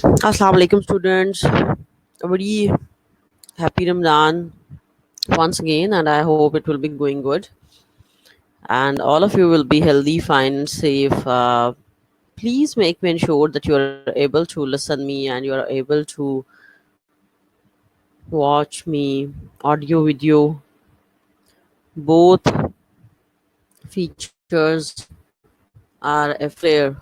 Assalamu alaikum, students. A very happy Ramadan once again, and I hope it will be going good. And all of you will be healthy, fine, and safe. Please make me ensure that you are able to listen me and you are able to watch me audio, video, both features are clear.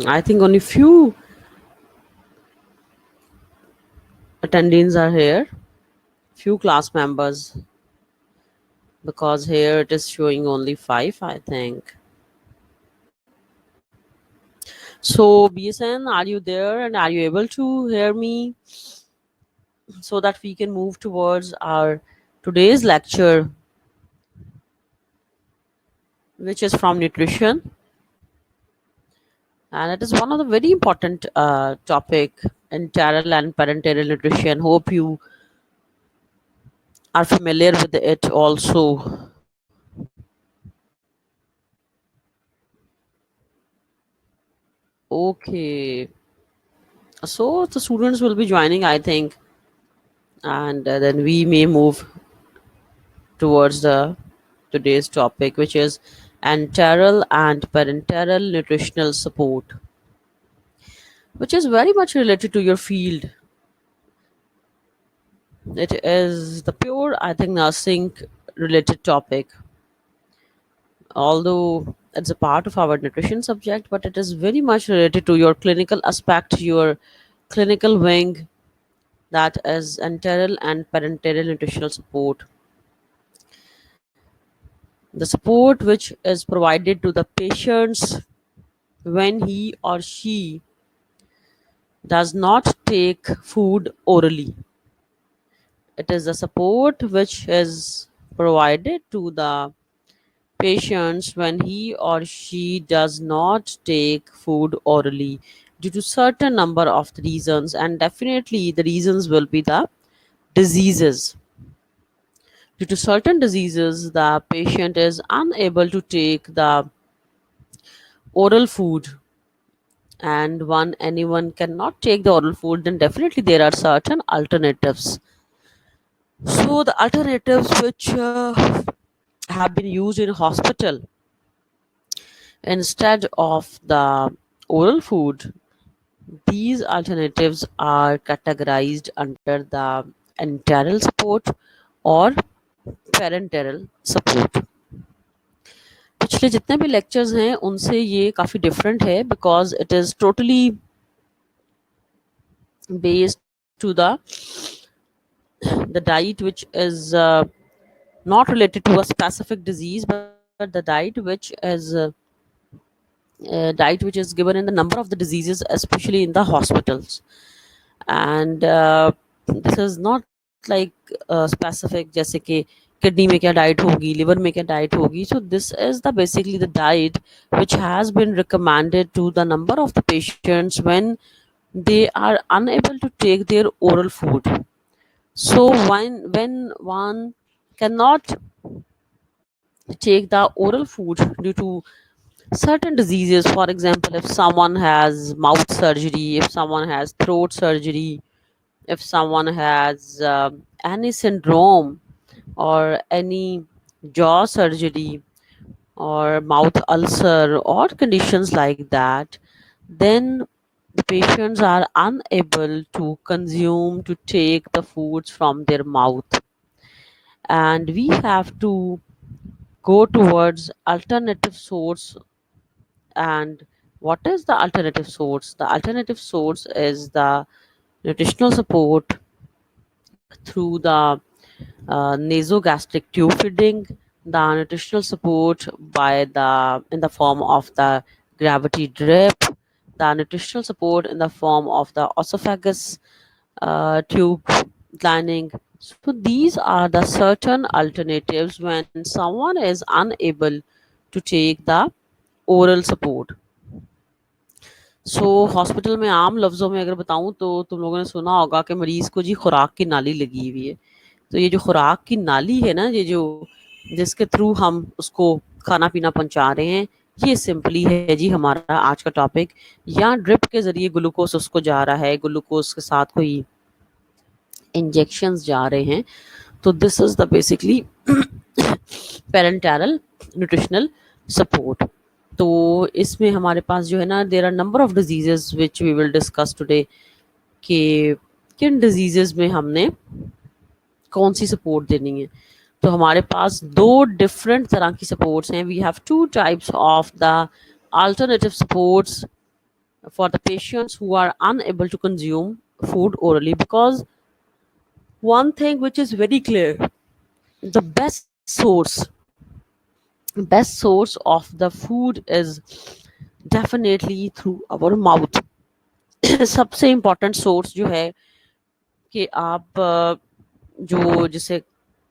I think only few attendees are here, few class members, because here it is showing only five, I think. So, BSN, are you there and are you able to hear me so that we can move towards our today's lecture, which is from nutrition, and it is one of the very important topic enteral and parenteral nutrition. Hope you are familiar with it also. Okay, so the students will be joining, I think, and then we may move towards the today's topic, which is enteral and parenteral nutritional support, which is very much related to your field. It is the pure, I think, nursing related topic, although it's a part of our nutrition subject, but it is very much related to your clinical aspect, your clinical wing, that is enteral and parenteral nutritional support. The support which is provided to the patients when he or she does not take food orally. It is the support which is provided to the patients when he or she does not take food orally due to certain number of the reasons, and definitely the reasons will be the diseases. Due to certain diseases, the patient is unable to take the oral food, and when anyone cannot take the oral food, then definitely there are certain alternatives. So the alternatives which have been used in hospital instead of the oral food, these alternatives are categorized under the enteral support or parenteral support. पिछले जितने भी lectures हैं उनसे ये काफ़ी different है because it is totally based to the diet which is not related to a specific disease, but the diet which is diet which is given in the number of the diseases, especially in the hospitals. And this is not like specific, जैसे कि kidney में क्या diet होगी, liver में क्या diet होगी. So this is the basically the diet which has been recommended to the number of the patients when they are unable to take their oral food. So when one cannot take the oral food due to certain diseases, for example, if someone has mouth surgery, if someone has throat surgery, if someone has any syndrome or any jaw surgery or mouth ulcer or conditions like that, then the patients are unable to consume, to take the foods from their mouth, and we have to go towards alternative source. And what is the alternative source? The alternative source is the nutritional support through the nasogastric tube feeding, the nutritional support by the in the form of the gravity drip, the nutritional support in the form of the esophagus tube lining. So these are the certain alternatives when someone is unable to take the oral support. So hospital में आम लफ्ज़ों में अगर बताऊं तो तुम लोगों ने सुना होगा कि मरीज को जी खुराक की नाली लगी हुई है. तो ये जो खुराक की नाली है ना, ये जो जिसके थ्रू हम उसको खाना पीना पहुंचा रहे हैं। ये सिंपली है जी हमारा आज का टॉपिक। या ड्रिप के जरिए ग्लूकोज उसको जा रहा है, ग्लूकोज के साथ कोई इंजेक्शंस जा रहे हैं। तो this is the basically parenteral nutritional support. तो इसमें हमारे पास जो है ना, there are number of diseases which we will discuss today, कि किन डिजीजेस में हमने कौन सी सपोर्ट देनी है। तो हमारे पास दो डिफरेंट तरह की सपोर्ट्स हैं। We have two types of the alternative supports for the patients who are unable to consume food orally, because one thing which is very clear, the best source of the food is definitely through our mouth. सबसे important source जो है कि आप जो जिसे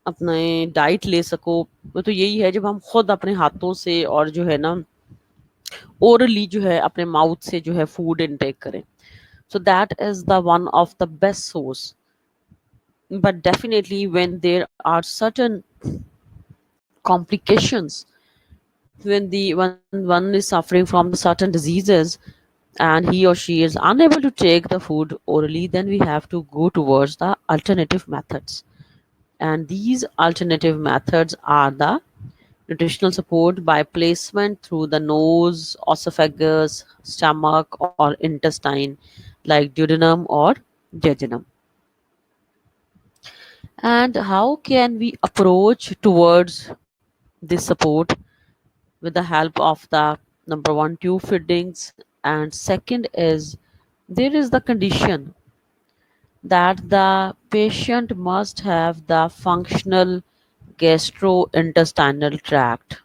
अपने diet ले सको, वो तो यही है जब हम खुद अपने हाथों से और जो है ना ओरली जो है अपने माउथ से जो है फूड इनटेक करें. So that is the one of the best source. But definitely when there are certain complications, when the one is suffering from the certain diseases and he or she is unable to take the food orally, then we have to go towards the alternative methods. And these alternative methods are the nutritional support by placement through the nose, esophagus, stomach, or intestine, like duodenum or jejunum. And how can we approach towards this support? With the help of the number one, tube feedings, and second is there is the condition that the patient must have the functional gastrointestinal tract.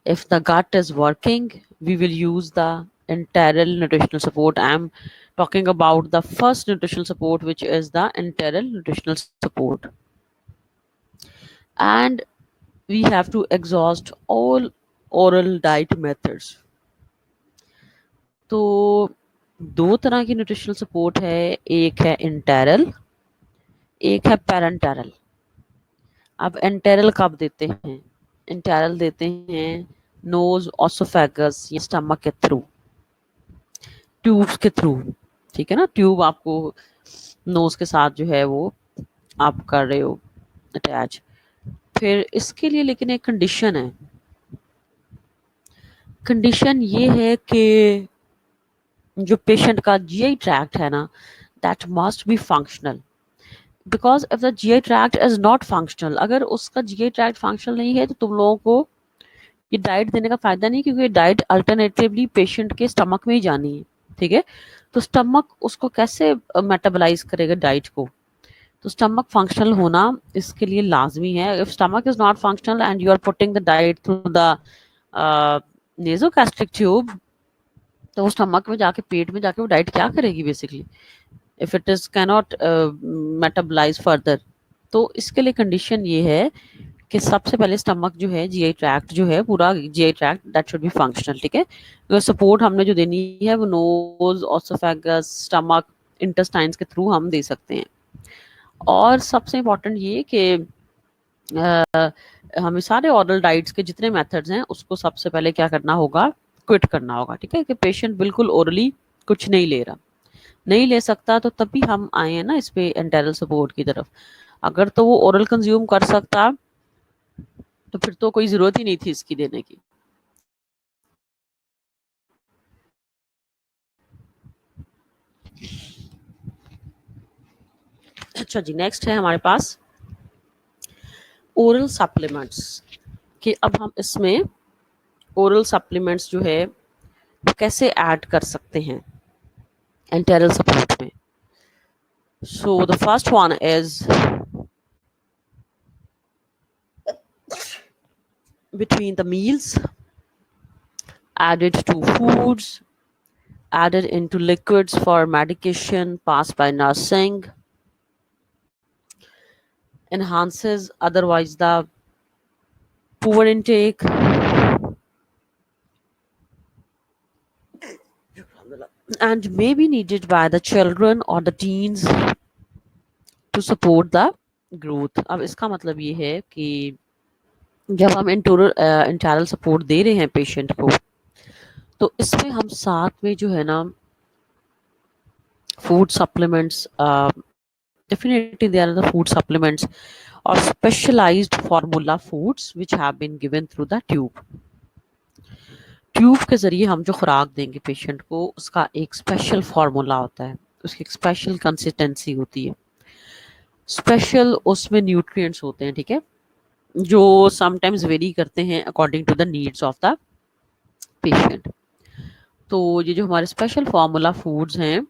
If the gut is working, we will use the enteral nutritional support. I'm talking about the first nutritional support, which is the enteral nutritional support. And we have to exhaust all oral diet methods. तो दो तरह की nutritional support है, एक है इंटेरल, एक है पेरेंटेरल. अब इंटेरल कब देते हैं? इंटेरल देते हैं नोज, ऑसोफेगस या स्टमक के थ्रू, ट्यूब्स के थ्रू. ठीक है ना, ट्यूब आपको नोज के साथ जो है वो आप कर रहे हो अटैच. फिर इसके लिए लेकिन एक कंडीशन है. कंडीशन ये है कि जो पेशेंट का जीआई ट्रैक्ट है ना, that must be functional. Because if the GI tract is not functional, अगर उसका जीआई ट्रैक्ट फंक्शनल नहीं है तो तुम लोगों को ये डाइट देने का फायदा नहीं, क्योंकि डाइट अल्टरनेटिवली पेशेंट के स्टमक में ही जानी है. ठीक है, तो स्टमक उसको कैसे मेटाबोलाइज करेगा डाइट को? तो स्टमक फंक्शनल होना इसके लिए लाजमी है. If stomach is not functional and you are putting the diet through the nasogastric tube, तो वो स्टमक में जाके, पेट में जाके वो डाइट क्या करेगी basically, if it is cannot metabolize further. तो इसके लिए कंडीशन ये है कि सबसे पहले स्टमक जो है, जीआई ट्रैक्ट जो है, पूरा GI tract that should be functional. ठीक है, तो सपोर्ट हमने जो देनी है वो नोज, ऑसोफेगस, स्टमक, इंटेस्टाइन्स के थ्रू हम दे सकते हैं. और सबसे इम्पोर्टेंट ये कि हमें सारे ऑरल डाइट्स के जितने मेथड्स हैं उसको सबसे पहले क्या करना होगा, क्विट करना होगा. ठीक है, कि पेशेंट बिल्कुल ओरली कुछ नहीं ले रहा, नहीं ले सकता, तो तभी हम आए हैं ना इस पे एंटेरल सपोर्ट की तरफ. अगर तो वो ओरल कंज्यूम कर सकता तो फिर तो कोई जरूरत ही नहीं थी इसकी देने की. अच्छा जी, नेक्स्ट है हमारे पास ओरल सप्लीमेंट्स. कि अब हम इसमें ओरल सप्लीमेंट्स जो है वो कैसे ऐड कर सकते हैं एंटेरल सपोर्ट में. So the first one is between the meals, added to foods, added into liquids for medication passed by nursing, enhances otherwise the poor intake, and may be needed by the children or the teens to support the growth. अब इसका मतलब ये है कि जब हम इंटरल support दे रहे हैं पेशेंट को, तो इसमें हम साथ में जो है ना food supplements, definitely there are the food supplements or specialized formula foods which have been given through the tube. Tube के ज़रिए हम जो खुराक देंगे पेशेंट को, उसका एक स्पेशल फार्मूला होता है, उसकी एक स्पेशल कंसिस्टेंसी होती है, स्पेशल उसमें न्यूट्रिएंट्स होते हैं, ठीक है, जो समटाइम्स वेरी करते हैं according to the needs of the patient. तो ये जो हमारे स्पेशल फार्मूला फूड्स हैं,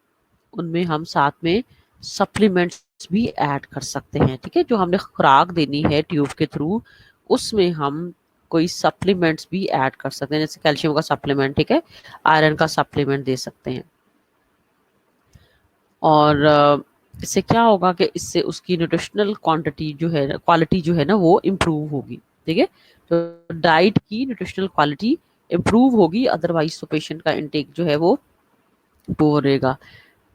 उनमें हम साथ में सप्लीमेंट्स भी ऐड कर सकते हैं, ठीक है, जो हमने खुराक देनी है ट्यूब के थ्रू, उसमें हम कोई सप्लीमेंट्स भी ऐड कर सकते हैं, जैसे कैल्शियम का सप्लीमेंट, ठीक है, आयरन का सप्लीमेंट दे सकते हैं। और इससे क्या होगा कि इससे उसकी न्यूट्रिशनल क्वांटिटी जो है, क्वालिटी जो है ना, वो इम्प्रूव होगी, ठीक है, तो डाइट की न्यूट्रिशनल क्वालिटी इम्प्रूव होगी, अदरवाइज तो पेशेंट का इंटेक जो है वो पुअर रहेगा।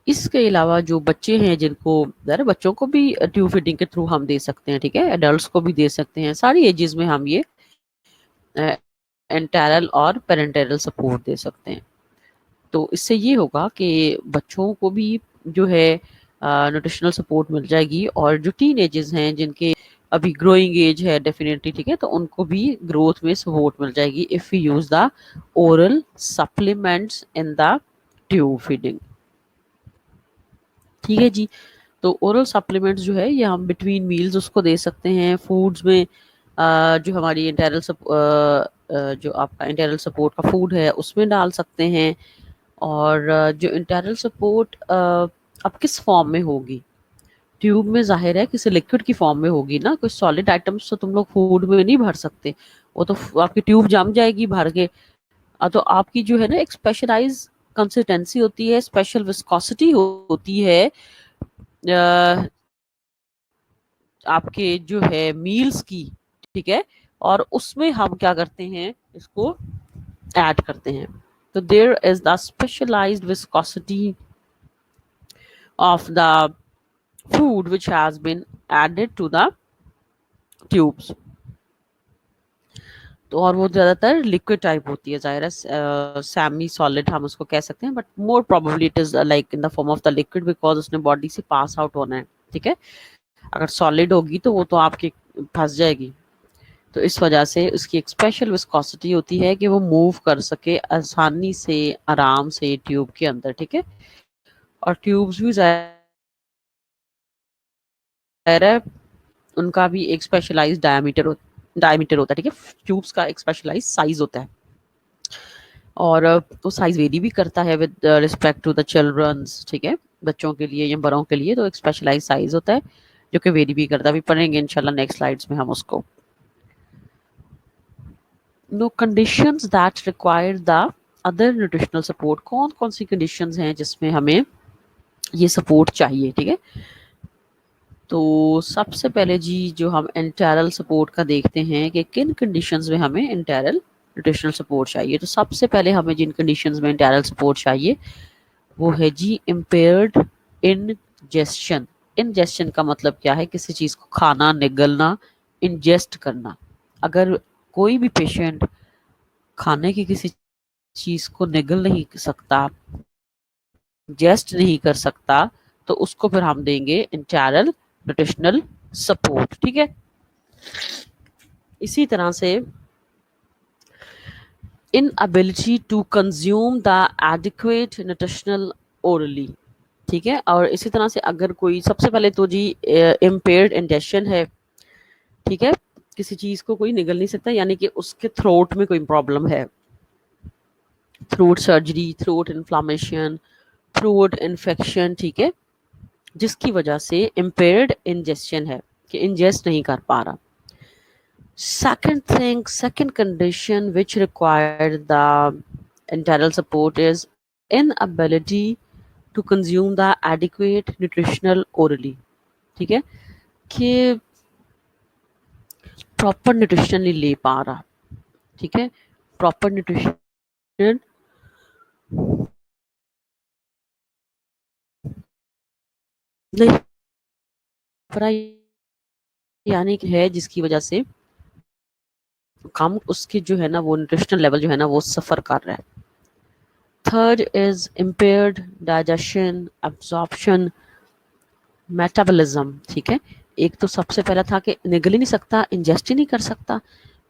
इसके अलावा जो बच्चे हैं जिनको, अरे बच्चों को भी ट्यूब फीडिंग के थ्रू हम दे सकते हैं, ठीक है, एडल्ट्स को भी दे सकते हैं, सारी एजेस में हम ये एंटेरल और पेरेंटल सपोर्ट दे सकते हैं। तो इससे ये होगा कि बच्चों को भी जो है न्यूट्रिशनल सपोर्ट मिल जाएगी, और जो टीन एजेस हैं जिनके अभी ग्रोइंग एज है डेफिनेटली, ठीक है, तो उनको भी ग्रोथ में सपोर्ट मिल जाएगी if we use the oral supplements in the tube feeding. ठीक है जी। तो ओरल सप्लीमेंट्स जो है ये हम बिटवीन मील्स उसको दे सकते हैं, फूड्स में जो हमारी जो आपका इंटरनल सपोर्ट का फूड है उसमें डाल सकते हैं। और जो इंटरनल सपोर्ट अब किस फॉर्म में होगी, ट्यूब में जाहिर है किसी लिक्विड की फॉर्म में होगी ना, कोई सॉलिड आइटम्स तो तुम लोग फूड में नहीं भर सकते, वो तो आपकी ट्यूब जम जाएगी भर के। तो आपकी जो है ना एक स्पेशलाइज कंसिस्टेंसी होती है, स्पेशल विस्कोसिटी होती है आपके जो है मील्स की, ठीक है, और उसमें हम क्या करते हैं, इसको ऐड करते हैं। तो there is the specialized viscosity of the food which has been added to the tubes. तो और वो ज्यादातर लिक्विड टाइप होती है, जाहिर है सेमी सॉलिड हम उसको कह सकते हैं, but more probably it is like in the form of the liquid, because उसने बॉडी से पास आउट होना है, ठीक है। अगर सॉलिड होगी तो वो तो आपकी फंस जाएगी, तो इस वजह से उसकी एक स्पेशल विस्कोसिटी होती है कि वो मूव कर सके आसानी से, आराम से ट्यूब के अंदर, ठीक है। और ट्यूब्स भी जाहिर है उनका भी एक स्पेशलाइज्ड डायमीटर होता है, ठीक है, ट्यूब्स का एक स्पेशलाइज्ड साइज होता है, और वो साइज वेरी भी करता है with respect to the childrens, ठीक है, बच्चों के लिए या बड़ों के लिए तो एक स्पेशलाइज्ड साइज होता है जो कि वेरी भी करता है। अभी पढ़ेंगे इंशाल्लाह नेक्स्ट स्लाइड्स में हम उसको। No conditions that require the other nutritional support, कौन कौन सी कंडीशंस हैं जिसमें हमें ये सपोर्ट चाहिए, ठीक है। तो सबसे पहले जी जो हम इंटरल सपोर्ट का देखते हैं कि किन कंडीशंस में हमें इंटरल न्यूट्रिशनल सपोर्ट चाहिए। तो सबसे पहले हमें जिन कंडीशंस में इंटरल सपोर्ट चाहिए वो है जी इम्पेयर्ड इनजेस्शन। इनजेस्शन का मतलब क्या है, किसी चीज़ को खाना, निगलना, इंजेस्ट करना। अगर कोई भी पेशेंट खाने की किसी चीज को निगल नहीं सकता, जेस्ट नहीं कर सकता, तो उसको फिर हम देंगे इंटरल न्यूट्रिशनल सपोर्ट, ठीक है। इसी तरह से inability to consume the adequate nutritional orally, ठीक है। और इसी तरह से अगर कोई, सबसे पहले तो जी इम्पेयर्ड इंजेशन है, ठीक है, किसी चीज को कोई निगल नहीं सकता, यानी कि उसके थ्रोट में कोई प्रॉब्लम है, throat surgery, throat inflammation, throat infection, ठीक है, जिसकी वजह से इम्पेयर्ड इंजेस्शन है कि इंजेस्ट नहीं कर पा रहा। Second thing, second condition which require the internal support is inability to consume the adequate nutritional orally, ठीक है, कि प्रॉपर न्यूट्रिशन नहीं ले पा रहा, ठीक है, प्रॉपर न्यूट्रिशन नहीं पा रहा, यानी कि है जिसकी वजह से कम उसके जो है ना वो न्यूट्रिशनल लेवल जो है ना वो सफ़र कर रहा है। Third is impaired digestion, absorption, metabolism. ठीक है, एक तो सबसे पहला था कि निगल ही नहीं सकता, इंजेस्ट ही नहीं कर सकता,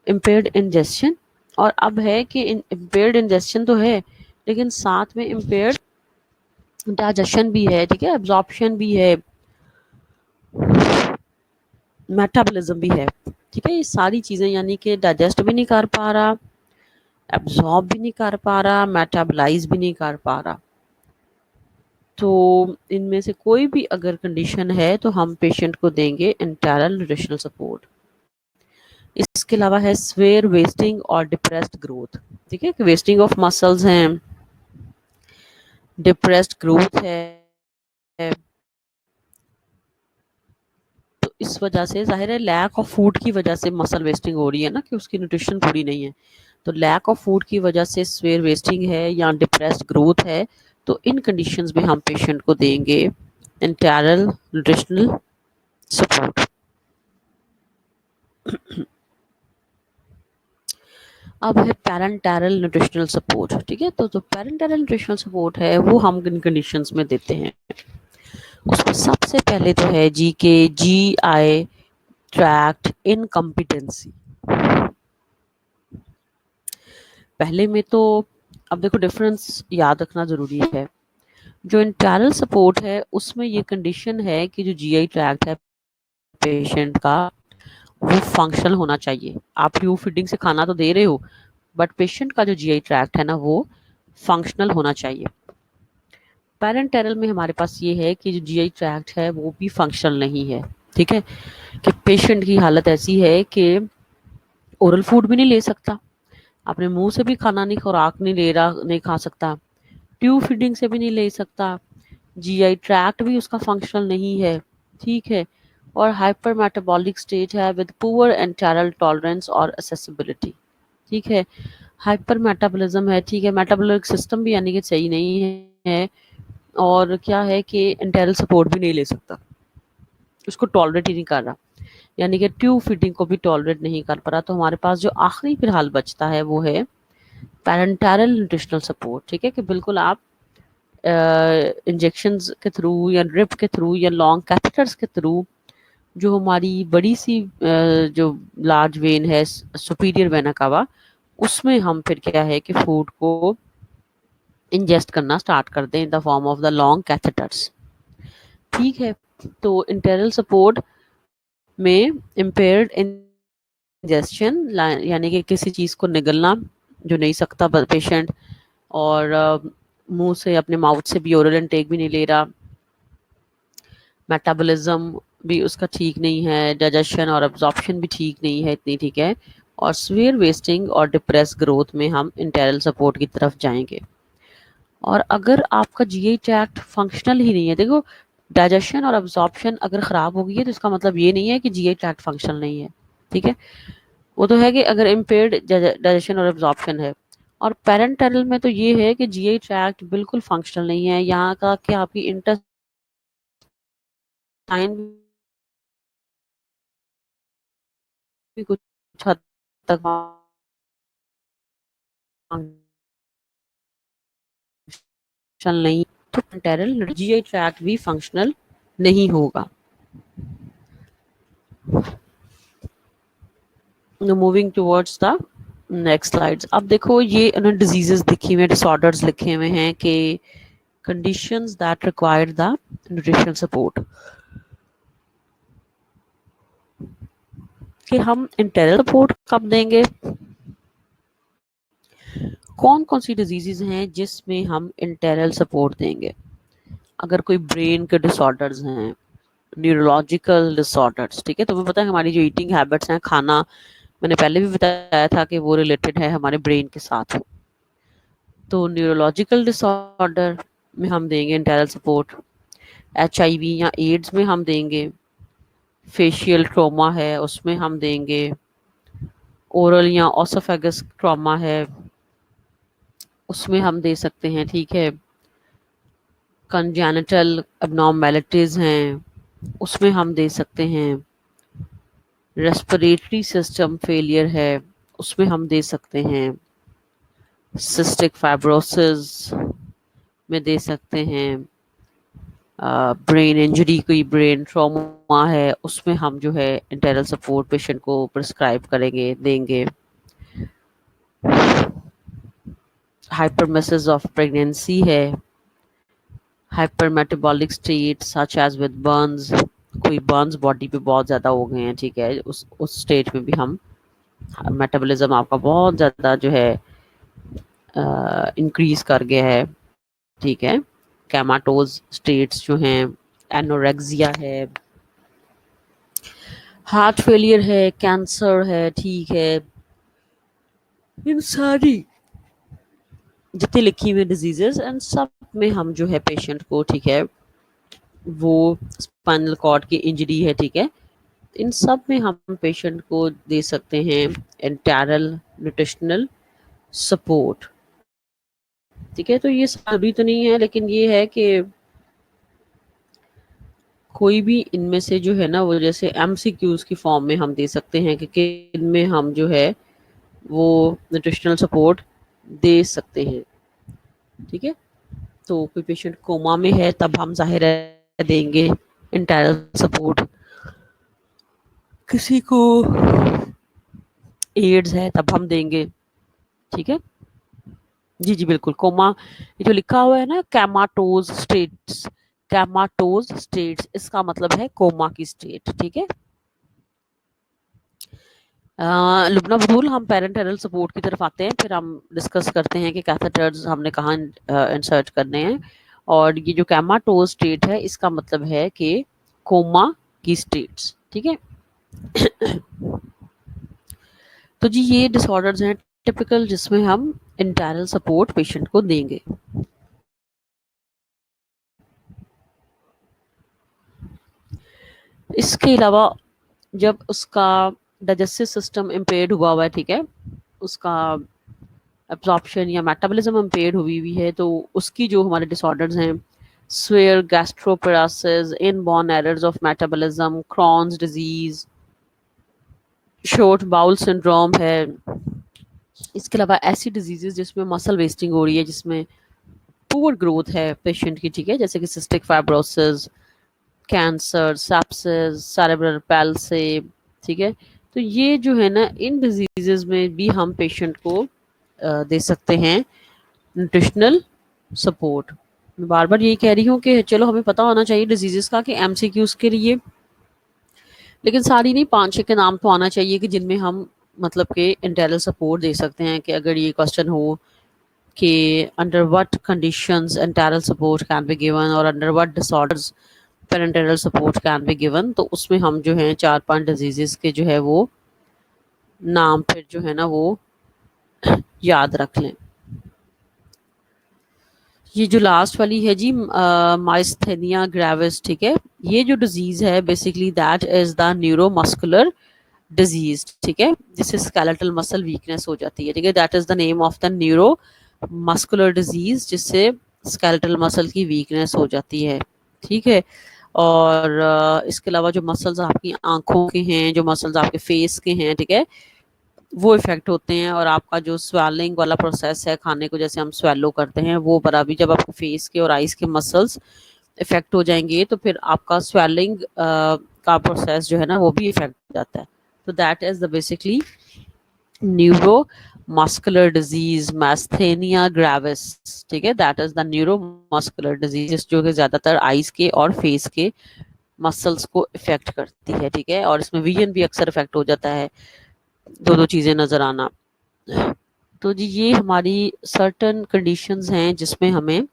इम्पेयर्ड इंजेस्शन। और अब है कि इम्पेयर्ड इंजेस्शन तो है लेकिन साथ में इम्पेयर्ड डाइजेशन भी है, ठीक है, एब्जॉर्प्शन भी है, मेटाबॉलिज्म भी है। ठीक है, ये सारी चीज़ें यानी कि डाइजेस्ट भी नहीं कर पा रहा, एब्जॉर्ब भी नहीं कर पा रहा, मेटाबलाइज भी नहीं कर पा रहा। तो इनमें से कोई भी अगर कंडीशन है तो हम पेशेंट को देंगे इंटरनल न्यूट्रिशनल सपोर्ट। इसके अलावा है स्वेयर वेस्टिंग और डिप्रेस्ड ग्रोथ। ठीक है, कि वेस्टिंग ऑफ मसल्स हैं, डिप्रेस्ड ग्रोथ है, तो इस वजह से जाहिर है लैक ऑफ फूड की वजह से मसल वेस्टिंग हो रही है ना, कि उसकी न्यूट्रिशन पूरी नहीं है। तो लैक ऑफ फूड की वजह से स्वेयर वेस्टिंग है या डिप्रेस्ड ग्रोथ है, तो इन कंडीशंस में हम पेशेंट को देंगे इंटरनल न्यूट्रिशनल सपोर्ट। अब है पैरेंटरल न्यूट्रिशनल सपोर्ट। ठीक है, तो जो पैरेंटरल न्यूट्रिशनल सपोर्ट है वो हम इन कंडीशंस में देते हैं। उसमें सबसे पहले तो है जी के जी आई ट्रैक्ट इनकम्पिटेंसी। पहले में तो अब देखो डिफरेंस याद रखना जरूरी है। जो इंटरनल सपोर्ट है उसमें ये कंडीशन है कि जो जीआई ट्रैक्ट है पेशेंट का वो फंक्शनल होना चाहिए। आप ट्यूब फीडिंग से खाना तो दे रहे हो बट पेशेंट का जो जीआई ट्रैक्ट है ना वो फंक्शनल होना चाहिए। पैरेंटरल में हमारे पास ये है कि जो जीआई ट्रैक्ट है वो भी फंक्शनल नहीं है। ठीक है, कि पेशेंट की हालत ऐसी है कि ओरल फूड भी नहीं ले सकता, अपने मुंह से भी खाना नहीं, खुराक नहीं ले रहा, नहीं खा सकता, ट्यूब फीडिंग से भी नहीं ले सकता, जीआई ट्रैक्ट भी उसका फंक्शनल नहीं है। ठीक है, और हाइपर मेटाबॉलिक स्टेट है विद पुअर एंटेरल टॉलरेंस और एसेसिबिलिटी। ठीक है, हाइपर मेटाबॉलिज्म है, ठीक है, मेटाबॉलिक सिस्टम भी यानी कि सही नहीं है, और क्या है कि एंटेरल सपोर्ट भी नहीं ले सकता, उसको टॉलरेट ही नहीं कर रहा, यानी कि ट्यूब फीडिंग को भी टॉलरेट नहीं कर पा रहा। तो हमारे पास जो आखिरी फिलहाल बचता है वो है पैरेंटरल न्यूट्रिशनल सपोर्ट। ठीक है, कि बिल्कुल आप इंजेक्शंस के थ्रू या ड्रिप के थ्रू या लॉन्ग कैथेटर्स के थ्रू जो हमारी बड़ी सी जो लार्ज वेन है सुपीरियर वेना कावा, उसमें हम फिर क्या है कि फूड को इंजेस्ट करना स्टार्ट कर दें in the form of the long catheters. ठीक है, तो इंटरनल सपोर्ट में इम्पेयर्ड इंजेस्शन यानी कि किसी चीज़ को निगलना जो नहीं सकता पेशेंट, और मुंह से अपने माउथ से भी ओरल इनटेक भी नहीं ले रहा, मेटाबॉलिज्म भी उसका ठीक नहीं है, डाइजेशन और एब्जॉर्प्शन भी ठीक नहीं है इतनी, ठीक है, और स्वेयर वेस्टिंग और डिप्रेस ग्रोथ में हम इंटरनल सपोर्ट की तरफ जाएंगे। और अगर आपका जीआई ट्रैक्ट फंक्शनल ही नहीं है, देखो डाइजेशन और एब्जॉर्प्शन अगर ख़राब हो गई है तो इसका मतलब ये नहीं है कि जीआई ट्रैक्ट फंक्शनल नहीं है। ठीक है, वो तो है कि अगर इम्पेयर्ड डाइजेशन और एब्जॉर्प्शन है। और पेरेंटरल में तो ये है कि जीआई ट्रैक्ट बिल्कुल फंक्शनल नहीं है, यहाँ का कि आपकी इंटेस्टाइन भी कुछ हद तक फंक्शनल नहीं, तो पेरेंटरल जीआई ट्रैक्ट भी फंक्शनल नहीं होगा। Moving towards the next slides. अब देखो ये उन्होंने डिजीजेस लिखी हुए हैं, डिसऑर्डर्स लिखे हुए हैं कि conditions that require the nutritional support, कि हम इंटरनल सपोर्ट कब देंगे, कौन कौन सी डिजीजेस हैं जिसमें हम इंटरनल सपोर्ट देंगे। अगर कोई ब्रेन के डिसऑर्डर्स हैं, न्यूरोलॉजिकल डिसऑर्डर्स, ठीक है, तो हमें पता है हमारी जो ईटिंग हैबिट्स हैं, खाना, मैंने पहले भी बताया था कि वो रिलेटेड है हमारे ब्रेन के साथ। तो न्यूरोलॉजिकल डिसऑर्डर में हम देंगे इंटरनल सपोर्ट, एचआईवी या एड्स में हम देंगे, फेशियल ट्रॉमा है उसमें हम देंगे, ओरल या ओसोफेगस ट्रॉमा है उसमें हम दे सकते हैं। ठीक है, कंजेनिटल एबनॉर्मेलिटीज हैं उसमें हम दे सकते हैं, रेस्पिरेटरी सिस्टम फेलियर है, उसमें हम दे सकते हैं। सिस्टिक फाइब्रोसिस में दे सकते हैं। ब्रेन इंजरी, कोई ब्रेन ट्रॉमा है, उसमें हम जो है इंटरनल सपोर्ट पेशेंट को प्रिस्क्राइब करेंगे, देंगे। हाइपरमेसिस ऑफ प्रेगनेंसी है, hypermetabolic state such as with burns, कोई बर्न्स बॉडी पे बहुत ज़्यादा हो गए हैं, ठीक है, उस स्टेट में भी हम, मेटाबॉलिज्म आपका बहुत ज़्यादा जो है इंक्रीज कर गया है, ठीक है। कैमाटोज स्टेट्स जो हैं, एनोरेक्सिया है, हार्ट फेलियर है, कैंसर है, ठीक है। इन सारी जितनी लिखी हुई डिजीजेस, एंड सब में हम जो है पेशेंट को, ठीक है, वो स्पाइनल कॉर्ड की इंजरी है, ठीक है, इन सब में हम पेशेंट को दे सकते हैं इंटरनल न्यूट्रिशनल सपोर्ट, ठीक है। तो ये सभी तो नहीं है, लेकिन ये है कि कोई भी इनमें से जो है ना, वो जैसे एमसीक्यूज की फॉर्म में हम दे सकते हैं कि किन में हम जो है वो न्यूट्रिशनल सपोर्ट दे सकते हैं, ठीक है। तो कोई पेशेंट कोमा में है, तब हम जाहिर है देंगे इंटरनल सपोर्ट। किसी को एड्स है, तब हम देंगे, ठीक है। जी जी बिल्कुल, कोमा, ये जो लिखा हुआ है ना कैमाटोज स्टेट्स, कैमाटोज स्टेट्स, इसका मतलब है कोमा की स्टेट, ठीक है। लुबना बदूल, हम पेरेंटल सपोर्ट की तरफ आते हैं, फिर हम डिस्कस करते हैं कि कैथेटर्स हमने कहाँ इंसर्ट करने हैं। और ये जो कैमाटोज स्टेट है, इसका मतलब है कि कोमा की स्टेट्स, ठीक है। तो जी ये डिसऑर्डर्स हैं टिपिकल, जिसमें हम इंटरनल सपोर्ट पेशेंट को देंगे। इसके अलावा जब उसका डाइजेस्टिव सिस्टम इम्पेयर्ड हुआ है, ठीक है, उसका एब्जॉर्प्शन या मेटाबॉलिज्म इम्पेयर्ड हुई है, तो उसकी जो हमारे डिसऑर्डर्स हैं, severe gastroparesis, inborn errors of metabolism, Crohn's disease, short bowel syndrome है। इसके अलावा ऐसी डिजीजेस जिसमें मसल वेस्टिंग हो रही है, जिसमें पुअर ग्रोथ है पेशेंट की, ठीक है, जैसे कि cystic fibrosis, cancer, sepsis, cerebral palsy, ठीक है। तो ये जो है ना, इन डिजीजेस में भी हम पेशेंट को दे सकते हैं न्यूट्रिशनल सपोर्ट। मैं बार बार यही कह रही हूँ कि चलो हमें पता होना चाहिए डिजीजेस का कि एमसीक्यूज के लिए, लेकिन सारी नहीं, 5-6 के नाम तो आना चाहिए कि जिनमें हम मतलब कि इंटरनल सपोर्ट दे सकते हैं। कि अगर ये क्वेश्चन हो कि under what conditions internal support can be given और under what disorders parenteral support can be given, तो उसमें हम जो है 4-5 डिजीजेस के जो है वो नाम फिर जो है ना वो याद रख लें। ये जो लास्ट वाली है जी, माइस्थेनिया ग्रेविस, ठीक है, ये जो डिजीज है basically that is the neuromuscular disease, ठीक है, जिससे स्केलेटल मसल वीकनेस हो जाती है, ठीक है, that is the name of the neuro muscular disease, जिससे स्केलेटल मसल की वीकनेस हो जाती है, ठीक है। और इसके अलावा जो मसल्स आपकी आंखों के हैं, जो मसल्स आपके फेस के हैं, ठीक है, वो इफेक्ट होते हैं। और आपका जो स्वेलिंग वाला प्रोसेस है, खाने को जैसे हम स्वेलो करते हैं, वो बराबर भी जब आपके फेस के और आईज के मसल्स इफेक्ट हो जाएंगे, तो फिर आपका स्वेलिंग का प्रोसेस जो है ना, वो भी इफेक्ट हो जाता है। तो that is the basically neuro muscular disease myasthenia gravis, ठीक है, that is the neuro muscular disease, जो कि ज्यादातर आईज के और फेस के मसल्स को इफेक्ट करती है, ठीक है। और इसमें विजन भी अक्सर इफेक्ट हो जाता है, दो दो चीजें नजर आना। तो जी ये हमारी सर्टन कंडीशंस हैं जिसमें हमें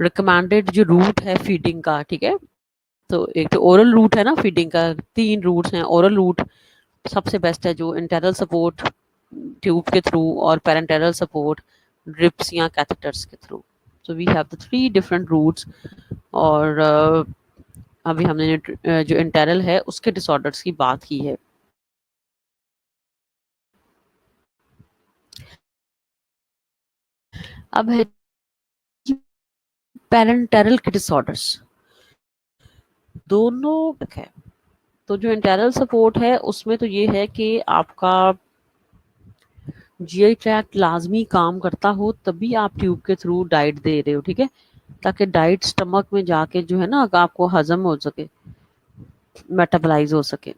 रिकमेंडेड जो रूट है फीडिंग का, ठीक है, तो एक तो ओरल रूट है ना फीडिंग का, 3 रूट्स हैं। ओरल रूट सबसे बेस्ट है, जो इंटरनल सपोर्ट ट्यूब के थ्रू और पेरेंटल सपोर्ट ड्रिप्स या कैथेटर्स के through. So we have the 3 different routes. और अभी हमने जो इंटरनल है उसके डिसऑर्डर्स की बात की है। अब है पेरेंटल के डिसऑर्डर्स, दोनों है। तो जो इंटरनल सपोर्ट है उसमें तो ये है कि आपका जीआई ट्रैक्ट लाजमी काम करता हो तभी आप ट्यूब के थ्रू डाइट दे रहे हो, ठीक है, ताकि डाइट स्टमक में जाके जो है ना आपको हजम हो सके, मेटाबलाइज हो सके।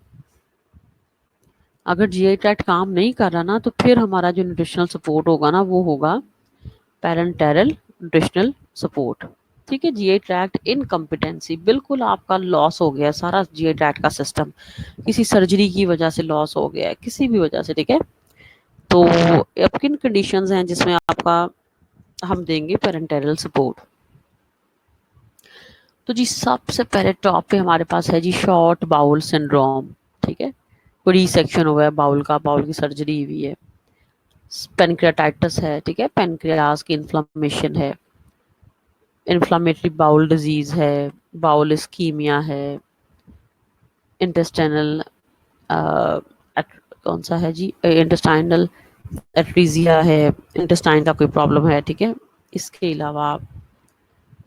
अगर जीआई ट्रैक्ट काम नहीं कर रहा ना तो फिर हमारा जो न्यूट्रिशनल सपोर्ट होगा ना वो होगा पैरेंटेरल न्यूट्रिशनल सपोर्ट। ठीक है, जीआई ट्रैक्ट इनकम्पिटेंसी, बिल्कुल आपका लॉस हो गया सारा जीआई ट्रैक्ट का सिस्टम, किसी सर्जरी की वजह से लॉस हो गया है, किसी भी वजह से, ठीक है, तो अब किन कंडीशंस हैं जिसमें आपका हम देंगे पेरेंटरल सपोर्ट। तो जी सबसे पहले टॉप पे हमारे पास है जी शॉर्ट बाउल सिंड्रोम, ठीक है, कोई सेक्शन हुआ है बाउल का, बाउल की सर्जरी हुई है, पेनक्रियाटाइटिस है, ठीक है, पेनक्रियास की इन्फ्लामेशन है, इन्फ्लामेटरी बाउल डिजीज है, बाउल इस्कीमिया है, इंटेस्टाइनल कौन सा है जी, इंटेस्टाइनल एट्रीजिया है, इंटेस्टाइन का कोई प्रॉब्लम है, ठीक है, इसके अलावा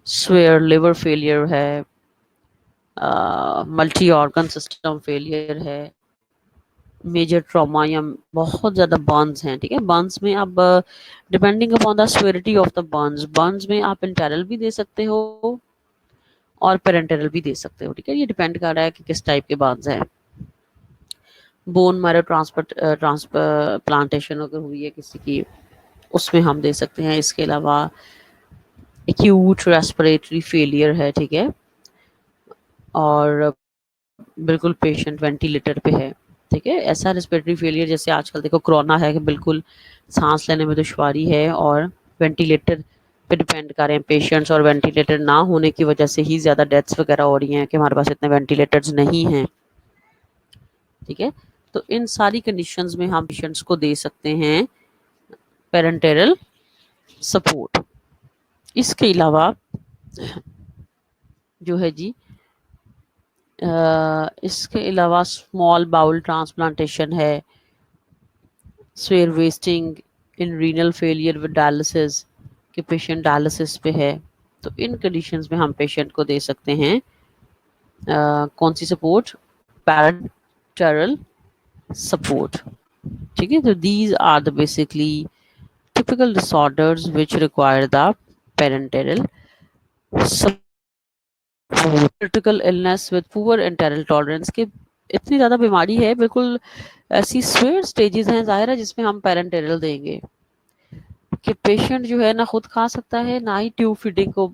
स्वेयर लिवर फेलियर है, मल्टी ऑर्गन सिस्टम फेलियर है, मेजर ट्रॉमा या बहुत ज़्यादा बर्न्स हैं, ठीक है, बर्न्स में अब depending upon the severity of the Burns, Burns में आप इंटरनल भी दे सकते हो और पेरेंटरल भी दे सकते हो, ठीक है, ये डिपेंड कर रहा है कि किस टाइप के बर्न्स हैं। बोन मैरो ट्रांसप्लांटेशन अगर हुई है किसी की उसमें हम दे सकते हैं। इसके अलावा एक्यूट रेस्पिरेटरी फेलियर है, ठीक है, और बिल्कुल पेशेंट वेंटिलेटर पे है, ठीक है, ऐसा रेस्पिरेटरी फेलियर जैसे आजकल देखो कोरोना है कि बिल्कुल सांस लेने में दुश्वारी है और वेंटिलेटर पे डिपेंड कर रहे हैं पेशेंट्स, और वेंटिलेटर ना होने की वजह से ही ज़्यादा डेथ्स वगैरह हो रही हैं कि हमारे पास इतने वेंटिलेटर्स नहीं हैं, ठीक है, तो इन सारी कंडीशंस में हम पेशेंट्स को दे सकते हैं पेरेंटरल सपोर्ट। इसके अलावा जो है जी इसके अलावा स्मॉल बाउल ट्रांसप्लांटेशन है, swear wasting in renal failure with dialysis कि पेशेंट डायलिसिस पे है, तो इन कंडीशंस में हम पेशेंट को दे सकते हैं कौन सी सपोर्ट, पैरेंटरल सपोर्ट, ठीक है, तो these are the basically typical disorders which require the parenteral support. Critical illness with poor enteral tolerance के इतनी ज़्यादा बीमारी है, बिल्कुल ऐसी स्वेयर स्टेजेस हैं ज़ाहिर है जिसमें हम पेरेंटरल देंगे कि पेशेंट जो है ना खुद खा सकता है ना ही ट्यूब फीडिंग को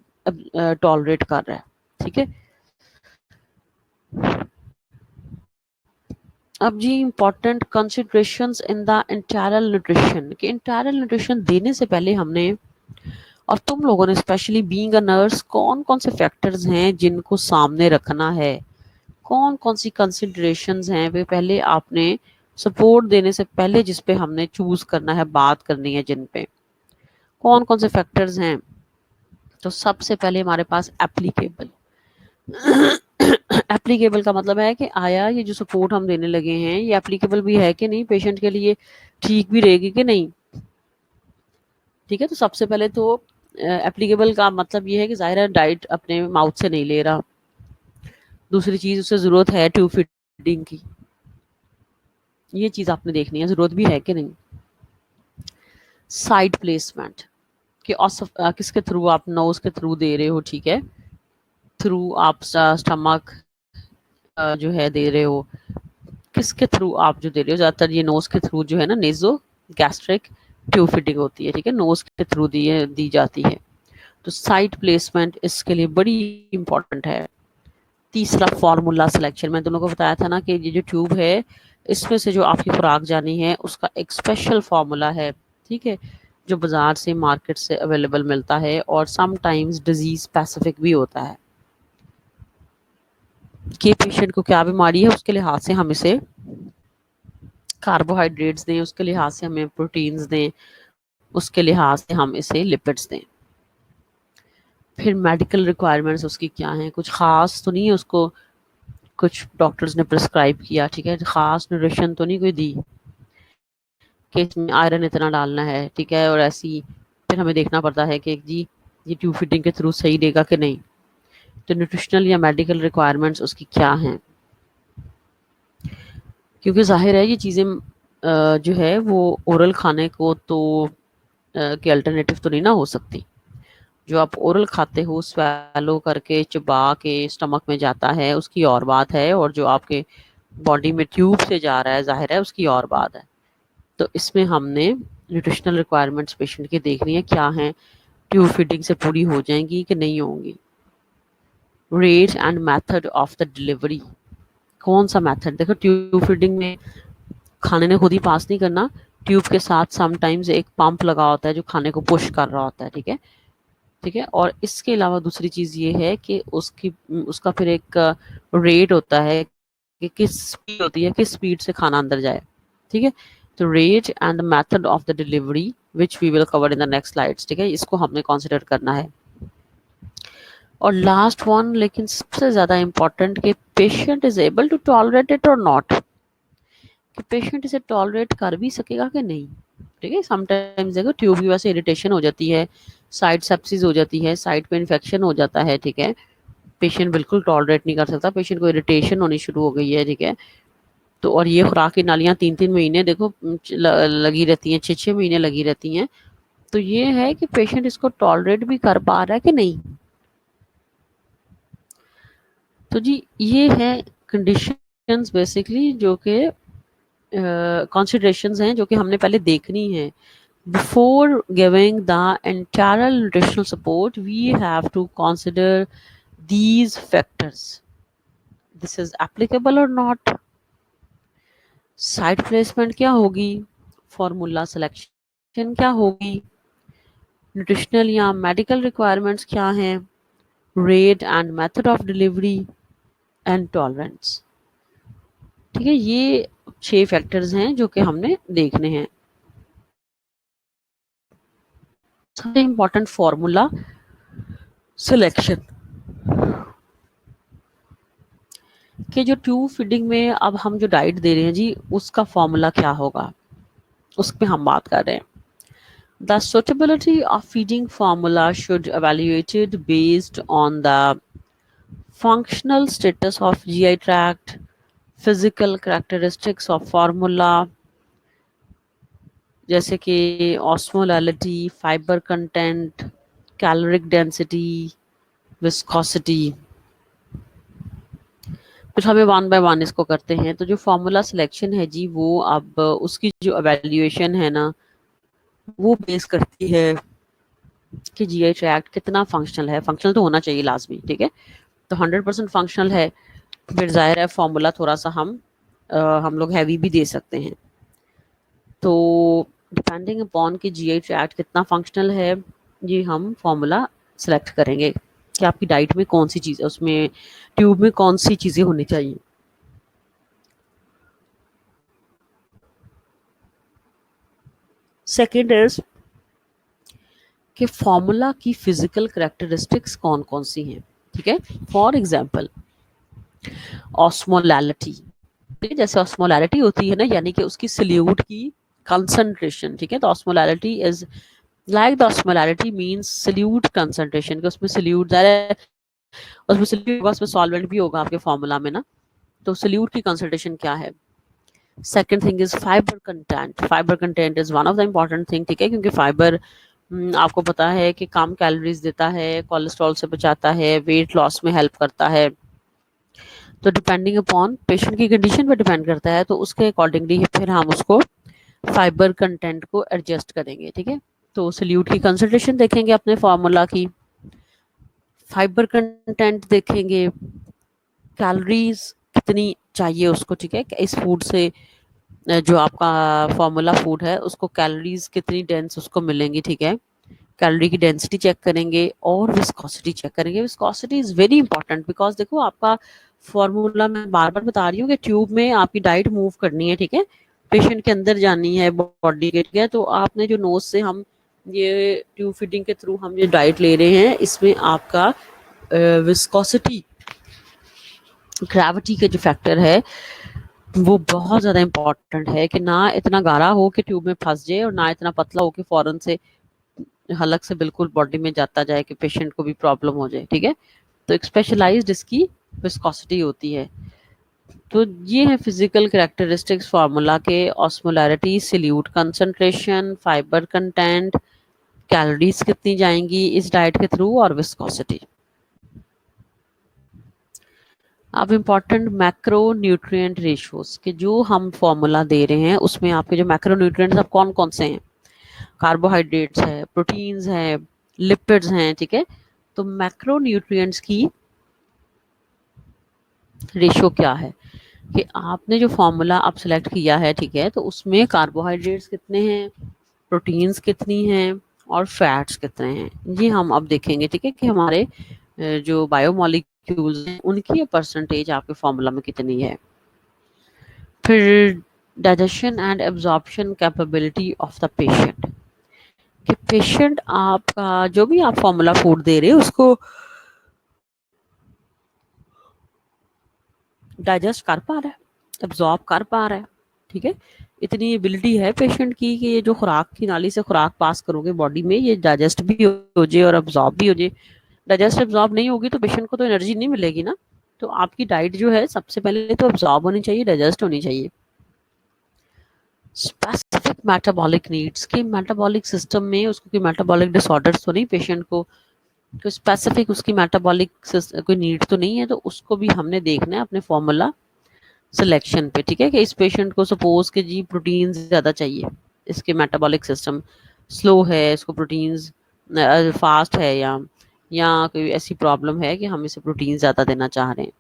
टॉलरेट कर रहा है, ठीक है। अब जी important considerations in the internal nutrition, कि इंटरनल न्यूट्रिशन देने से पहले हमने और तुम लोगों ने स्पेशली बीइंग अ नर्स कौन कौन से फैक्टर्स हैं जिनको सामने रखना है, कौन कौन सी कंसिडरेशंस हैं वे पहले आपने सपोर्ट देने से पहले जिस पे हमने चूज करना है, बात करनी है, जिन पे कौन कौन से फैक्टर्स हैं। तो सबसे पहले हमारे पास एप्लीकेबल एप्लीकेबल का मतलब है कि आया ये जो सपोर्ट हम देने लगे हैं ये एप्लीकेबल भी है कि नहीं, पेशेंट के लिए ठीक भी रहेगी कि नहीं, ठीक है। तो सबसे पहले तो एप्लीकेबल का मतलब ये है कि ज़ाहिर है डाइट अपने माउथ से नहीं ले रहा, दूसरी चीज़ उसे ज़रूरत है ट्यूब फीडिंग की, ये चीज़ आपने देखनी है ज़रूरत भी है कि नहीं। साइड प्लेसमेंट कि किसके थ्रू आप नोज के थ्रू दे रहे हो, ठीक है, थ्रू आप स्टमक जो है दे रहे हो, किसके थ्रू आप जो दे रहे हो, ज़्यादातर ये नोज के थ्रू जो है ना नेजो गैस्ट्रिक ट्यूब फीडिंग होती है, ठीक है, नोज के थ्रू दी जाती है, तो साइड प्लेसमेंट इसके लिए बड़ी इंपॉर्टेंट है। तीसरा फार्मूला सिलेक्शन, मैंने तुम लोगों को बताया था ना कि ये जो ट्यूब है इसमें से जो आपकी खुराक जानी है उसका एक स्पेशल फार्मूला है, ठीक है, जो बाजार से मार्केट से अवेलेबल मिलता है और समटाइम्स डिजीज स्पेसिफिक भी होता है कि पेशेंट को क्या बीमारी है उसके लिहाज से हम इसे कार्बोहाइड्रेट्स दें, उसके लिहाज से हमें प्रोटीन्स दें, उसके लिहाज से हम इसे लिपिड्स दें। फिर मेडिकल रिक्वायरमेंट्स उसकी क्या हैं, कुछ ख़ास तो नहीं है उसको कुछ डॉक्टर्स ने प्रिस्क्राइब किया, ठीक है, ख़ास न्यूट्रिशन तो नहीं कोई दी कि इसमें आयरन इतना डालना है, ठीक है, और ऐसी फिर हमें देखना पड़ता है कि जी ये ट्यूब फीडिंग के थ्रू सही देगा कि नहीं, तो न्यूट्रिशनल या मेडिकल रिक्वायरमेंट्स उसकी क्या हैं। क्योंकि ज़ाहिर है ये चीज़ें जो है वो ओरल खाने को तो के अल्टरनेटिव तो नहीं ना हो सकती। जो आप ओरल खाते हो स्वैलो करके चबा के स्टमक में जाता है उसकी और बात है, और जो आपके बॉडी में ट्यूब से जा रहा है ज़ाहिर है उसकी और बात है। तो इसमें हमने न्यूट्रिशनल रिक्वायरमेंट्स पेशेंट की देखनी है क्या हैं, ट्यूब फीडिंग से पूरी हो जाएंगी कि नहीं होंगी। Rate and method of the delivery, कौन सा मेथड, देखो ट्यूब फीडिंग में खाने ने खुद ही पास नहीं करना, ट्यूब के साथ समटाइम्स एक पंप लगा होता है जो खाने को पुश कर रहा होता है, ठीक है। ठीक है, और इसके अलावा दूसरी चीज़ ये है कि उसका फिर एक रेट होता है कि किस स्पीड होती है, किस स्पीड से खाना अंदर जाए, ठीक है। तो rate and the method of the delivery which we will cover in the next slides, ठीक है, इसको हमने कंसिडर करना है। और लास्ट वन लेकिन सबसे ज़्यादा इम्पोर्टेंट कि patient is able to tolerate it और नॉट, कि पेशेंट इसे टॉलरेट कर भी सकेगा कि नहीं, ठीक है। समटाइम्स देखो ट्यूब की वजह से इरिटेशन हो जाती है, साइड सेप्सिस हो जाती है, साइड पे इन्फेक्शन हो जाता है, ठीक है। पेशेंट बिल्कुल टॉलरेट नहीं कर सकता, पेशेंट को इरिटेशन होनी शुरू हो गई है, ठीक है। तो और ये खुराक की नालियाँ 3-3 महीने देखो लगी रहती हैं, 6-6 महीने लगी रहती हैं। तो ये है कि पेशेंट इसको टॉलरेट भी कर पा रहा है कि नहीं। तो जी ये है कंडीशंस बेसिकली जो कि considerations हैं जो कि हमने पहले देखनी है। Before giving the entire nutritional support, we have to consider these factors. This is applicable or not? Site placement क्या होगी? Formula selection क्या होगी? Nutritional या medical requirements क्या हैं? Rate and method of delivery and tolerance. ठीक है, ये 6 फैक्टर्स हैं जो कि हमने देखने हैं। सबसे इम्पोर्टेंट फॉर्मूला सिलेक्शन, कि जो ट्यूब फीडिंग में अब हम जो डाइट दे रहे हैं जी उसका फॉर्मूला क्या होगा, उस पे हम बात कर रहे हैं। The suitability of feeding formula should evaluated based on the functional status of GI tract, physical characteristics of formula जैसे कि osmolality, fibre content, caloric density, viscosity. कुछ हमें वन बाय वन इसको करते हैं। तो जो फॉर्मूला सिलेक्शन है जी वो अब उसकी जो एवेल्युएशन है ना वो बेस करती है कि जीआई ट्रैक्ट कितना फंक्शनल है। फंक्शनल तो होना चाहिए लाजमी, ठीक है। तो 100% फंक्शनल है, फिर जाहिर है फॉर्मूला थोड़ा सा हम लोग हैवी भी दे सकते हैं। तो डिपेंडिंग अपॉन कि जीआई ट्रैक्ट कितना फंक्शनल है ये हम फॉर्मूला सेलेक्ट करेंगे कि आपकी डाइट में कौन सी चीज़, उसमें ट्यूब में कौन सी चीज़ें होनी चाहिए। सेकेंड इज कि फॉर्मूला की फिजिकल करेक्टरिस्टिक्स कौन कौन सी हैं, ठीक है। फॉर एग्जाम्पल ऑस्मोलैलिटी, ठीक है, जैसे ऑस्मोलैलिटी होती है ना यानी कि उसकी सल्यूट की कंसंट्रेशन, ठीक है। तो osmolality is like the osmolality means solute concentration, कि उसमें सल्यूट है, उसमें सल्यूट होगा, उसमें सॉल्वेंट भी होगा आपके फॉर्मूला में ना। तो सल्यूट की कंसंट्रेशन क्या है। Second thing is fibre content, fibre content is one of the important thing, ठीक है, क्योंकि फाइबर आपको पता है कि कम कैलोरीज देता है, कोलेस्ट्रॉल से बचाता है, वेट लॉस में हेल्प करता है। तो डिपेंडिंग अपॉन पेशेंट की कंडीशन पर डिपेंड करता है, तो उसके अकॉर्डिंगली फिर हम उसको फाइबर कंटेंट को एडजस्ट करेंगे, ठीक है। तो सल्यूट की कंसंट्रेशन देखेंगे अपने फार्मूला की, फाइबर कंटेंट देखेंगे, कैलोरीज कितनी चाहिए उसको, ठीक है, इस फूड से जो आपका फार्मूला फूड है उसको कैलोरीज कितनी डेंस उसको मिलेंगी, ठीक है। कैलोरी की डेंसिटी चेक करेंगे और विस्कोसिटी चेक करेंगे। Viscosity is very important because देखो आपका फॉर्मूला मैं बार बार बता रही हूँ कि ट्यूब में आपकी डाइट मूव करनी है, ठीक है, पेशेंट के अंदर जानी है बॉडी के, ठीक है। तो आपने जो नोज से हम ये ट्यूब फीडिंग के थ्रू हम ये डाइट ले रहे हैं इसमें आपका विस्कोसिटी, ग्रेविटी के जो फैक्टर है वो बहुत ज़्यादा इम्पोर्टेंट है कि ना इतना गाढ़ा हो कि ट्यूब में फंस जाए और ना इतना पतला हो कि फौरन से हलक से बिल्कुल बॉडी में जाता जाए कि पेशेंट को भी प्रॉब्लम हो जाए, ठीक है। तो एक स्पेशलाइज्ड इसकी विस्कोसिटी होती है। तो ये है फिजिकल कैरेक्टरिस्टिक्स फार्मूला के। Osmolarity, solute concentration, fibre content, calories कितनी जाएंगी इस डाइट के थ्रू, और विस्कोसिटी। अब इम्पॉर्टेंट मैक्रो न्यूट्रिएंट रेशियोज के जो हम फॉर्मूला दे रहे हैं उसमें आपके जो मैक्रो न्यूट्रिएंट्स अब कौन कौन से हैं, कार्बोहाइड्रेट्स है, प्रोटीन्स है, लिपिड्स हैं, ठीक है। तो मैक्रो न्यूट्रिएंट्स की रेशियो क्या है कि आपने जो फॉर्मूला आप सेलेक्ट किया है, ठीक है, तो उसमें कार्बोहाइड्रेट्स कितने हैं, प्रोटीन्स कितनी हैं, और फैट्स कितने हैं, ये हम अब देखेंगे, ठीक है, कि हमारे जो बायोमोलिक्यूल्स हैं उनकी परसेंटेज आपके फॉर्मूला में कितनी है। फिर digestion and absorption capability of the patient, कि पेशेंट आपका जो भी आप फॉर्मूला फूड दे रहे हैं उसको डाइजेस्ट कर पा रहा है, एब्जॉर्ब कर पा रहा है, ठीक है। इतनी एबिलिटी है पेशेंट की कि ये जो खुराक की नाली से खुराक पास करोगे बॉडी में, ये डाइजेस्ट भी हो जाए और एब्जॉर्ब भी हो जाए। डाइजेस्ट एब्जॉर्ब नहीं होगी तो पेशेंट को तो एनर्जी नहीं मिलेगी ना। तो आपकी डाइट जो है सबसे पहले तो एब्जॉर्ब होनी चाहिए, डाइजेस्ट होनी चाहिए। स्पेसिफिक मेटाबॉलिक नीड्स, के मेटाबॉलिक सिस्टम में उसको कोई मेटाबॉलिक डिसऑर्डर्स तो नहीं, पेशेंट को कोई स्पेसिफिक उसकी मेटाबॉलिक कोई नीड तो नहीं है, तो उसको भी हमने देखना है अपने फॉर्मूला सिलेक्शन पे, ठीक है। कि इस पेशेंट को सपोज के जी प्रोटीन ज़्यादा चाहिए, इसके मेटाबॉलिक सिस्टम स्लो है, इसको प्रोटीन्स फास्ट है, या कोई ऐसी प्रॉब्लम है कि हम इसे प्रोटीन ज़्यादा देना चाह रहे हैं,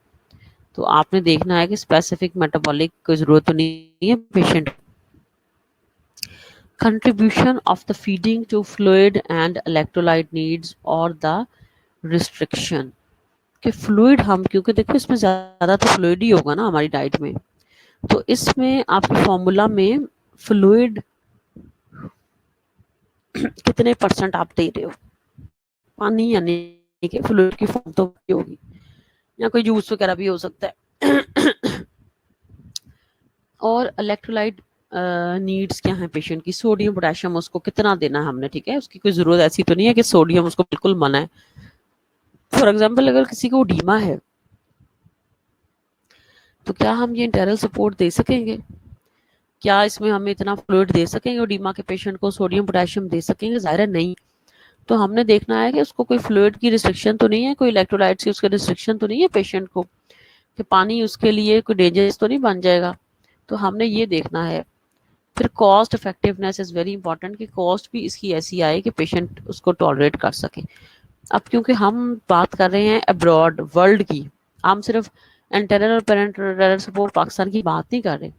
तो आपने देखना है कि स्पेसिफिक मेटाबॉलिक की ज़रूरत तो नहीं है patient. Contribution of the feeding to fluid and electrolyte needs और द रिस्ट्रिक्शन, कि फ्लूइड हम, क्योंकि देखो इसमें ज़्यादा तो फ्लूइड ही होगा ना हमारी डाइट में, तो इसमें आपके फॉर्मूला में फ्लूइड कितने परसेंट आप दे रहे हो, पानी यानी कि फ्लूइड की फॉर्म तो होगी, या कोई जूस वगैरह भी हो सकता है। और इलेक्ट्रोलाइट नीड्स क्या है पेशेंट की, सोडियम पोटेशियम उसको कितना देना है हमने, ठीक है। उसकी कोई ज़रूरत ऐसी तो नहीं है कि सोडियम उसको बिल्कुल मना है। फॉर एग्जाम्पल अगर किसी को डीमा है तो क्या हम ये इंटरनल सपोर्ट दे सकेंगे, क्या इसमें हमें इतना फ्लूइड दे सकेंगे और डीमा के पेशेंट को सोडियम पोटेशियम दे सकेंगे, ज़ाहिर है नहीं। तो हमने देखना है कि उसको कोई फ्लूइड की रिस्ट्रिक्शन तो नहीं है, कोई इलेक्ट्रोलाइट्स की उसके रिस्ट्रिक्शन तो नहीं है पेशेंट को, कि पानी उसके लिए कोई डेंजरस तो नहीं बन जाएगा, तो हमने ये देखना है। फिर cost effectiveness is very important, कि कॉस्ट भी इसकी ऐसी आए कि पेशेंट उसको टॉलरेट कर सके। अब क्योंकि हम बात कर रहे हैं अब्रॉड वर्ल्ड की, हम सिर्फ इंटरनल और पेरेंटल सपोर्ट पाकिस्तान की बात नहीं कर रहे,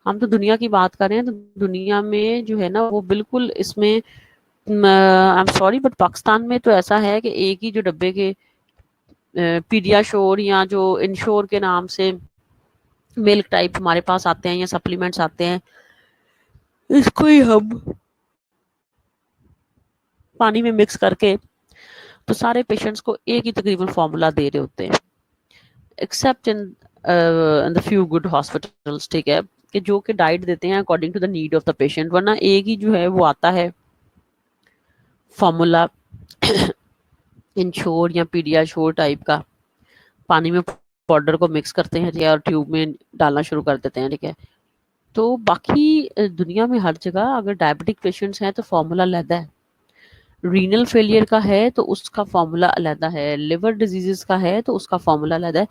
हम तो दुनिया की बात कर रहे हैं। तो दुनिया में जो है ना वो बिल्कुल इसमें I am sorry but Pakistan में तो ऐसा है कि एक ही जो डब्बे के पीडियाश्योर या जो इंश्योर के नाम से मिल्क टाइप हमारे पास आते हैं या सप्लीमेंट्स आते हैं, इसको ही हम पानी में मिक्स करके तो सारे पेशेंट्स को एक ही तकरीबन फार्मूला दे रहे होते हैं, except in the few good hospitals, ठीक है, कि जो कि डाइट देते हैं according to the need of the patient, वरना एक ही जो है वो आता है फार्मूला इंश्योर या पीडियाश्योर टाइप का, पानी में पाउडर को मिक्स करते हैं या ट्यूब में डालना शुरू कर देते हैं, ठीक है। तो बाकी दुनिया में हर जगह अगर डायबिटिक पेशेंट्स हैं तो फार्मूला अलहदा है, रीनल फेलियर का है तो उसका फार्मूला अलहदा है, लिवर डिजीजेस का है तो उसका फार्मूला अलहदा है,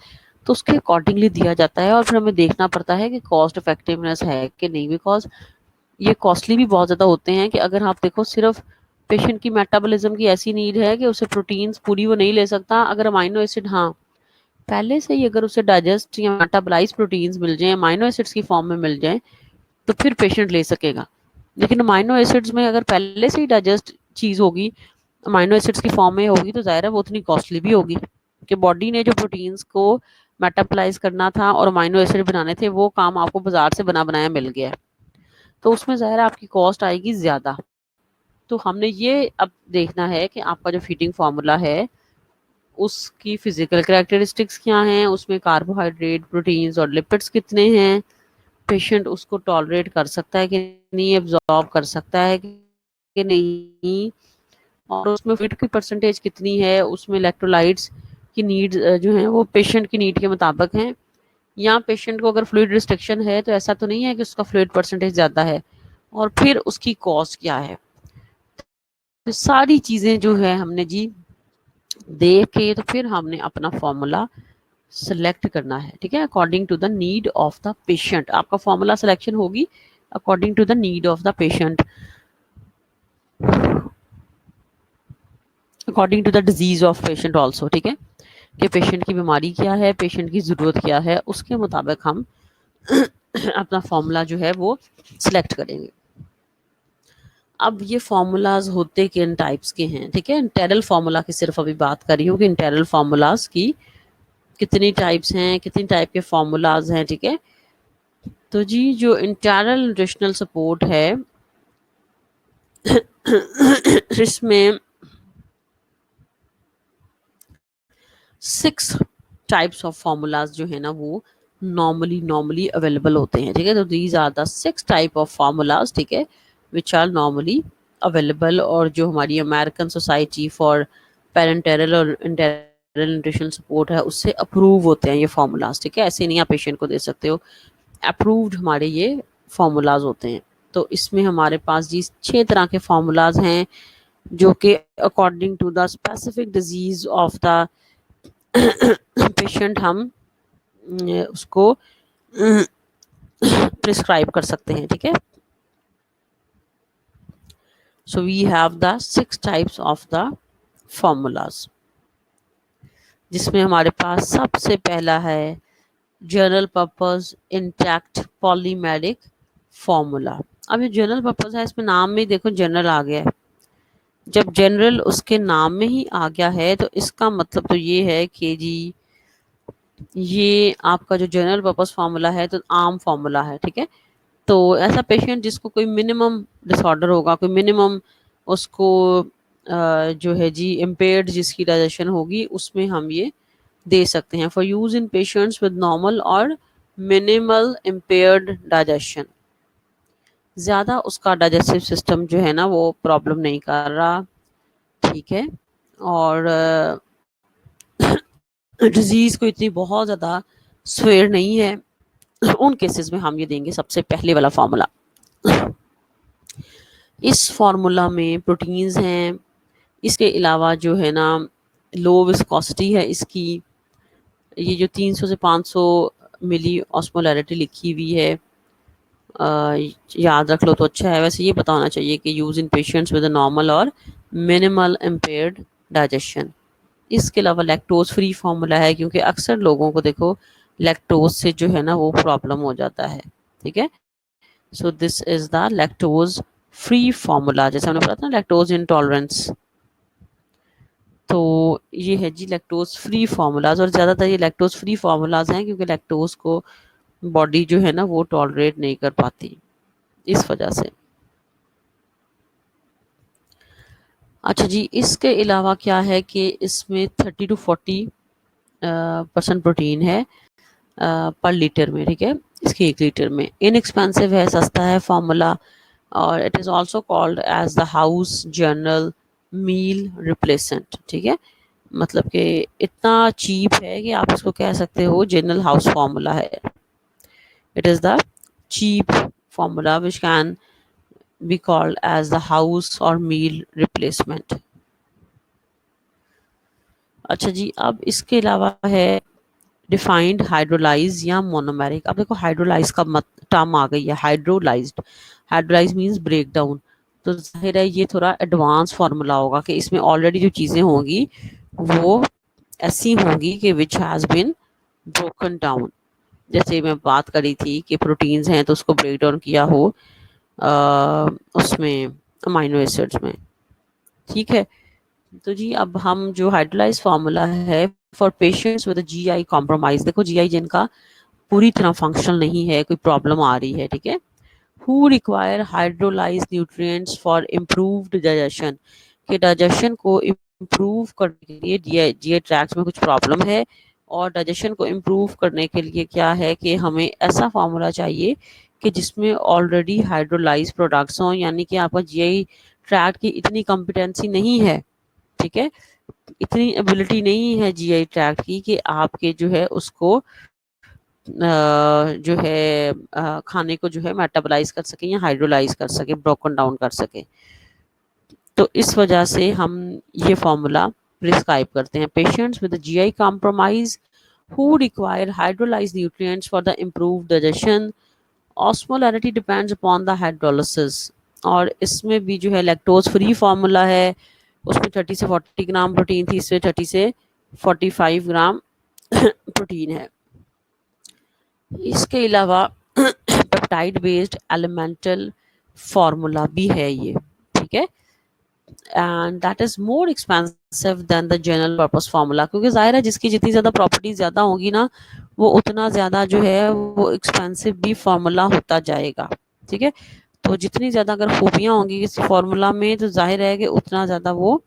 तो उसके अकॉर्डिंगली दिया जाता है। और फिर हमें देखना पड़ता है कि कॉस्ट इफेक्टिवनेस है कि नहीं, बिकॉज ये कॉस्टली भी बहुत ज़्यादा होते हैं। कि अगर आप देखो सिर्फ पेशेंट की मेटाबॉलिज्म की ऐसी नीड है कि उसे प्रोटीन्स पूरी वो नहीं ले सकता, अगर अमाइनो एसिड, हाँ पहले से ही अगर उसे डाइजेस्ट या मेटाबोलाइज प्रोटीन्स मिल जाएं, अमाइनो एसिड्स की फॉर्म में मिल जाएं, तो फिर पेशेंट ले सकेगा। लेकिन अमाइनो एसिड्स में अगर पहले से ही डाइजेस्ट चीज़ होगी, अमाइनो एसिड्स की फॉर्म में होगी, तो ज़ाहिर है वो उतनी कॉस्टली भी होगी, कि बॉडी ने जो प्रोटीन्स को मेटाबोलाइज करना था और अमाइनो एसिड बनाने थे वो काम आपको बाजार से बना बनाया मिल गया है, तो उसमें ज़ाहिर है आपकी कॉस्ट आएगी ज़्यादा। तो हमने ये अब देखना है कि आपका जो फीडिंग फार्मूला है उसकी फिजिकल कैरेक्टरिस्टिक्स क्या हैं, उसमें कार्बोहाइड्रेट, प्रोटीन्स और लिपिड्स कितने हैं, पेशेंट उसको टॉलरेट कर सकता है कि नहीं, एब्जॉर्ब कर सकता है कि नहीं, और उसमें फिट की परसेंटेज कितनी है, उसमें इलेक्ट्रोलाइट्स की नीड जो है वो पेशेंट की नीड के मुताबिक हैं यहाँ पेशेंट को अगर फ्लूइड रिस्ट्रिक्शन है तो ऐसा तो नहीं है कि उसका फ्लूइड परसेंटेज ज़्यादा है और फिर उसकी कॉज क्या है। तो सारी चीज़ें जो है हमने जी देख के तो फिर हमने अपना फॉर्मूला सेलेक्ट करना है, ठीक है, according to the need of the patient. आपका फॉर्मूला सिलेक्शन होगी according to the need of the patient, according to the disease of patient also, ठीक है, कि पेशेंट की बीमारी क्या है, पेशेंट की ज़रूरत क्या है, उसके मुताबिक हम अपना फॉर्मूला जो है वो सिलेक्ट करेंगे। अब ये फार्मूलाज होते किन टाइप्स के हैं, ठीक है, इंटेरल फार्मूला की सिर्फ अभी बात कर रही हूँ कि इंटेरल फार्मूलाज की कितनी टाइप्स हैं, कितनी टाइप के फार्मूलाज हैं, ठीक है। तो जी जो इंटेरल न्यूट्रिशनल सपोर्ट है इसमें 6 टाइप्स ऑफ फार्मूलाज जो है ना वो नॉर्मली अवेलेबल होते हैं, ठीक है। तो these are the 6 type of formulas, ठीक है, विच आर नॉर्मली अवेलेबल, और जो हमारी अमेरिकन सोसाइटी फॉर पेरेंटरल और इंटेरल न्यूट्रिशनल सपोर्ट है उससे अप्रूव होते हैं ये फार्मूलाज, ठीक है। ऐसे नहीं आप पेशेंट को दे सकते हो, अप्रूव्ड हमारे ये फार्मूलाज होते हैं। तो इसमें हमारे पास जी 6 तरह के फार्मूलाज हैं जो कि according to the specific disease of the patient हम उसको प्रिस्क्राइब कर सकते हैं, ठीक है। So we have the 6 types of the formulas, जिसमें हमारे पास सबसे पहला है general purpose intact polymeric formula. अब ये जनरल पर्पस है, इसमें नाम में देखो जनरल आ गया है। जब जनरल उसके नाम में ही आ गया है तो इसका मतलब तो ये है कि जी ये आपका जो जनरल पर्पस फार्मूला है तो आम फार्मूला है, ठीक है। तो ऐसा पेशेंट जिसको कोई मिनिमम डिसऑर्डर होगा, कोई मिनिमम उसको जो है जी इम्पेयर्ड जिसकी डाइजेशन होगी, उसमें हम ये दे सकते हैं for use in patients with normal और मिनिमल इम्पेयर्ड डाइजेशन। ज़्यादा उसका डाइजेस्टिव सिस्टम जो है ना वो प्रॉब्लम नहीं कर रहा, ठीक है, और डिजीज़ को इतनी बहुत ज़्यादा स्वेयर नहीं है, उन केसेस में हम ये देंगे सबसे पहले वाला फार्मूला। इस फार्मूला में प्रोटीन्स हैं, इसके अलावा जो है ना लो विस्कोसिटी है इसकी, ये जो 300 से 500 मिली ऑस्मोलैरिटी लिखी हुई है, याद रख लो तो अच्छा है। वैसे ये पता होना चाहिए कि use in patients with normal और मिनिमल इम्पेयर्ड डाइजेशन। इसके अलावा लैक्टोज फ्री फार्मूला है, क्योंकि अक्सर लोगों को देखो लैक्टोज से जो है ना वो प्रॉब्लम हो जाता है, ठीक है। So this is the lactose free formula, जैसे हमने पढ़ा था ना लैक्टोज इंटॉलरेंस, तो ये है जी लैक्टोज फ्री फार्मूलाज। और ज़्यादातर ये लैक्टोज फ्री फार्मूलाज हैं क्योंकि लैक्टोज को बॉडी जो है ना वो टॉलरेट नहीं कर पाती, इस वजह से। अच्छा जी, इसके अलावा क्या है कि इसमें 30 to 40% प्रोटीन है पर लीटर में, ठीक है, इसके 1 लीटर में। इनएक्सपेंसिव है, सस्ता है फार्मूला, और it is also called as the house general meal replacement, ठीक है। मतलब कि इतना चीप है कि आप इसको कह सकते हो जनरल हाउस फार्मूला है। It is the cheap formula which can be called as the house और मील रिप्लेसमेंट। अच्छा जी, अब इसके अलावा है डिफाइंड हाइड्रोलाइज या मोनोमेरिक। अब देखो हाइड्रोलाइज का टर्म आ गई है, hydrolysed, hydrolyse means break down. तो जाहिर है ये थोड़ा एडवांस फार्मूला होगा कि इसमें ऑलरेडी जो चीज़ें होंगी वो ऐसी होंगी कि which has been broken down. जैसे मैं बात करी थी कि प्रोटीन्स हैं तो उसको ब्रेक डाउन किया हो उसमें अमाइनो एसिड्स में, ठीक है। तो जी अब हम जो हाइड्रोलाइज फार्मूला है for patients with GI compromise, देखो जीआई जिनका पूरी तरह फंक्शनल नहीं है, कोई प्रॉब्लम आ रही है, ठीक है, who require hydrolyse nutrients for improved digestion, के डाइजेशन को इम्प्रूव करने के लिए जीआई ट्रैक्ट में कुछ प्रॉब्लम है, और डाइजेशन को इम्प्रूव करने के लिए क्या है कि हमें ऐसा फार्मूला चाहिए कि जिसमें ऑलरेडी हाइड्रोलाइज प्रोडक्ट्स हों, यानी कि आपका जीआई ट्रैक्ट की इतनी कॉम्पिटेंसी नहीं है, ठीक है, इतनी एबिलिटी नहीं है जीआई ट्रैक्ट की कि आपके जो है उसको जो है खाने को जो है मेटाबोलाइज कर सके या हाइड्रोलाइज कर सके, ब्रोकन डाउन कर सके। तो इस वजह से हम ये फॉर्मूला प्रिस्क्राइब करते हैं। Patients with GI compromise who require hydrolyzed nutrients for the improved digestion. Osmolarity depends upon the hydrolysis। और इसमें भी जो है लैक्टोज फ्री फार्मूला है, उसमें 30 से 40 ग्राम प्रोटीन थी, इसमें 30 से 45 ग्राम प्रोटीन है। इसके अलावा पेप्टाइड बेस्ड एलिमेंटल फार्मूला भी है ये, ठीक है, and that is more expensive than the general purpose formula, क्योंकि जाहिर है जिसकी जितनी ज़्यादा प्रॉपर्टीज ज़्यादा होगी ना, वो उतना ज़्यादा जो है वो एक्सपेंसिव भी फार्मूला होता जाएगा, ठीक है। तो जितनी ज़्यादा अगर खूबियाँ होंगी किसी फार्मूला में, तो जाहिर है कि उतना ज़्यादा वो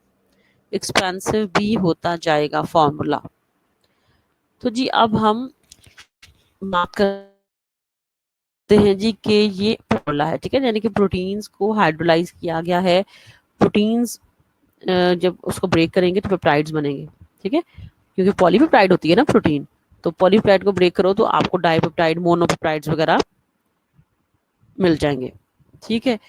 एक्सपेंसिव भी होता जाएगा फार्मूला। तो जी अब हम बात करते हैं जी कि ये फार्मूला है, ठीक है, यानी कि प्रोटीन्स को हाइड्रोलाइज किया गया है। प्रोटीन्स जब उसको ब्रेक करेंगे तो पेप्टाइड्स बनेंगे, ठीक है, क्योंकि पॉलीपेप्टाइड होती है ना प्रोटीन, तो पॉलीपेप्टाइड को ब्रेक करो तो आपको डाइपेप्टाइड, मोनोपेप्टाइड्स वगैरह मिल जाएंगे, ठीक है।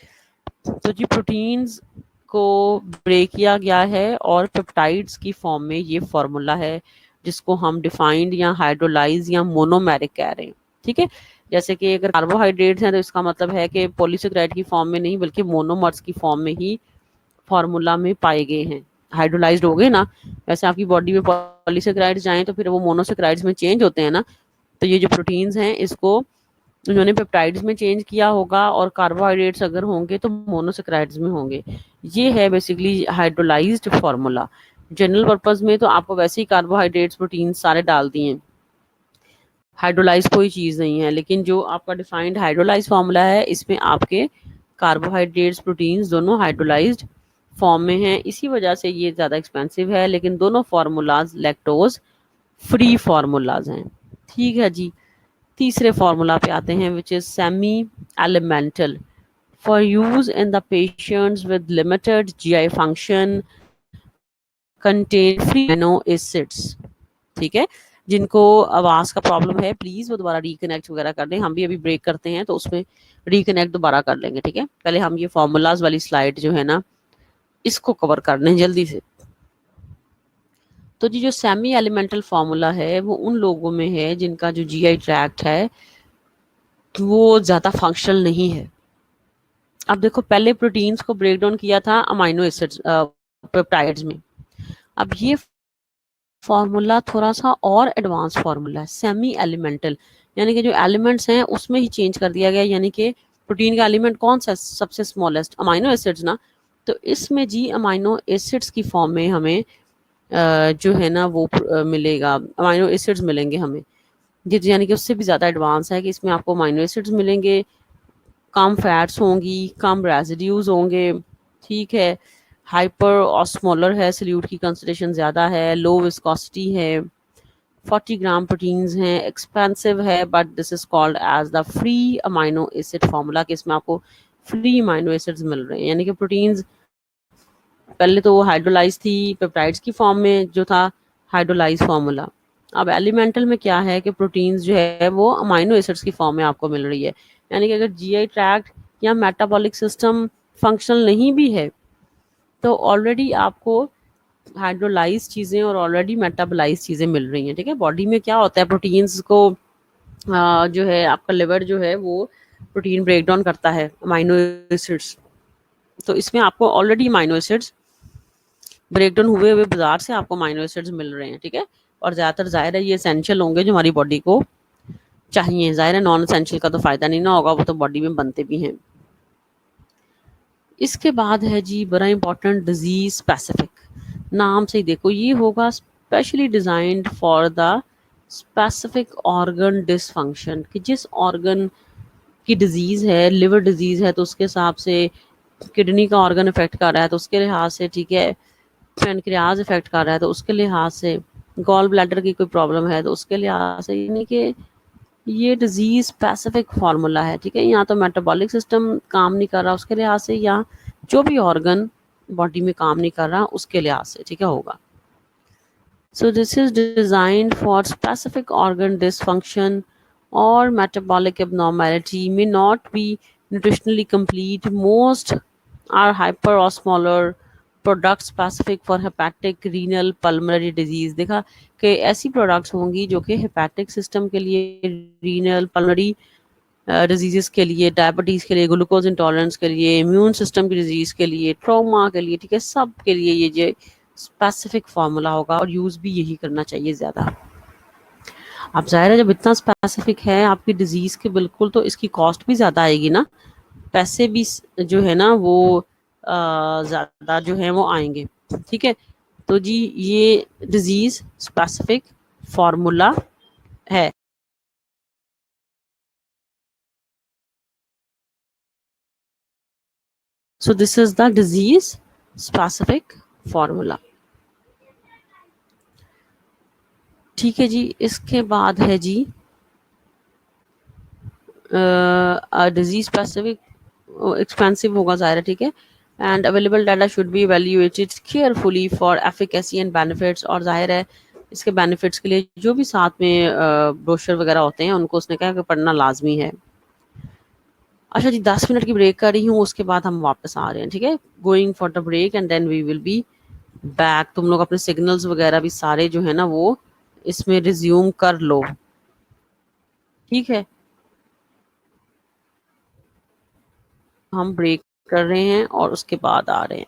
तो जी प्रोटीन्स को ब्रेक किया गया है और पेप्टाइड्स की फॉर्म में ये फॉर्मूला है, जिसको हम डिफाइंड या हाइड्रोलाइज या मोनोमेरिक कह रहे हैं, ठीक है। जैसे कि अगर कार्बोहाइड्रेट्स हैं तो इसका मतलब है कि पॉलीसेकेराइड की फॉर्म में नहीं बल्कि मोनोमर्स की फॉर्म में ही फार्मूला में पाए गए हैं, हाइड्रोलाइज्ड हो गए ना। वैसे आपकी बॉडी में पॉलीसेकेराइड्स जाएं तो फिर वो मोनोसेकेराइड्स में चेंज होते हैं ना, तो ये जो प्रोटीन्स हैं इसको उन्होंने पेप्टाइड्स में चेंज किया होगा, और कार्बोहाइड्रेट्स अगर होंगे तो मोनोसेकेराइड्स में होंगे। ये है basically hydrolysed formula. General purpose में तो आपको वैसे ही कार्बोहाइड्रेट्स प्रोटीन सारे डाल दिए हैं, हाइड्रोलाइज कोई चीज़ नहीं है, लेकिन जो आपका डिफाइंड हाइड्रोलाइज फार्मूला है इसमें आपके कार्बोहाइड्रेट्स प्रोटीन्स दोनों हाइड्रोलाइज्ड फॉर्म में हैं, इसी वजह से ये ज़्यादा एक्सपेंसिव है। लेकिन दोनों फार्मूलाज लैक्टोज फ्री फार्मूलाज हैं, ठीक है जी। तीसरे फार्मूला पे आते हैं, which is semi elemental for use in the patients with limited GI function, contain free amino acids, ठीक है। जिनको आवाज का प्रॉब्लम है प्लीज वो दोबारा रिकनेक्ट वगैरह कर दें, हम भी अभी ब्रेक करते हैं तो उसमें रिकनेक्ट दोबारा कर लेंगे, ठीक है। पहले हम ये फार्मूलाज वाली स्लाइड जो है ना इसको कवर कर लें जल्दी से। तो जी जो सेमी एलिमेंटल फार्मूला है वो उन लोगों में है जिनका जो जीआई ट्रैक्ट है वो ज़्यादा फंक्शनल नहीं है। अब देखो पहले प्रोटीन्स को ब्रेक डाउन किया था अमाइनो एसिड्स पेप्टाइड्स में, अब ये फार्मूला थोड़ा सा और एडवांस फार्मूला है, सेमी एलिमेंटल, यानी कि जो एलिमेंट्स हैं उसमें ही चेंज कर दिया गया, यानी कि प्रोटीन का एलिमेंट कौन सा सबसे स्मॉलेस्ट, अमाइनो एसिड्स ना, तो इसमें जी अमाइनो एसिड्स की फॉर्म में हमें जो है ना वो मिलेगा, अमाइनो एसिड्स मिलेंगे हमें, यानी कि उससे भी ज़्यादा एडवांस है कि इसमें आपको अमाइनो एसिड्स मिलेंगे, कम फैट्स होंगी, कम रेजिड्यूज होंगे, ठीक है। हाइपर ऑस्मोलर है, सल्यूट की कंसंट्रेशन ज़्यादा है, लो विस्कोसिटी है, 40 ग्राम प्रोटीन्स हैं, एक्सपेंसिव है, but this is called as the free amino acid formula, कि इसमें आपको फ्री अमाइनो एसिड्स मिल रहे हैं, यानी कि प्रोटीन्स पहले तो वो हाइड्रोलाइज थी पेप्टाइड्स की फॉर्म में जो था हाइड्रोलाइज फार्मूला। अब एलिमेंटल में क्या है कि प्रोटीन्स जो है वो अमाइनो एसिड्स की फॉर्म में आपको मिल रही है, यानी कि अगर जीआई ट्रैक्ट या मेटाबॉलिक सिस्टम फंक्शनल नहीं भी है तो ऑलरेडी आपको हाइड्रोलाइज चीज़ें और ऑलरेडी मेटाबोलाइज चीज़ें मिल रही हैं, ठीक है। बॉडी में क्या होता है, प्रोटीन्स को जो है आपका लिवर जो है वो प्रोटीन ब्रेक डाउन करता है अमाइनो एसिड्स, तो इसमें आपको already amino acids break down हुए हुए बाजार से आपको अमाइनो एसिड्स मिल रहे हैं, ठीक है। और ज़्यादातर ज़ाहिर है ये एसेंशियल होंगे जो हमारी बॉडी को चाहिए, ज़ाहिर है नॉन एसेंशियल का तो फ़ायदा नहीं ना होगा, वो तो बॉडी में बनते भी हैं। इसके बाद है जी बड़ा इंपॉर्टेंट डिजीज स्पेसिफिक, नाम से ही देखो ये होगा specially designed for the specific organ dysfunction, कि जिस ऑर्गन की डिजीज है, लिवर डिजीज है तो उसके हिसाब से, किडनी का ऑर्गन इफेक्ट कर रहा है तो उसके लिहाज से, ठीक है, पैनक्रियाज इफेक्ट कर रहा है तो उसके लिहाज से, गॉल ब्लैडर की कोई प्रॉब्लम है तो उसके लिहाज से, यानी कि ये डिजीज स्पेसिफिक फार्मूला है, ठीक है। यहाँ तो मेटाबॉलिक सिस्टम काम नहीं कर रहा उसके लिहाज से, या जो भी ऑर्गन बॉडी में काम नहीं कर रहा उसके लिहाज से, ठीक है, होगा। So this is designed for specific organ dysfunction or metabolic abnormality, may not be nutritionally complete. Most are hyperosmolar product specific for hepatic renal pulmonary disease. देखा कि ऐसी प्रोडक्ट्स होंगी जो कि हेपेटिक सिस्टम के लिए, रीनल पल्मोनरी डिजीज़ के लिए, डायबिटीज़ के लिए, ग्लूकोज इंटॉलरेंस के लिए, इम्यून सिस्टम की डिजीज़ के लिए, ट्रॉमा के लिए, ठीक है, सब के लिए ये जो स्पेसिफिक फार्मूला होगा और यूज़ भी यही करना चाहिए ज़्यादा। अब ज़ाहिर है जब इतना स्पेसिफिक है आपकी डिजीज़ के, बिल्कुल, तो इसकी कॉस्ट भी ज़्यादा आएगी ना, पैसे भी जो है ना वो ज़्यादा जो है वो आएंगे। ठीक है, तो जी ये डिजीज़ स्पेसिफिक फार्मूला है। So this is the disease specific formula. ठीक है जी, इसके बाद है जी डिजीज स्पेसिफिक, एक्सपेंसिव होगा ज़ाहिर है, ठीक है, and available data should be evaluated carefully for efficacy and benefits. और जाहिर है इसके बेनिफिट्स के लिए जो भी साथ में ब्रोशर वगैरह होते हैं उनको उसने कहा कि पढ़ना लाजमी है। अच्छा जी, 10 मिनट की ब्रेक कर रही हूँ, उसके बाद हम वापस आ रहे हैं, ठीक है, going for the break and then we will be back. तुम लोग अपने सिग्नल्स वगैरह भी सारे जो है ना वो इसमें रिज्यूम कर लो, ठीक है। हम ब्रेक कर रहे हैं और उसके बाद आ रहे हैं।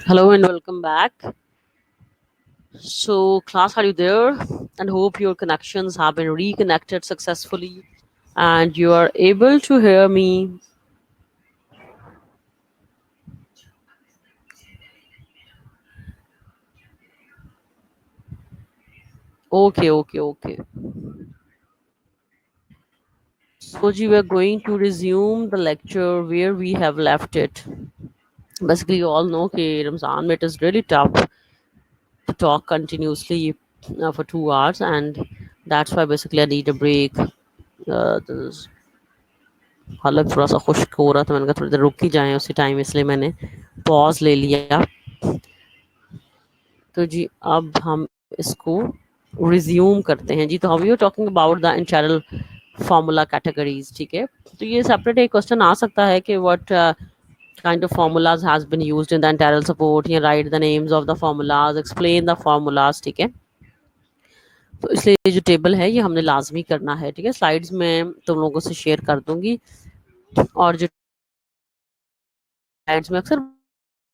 Hello and welcome back. So, class, are you there? And hope your connections have been reconnected successfully and you are able to hear me. Okay, okay, okay. So, ji, we're going to resume the lecture where we have left it. Basically, you all know that Ramzan it is really tough to talk continuously for 2 hours, and that's why basically I need a break. This हालत थोड़ा सा खुश्क हो रहा था, मैंने कहा थोड़ी देर रुक ही जाएं उसी टाइम, इसलिए मैंने पॉज ले लिया. तो जी अब हम इसको रिज्यूम करते हैं जी. तो how you talking about the internal formula categories. ठीक है, तो ये सेपरेट एक क्वेश्चन आ सकता है कि what kind of formulas has been used in the internal support. You write the names of the formulas, explain the formulas. ठीक है, तो इसलिए ये जो टेबल है ये हमने लाजमी करना है. ठीक है, स्लाइड्स में तुम लोगों से शेयर कर दूंगी. और जो स्लाइड्स में अक्सर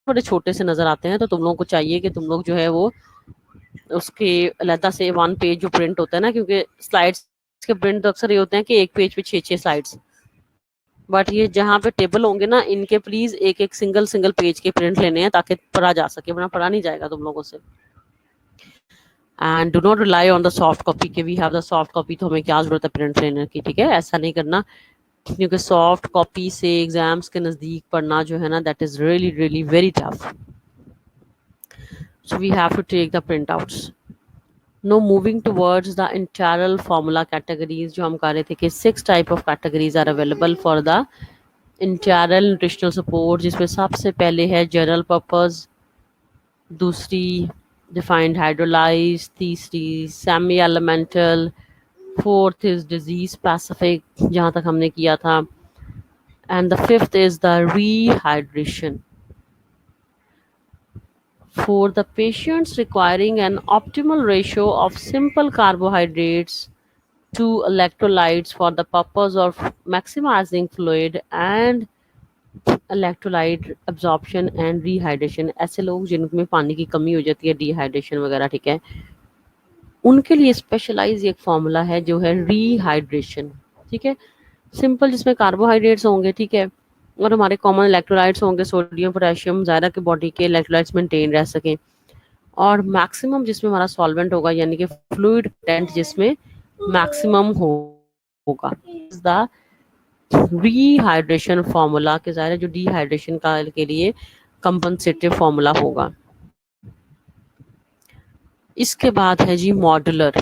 बड़े छोटे से नजर आते हैं, तो तुम लोगों को चाहिए कि तुम लोग जो है वो उसके अलहदा से वन पेज जो प्रिंट होता है ना, क्योंकि स्लाइड्स के प्रिंट तो अक्सर ये होते हैं कि एक पेज पे 6 स्लाइड्स, बट ये जहाँ पे टेबल होंगे ना इनके प्लीज एक एक सिंगल सिंगल पेज के प्रिंट लेने हैं ताकि पढ़ा जा सके, वरना पढ़ा नहीं जाएगा तुम लोगों से. And do not rely on the soft copy के we have the soft copy, तो हमें क्या जरूरत है प्रिंट लेने की. ठीक है, ऐसा नहीं करना, क्योंकि सॉफ्ट कॉपी से एग्जाम्स के नजदीक पढ़ना जो है ना that is really really very tough. So we have to take the printouts. No moving towards the internal formula categories. जो हम कह रहे थे कि 6 type of categories are available for the internal nutritional support, जिसमें सबसे पहले है जनरल पर्पस, दूसरी डिफाइंड हाइड्रोलाइज, तीसरी semi elemental, fourth is disease specific जहाँ तक हमने किया था, and the fifth is the rehydration for the patients requiring an optimal ratio of simple carbohydrates to electrolytes for the purpose of maximizing fluid and electrolyte absorption and rehydration. ऐसे लोग जिनमें पानी की कमी हो जाती है, डिहाइड्रेशन वगैरह, ठीक है, उनके लिए स्पेशलाइज एक फॉर्मूला है जो है रीहाइड्रेशन. ठीक है, सिंपल जिसमें कार्बोहाइड्रेट्स होंगे, ठीक है, और हमारे कॉमन इलेक्ट्रोलाइट्स होंगे, सोडियम पोटेशियम, ज़्यादा के बॉडी के इलेक्ट्रोलाइट्स मेंटेन रह सकें, और मैक्सिमम जिसमें हमारा सॉल्वेंट होगा यानी कि फ्लूइड कंटेंट जिसमें मैक्सिमम होगा. द रीहाइड्रेशन फार्मूला के ज़ाहिर है जो डिहाइड्रेशन का के लिए कंपनसेटिव फार्मूला होगा. इसके बाद है जी modular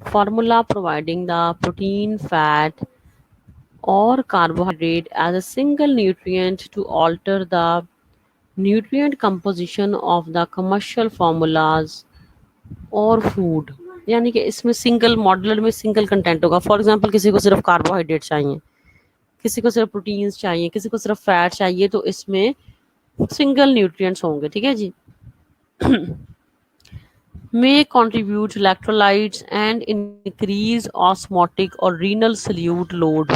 formula providing the protein, fat और carbohydrate as a single nutrient to alter the nutrient composition of the commercial formulas और फूड. यानी कि इसमें सिंगल मॉड्यूलर में सिंगल कंटेंट होगा. फॉर एग्जांपल किसी को सिर्फ कार्बोहाइड्रेट चाहिए, किसी को सिर्फ प्रोटीन्स चाहिए, किसी को सिर्फ फैट चाहिए, तो इसमें सिंगल न्यूट्रिएंट्स होंगे. ठीक है जी. may contribute electrolytes and increase osmotic or renal solute load,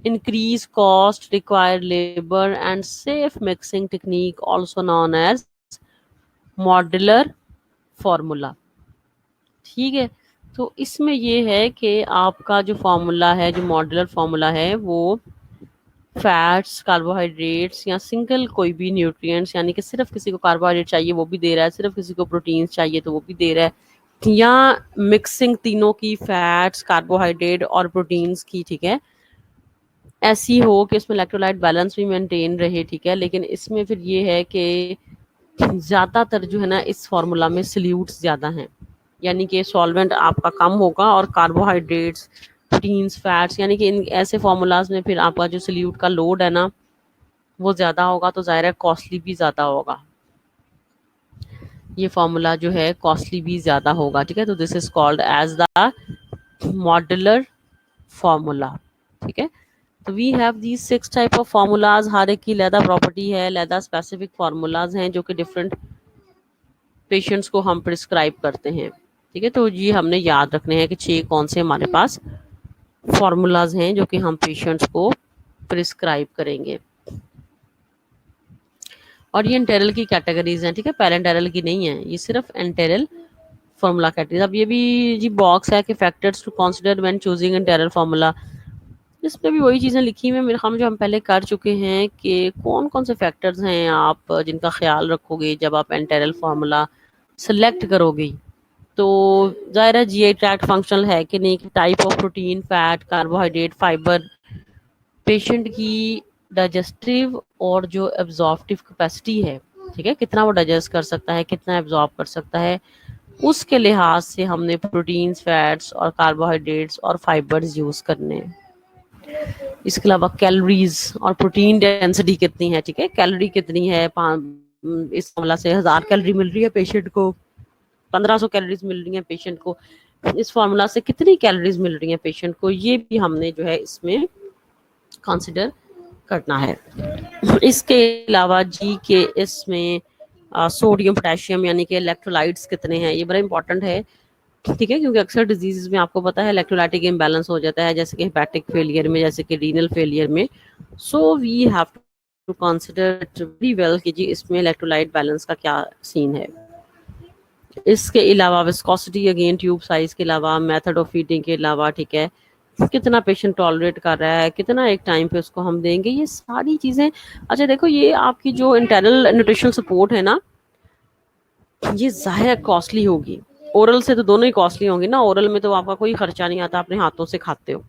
increase cost, require labor and safe mixing technique also known as modular formula. ठीक है, तो इसमें ये है कि आपका जो फार्मूला है, जो मॉड्यूलर फार्मूला है, वो फैट्स, कार्बोहाइड्रेट्स या सिंगल कोई भी न्यूट्रिएंट्स, यानी कि सिर्फ किसी को कार्बोहाइड्रेट चाहिए वो भी दे रहा है, सिर्फ किसी को प्रोटीन्स चाहिए तो वो भी दे रहा है, या मिक्सिंग तीनों की, फैट्स, कार्बोहाइड्रेट और प्रोटीन्स की, ठीक है, ऐसी हो कि इसमें इलेक्ट्रोलाइट बैलेंस भी मेंटेन रहे, ठीक है। लेकिन इसमें फिर ये है कि ज़्यादातर जो है ना इस फार्मूला में सल्यूट्स ज़्यादा हैं, यानी कि सॉल्वेंट आपका कम होगा और कार्बोहाइड्रेट्स, प्रोटीन्स, फैट्स, यानी कि इन ऐसे फार्मूलाज में फिर आपका जो सल्यूट का लोड है ना वो ज़्यादा होगा, तो ज़ाहिर है कॉस्टली भी ज़्यादा होगा, ये फार्मूला जो है कॉस्टली भी ज़्यादा होगा, ठीक है। तो this is called as the modular formula, ठीक है। तो we have these 6 type of formulas, हर एक की लैदा प्रॉपर्टी है, लैदा स्पेसिफिक फार्मूलाज हैं जो कि डिफरेंट पेशेंट्स को हम प्रिस्क्राइब करते हैं, ठीक है। तो ये हमने याद रखने हैं कि 6 कौन से हमारे पास फार्मूलाज हैं जो कि हम पेशेंट्स को प्रिस्क्राइब करेंगे। और ये एंटेरल की कैटेगरीज हैं, ठीक है, पैरेंटेरल की नहीं है, ये सिर्फ एंटेरल फार्मूला कैटेगरीज। अब ये भी जी बॉक्स है कि factors to consider when choosing enteral formula, इसमें भी वही चीज़ें लिखी हुई हैं मेरे ख्याल में जो हम पहले कर चुके हैं कि कौन कौन से फैक्टर्स हैं आप जिनका ख्याल रखोगे जब आप एंटेरल फार्मूला सेलेक्ट करोगे। तो ज़ाहिर है जीआई ट्रैक्ट फंक्शनल है कि नहीं, type of protein, fat, carbohydrate, fibre, patient की डाइजेस्टिव और जो एब्जॉर्प्टिव कैपेसिटी है, ठीक है, कितना वो डाइजेस्ट कर सकता है, कितना एब्जॉर्ब कर सकता है, उसके लिहाज से हमने प्रोटीन्स, फैट्स और कार्बोहाइड्रेट्स और फाइबर्स यूज़ करने हैं। इसके अलावा कैलोरीज और प्रोटीन डेंसिटी कितनी है, ठीक है, कैलोरी कितनी है, इस फार्मूला से 1000 कैलोरी मिल रही है पेशेंट को, 1500 कैलोरीज मिल रही हैं पेशेंट को, इस फार्मूला से कितनी कैलोरीज मिल रही हैं पेशेंट को, ये भी हमने जो है इसमें कंसिडर करना है। इसके अलावा जी के इसमें सोडियम, पोटेशियम यानी कि इलेक्ट्रोलाइट्स कितने हैं, ये बड़ा इंपॉर्टेंट है, ठीक है, क्योंकि अक्सर डिजीज में आपको पता है इलेक्ट्रोलाइटिक इम्बैलेंस हो जाता है, जैसे कि हेपेटिक फेलियर में, जैसे कि रीनल फेलियर में। So we have to consider very well कि जी इसमें इलेक्ट्रोलाइट बैलेंस का क्या सीन है। इसके अलावा विस्कोसिटी, अगेन ट्यूब साइज के अलावा, मेथड ऑफ फीडिंग के अलावा, ठीक है, कितना पेशेंट टॉलरेट कर रहा है, कितना एक टाइम पे उसको हम देंगे, ये सारी चीज़ें। अच्छा देखो, ये आपकी जो इंटरनल न्यूट्रिशनल सपोर्ट है ना, ये ज़ाहिर कॉस्टली होगी, ओरल से तो दोनों ही कॉस्टली होंगी ना, ओरल में तो आपका कोई खर्चा नहीं आता, अपने हाथों से खाते हो।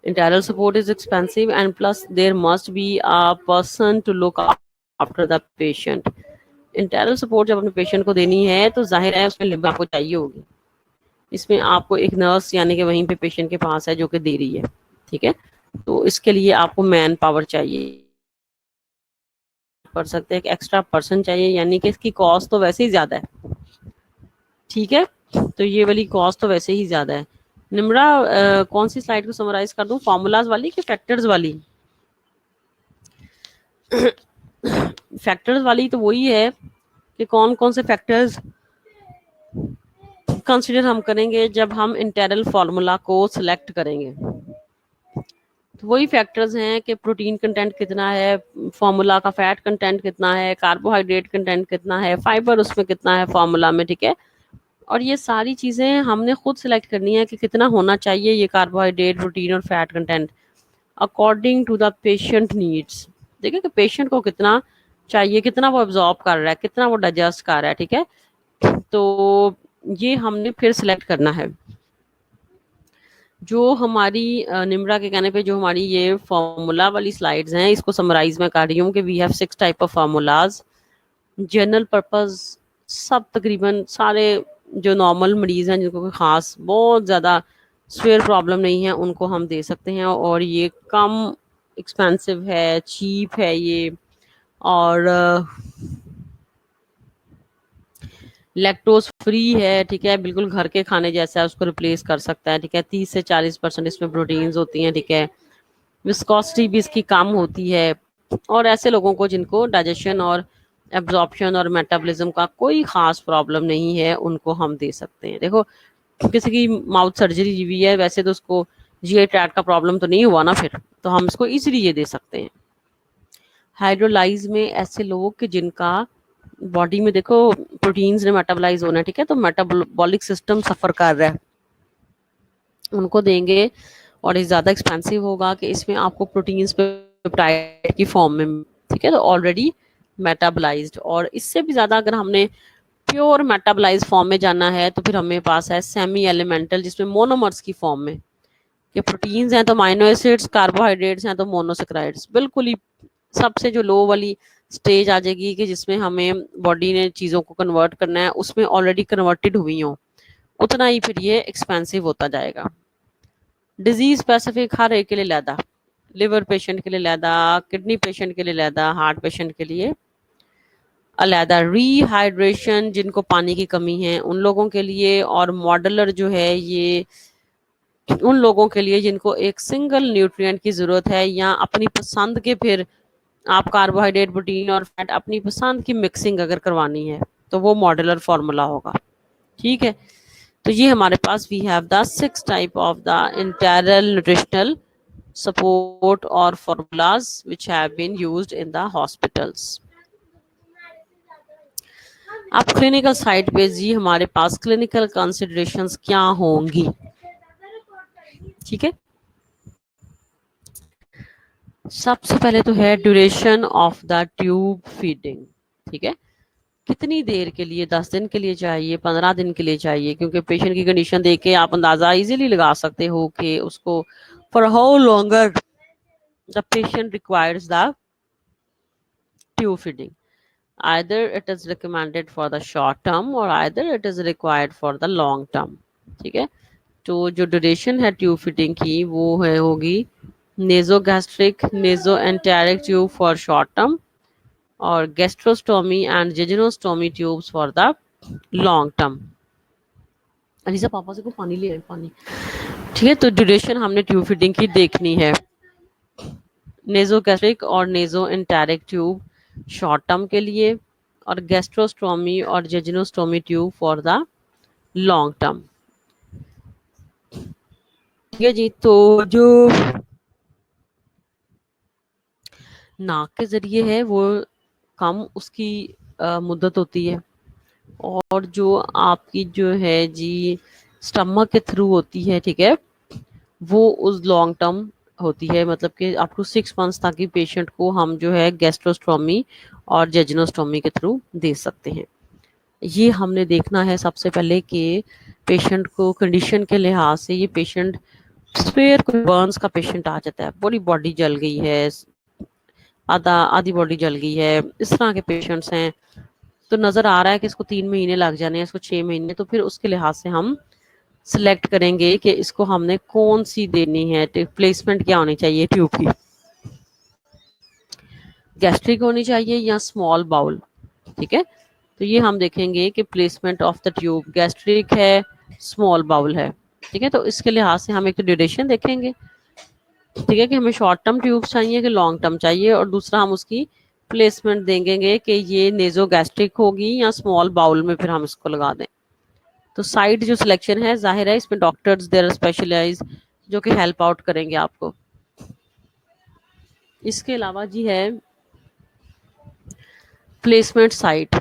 Internal support is expensive and plus there must be a person to look after the patient. Internal support जब अपने पेशेंट को देनी है तो जाहिर है उसमें लिब आपको चाहिए होगी, इसमें आपको एक नर्स यानी कि वहीं पे पेशेंट के पास है जो कि दे रही है, ठीक है। तो इसके लिए आपको मैन पावर चाहिए, कर सकते हैं एक एक्स्ट्रा पर्सन चाहिए, यानी कि इसकी कॉस्ट तो वैसे ही ज़्यादा है, ठीक है। तो ये वाली कॉस्ट तो वैसे ही ज़्यादा है। निम्रा कौन सी स्लाइड को समराइज कर दूं, फार्मूलाज वाली कि फैक्टर्स वाली? फैक्टर्स वाली तो वही है कि कौन कौन से फैक्टर्स कंसिडर हम करेंगे जब हम इंटरनल फार्मूला को सिलेक्ट करेंगे। तो वही फैक्टर्स हैं कि प्रोटीन कंटेंट कितना है फार्मूला का, फैट कंटेंट कितना है, कार्बोहाइड्रेट कंटेंट कितना है, फाइबर उसमें कितना है फार्मूला में, ठीक है। और ये सारी चीज़ें हमने खुद सिलेक्ट करनी है कि कितना होना चाहिए ये कार्बोहाइड्रेट, प्रोटीन और fat content according to the patient needs. देखिए कि पेशेंट को कितना चाहिए, कितना वो एब्जॉर्ब कर रहा है, कितना वो डाइजेस्ट कर रहा है, ठीक है। तो ये हमने फिर सिलेक्ट करना है। जो हमारी निम्रा के कहने पे जो हमारी ये फार्मूला वाली स्लाइड्स हैं, इसको समराइज मैं कर रही हूँ कि we have 6 type of formulas, general purpose, सब तकरीबन सारे जो नॉर्मल मरीज हैं जिनको कोई ख़ास बहुत ज़्यादा स्वेयर प्रॉब्लम नहीं है उनको हम दे सकते हैं, और ये कम एक्सपेंसिव है, चीप है ये, और लैक्टोज फ्री है, ठीक है, बिल्कुल घर के खाने जैसा है, उसको रिप्लेस कर सकता है, ठीक है। 30 से 40% इसमें प्रोटीन्स होती हैं, ठीक है। विस्कोसिटी भी इसकी कम होती है, और ऐसे लोगों को जिनको डाइजेशन और एब्जॉर्प्शन और मेटाबॉलिज्म का कोई ख़ास प्रॉब्लम नहीं है उनको हम दे सकते हैं। देखो किसी की माउथ सर्जरी हुई है, वैसे तो उसको जीआई ट्रैक्ट का प्रॉब्लम तो नहीं हुआ ना, फिर तो हम इसको इजीली ये दे सकते हैं। हाइड्रोलाइज में ऐसे लोग कि जिनका बॉडी में देखो प्रोटीन्स ने मेटाबोलाइज होना है, ठीक है, तो मेटाबॉलिक सिस्टम सफ़र कर रहा है, उनको देंगे। और ये ज़्यादा एक्सपेंसिव होगा कि इसमें आपको प्रोटीन्स पेप्टाइड की फॉर्म में, ठीक है, तो ऑलरेडी मेटाबलाइज्ड। और इससे भी ज़्यादा अगर हमने प्योर मेटाबलाइज फॉर्म में जाना है तो फिर हमें पास है सेमी एलिमेंटल, जिसमें मोनोमर्स की फॉर्म में, कि प्रोटीन्स हैं तो अमाइनो एसिड्स, कार्बोहाइड्रेट्स हैं तो मोनोसेक्राइड्स, बिल्कुल ही सबसे जो लो वाली स्टेज आ जाएगी कि जिसमें हमें बॉडी ने चीज़ों को कन्वर्ट करना है, उसमें ऑलरेडी कन्वर्टेड हुई हो, उतना ही फिर ये एक्सपेंसिव होता जाएगा। डिजीज स्पेसिफिक हर एक के लिए लैदा, लिवर पेशेंट के लिए लैदा, किडनी पेशेंट के लिए लैदा, हार्ट पेशेंट के लिए अलहदा, रीहाइड्रेशन जिनको पानी की कमी है उन लोगों के लिए, और मॉडलर जो है ये उन लोगों के लिए जिनको एक सिंगल न्यूट्रिएंट की ज़रूरत है, या अपनी पसंद के फिर आप कार्बोहाइड्रेट, प्रोटीन और फैट अपनी पसंद की मिक्सिंग अगर करवानी है तो वो मॉडलर फार्मूला होगा। ठीक है, तो ये हमारे पास we have the 6 type of the internal nutritional support और formulas which have been used in the hospitals। अब क्लिनिकल साइड पे जी हमारे पास क्लिनिकल कंसिडरेशंस क्या होंगी। ठीक है, सबसे पहले तो है duration of the tube feeding. ठीक है, कितनी देर के लिए, 10 दिन के लिए चाहिए, 15 दिन के लिए चाहिए, क्योंकि पेशेंट की कंडीशन देख के आप अंदाजा इजीली लगा सकते हो कि उसको for how longer the patient requires the tube feeding. either it is recommended for the short term or either it is required for the long term। ठीक है, तो जो ड्यूरेशन है ट्यूब फिटिंग की वो है होगी naso gastric, naso enteric tube for short term, और gastrostomy and jejunostomy tubes for the long term. अलीसा पापा से को पानी ले आए, पानी। ठीक है, तो ड्यूरेशन हमने ट्यूब फिटिंग की देखनी है। नेजो गैस्ट्रिक और naso enteric tube short term के लिए, और गैस्ट्रोस्टोमी और jejunostomy tube for the long term. ठीक है जी, तो जो नाक के जरिए है वो कम उसकी मुद्दत होती है, और जो आपकी जो है जी स्टमक के थ्रू होती है, ठीक है, वो उस लॉन्ग टर्म होती है, मतलब कि अप टू 6 मंथ्स तक की पेशेंट को हम जो है गैस्ट्रोस्टोमी और जेजिनोस्टोमी के थ्रू दे सकते हैं। ये हमने देखना है सबसे पहले कि पेशेंट को कंडीशन के लिहाज से, ये पेशेंट स्पेयर कोई बर्न्स का पेशेंट आ जाता है, पूरी बॉडी जल गई है, आधी बॉडी जल गई है, इस तरह के पेशेंट्स हैं, तो नज़र आ रहा है कि इसको 3 महीने लग जाने हैं, इसको 6 महीने, तो फिर उसके लिहाज से हम सिलेक्ट करेंगे कि इसको हमने कौन सी देनी है, प्लेसमेंट क्या होनी चाहिए ट्यूब की, गैस्ट्रिक होनी चाहिए या स्मॉल बाउल। ठीक है, तो ये हम देखेंगे कि placement of the tube gastric है, स्मॉल बाउल है। ठीक है, तो इसके लिहाज से हम एक तो ड्यूरेशन देखेंगे, ठीक है, कि हमें शॉर्ट टर्म ट्यूब चाहिए कि लॉन्ग टर्म चाहिए, और दूसरा हम उसकी प्लेसमेंट देंगे कि ये नेजो गैस्ट्रिक होगी या स्मॉल बाउल में फिर हम इसको लगा दें। तो साइड जो सिलेक्शन है, जाहिर है इसमें डॉक्टर्स देयर स्पेशलाइज जो कि हेल्प आउट करेंगे आपको। इसके अलावा जी है प्लेसमेंट साइट,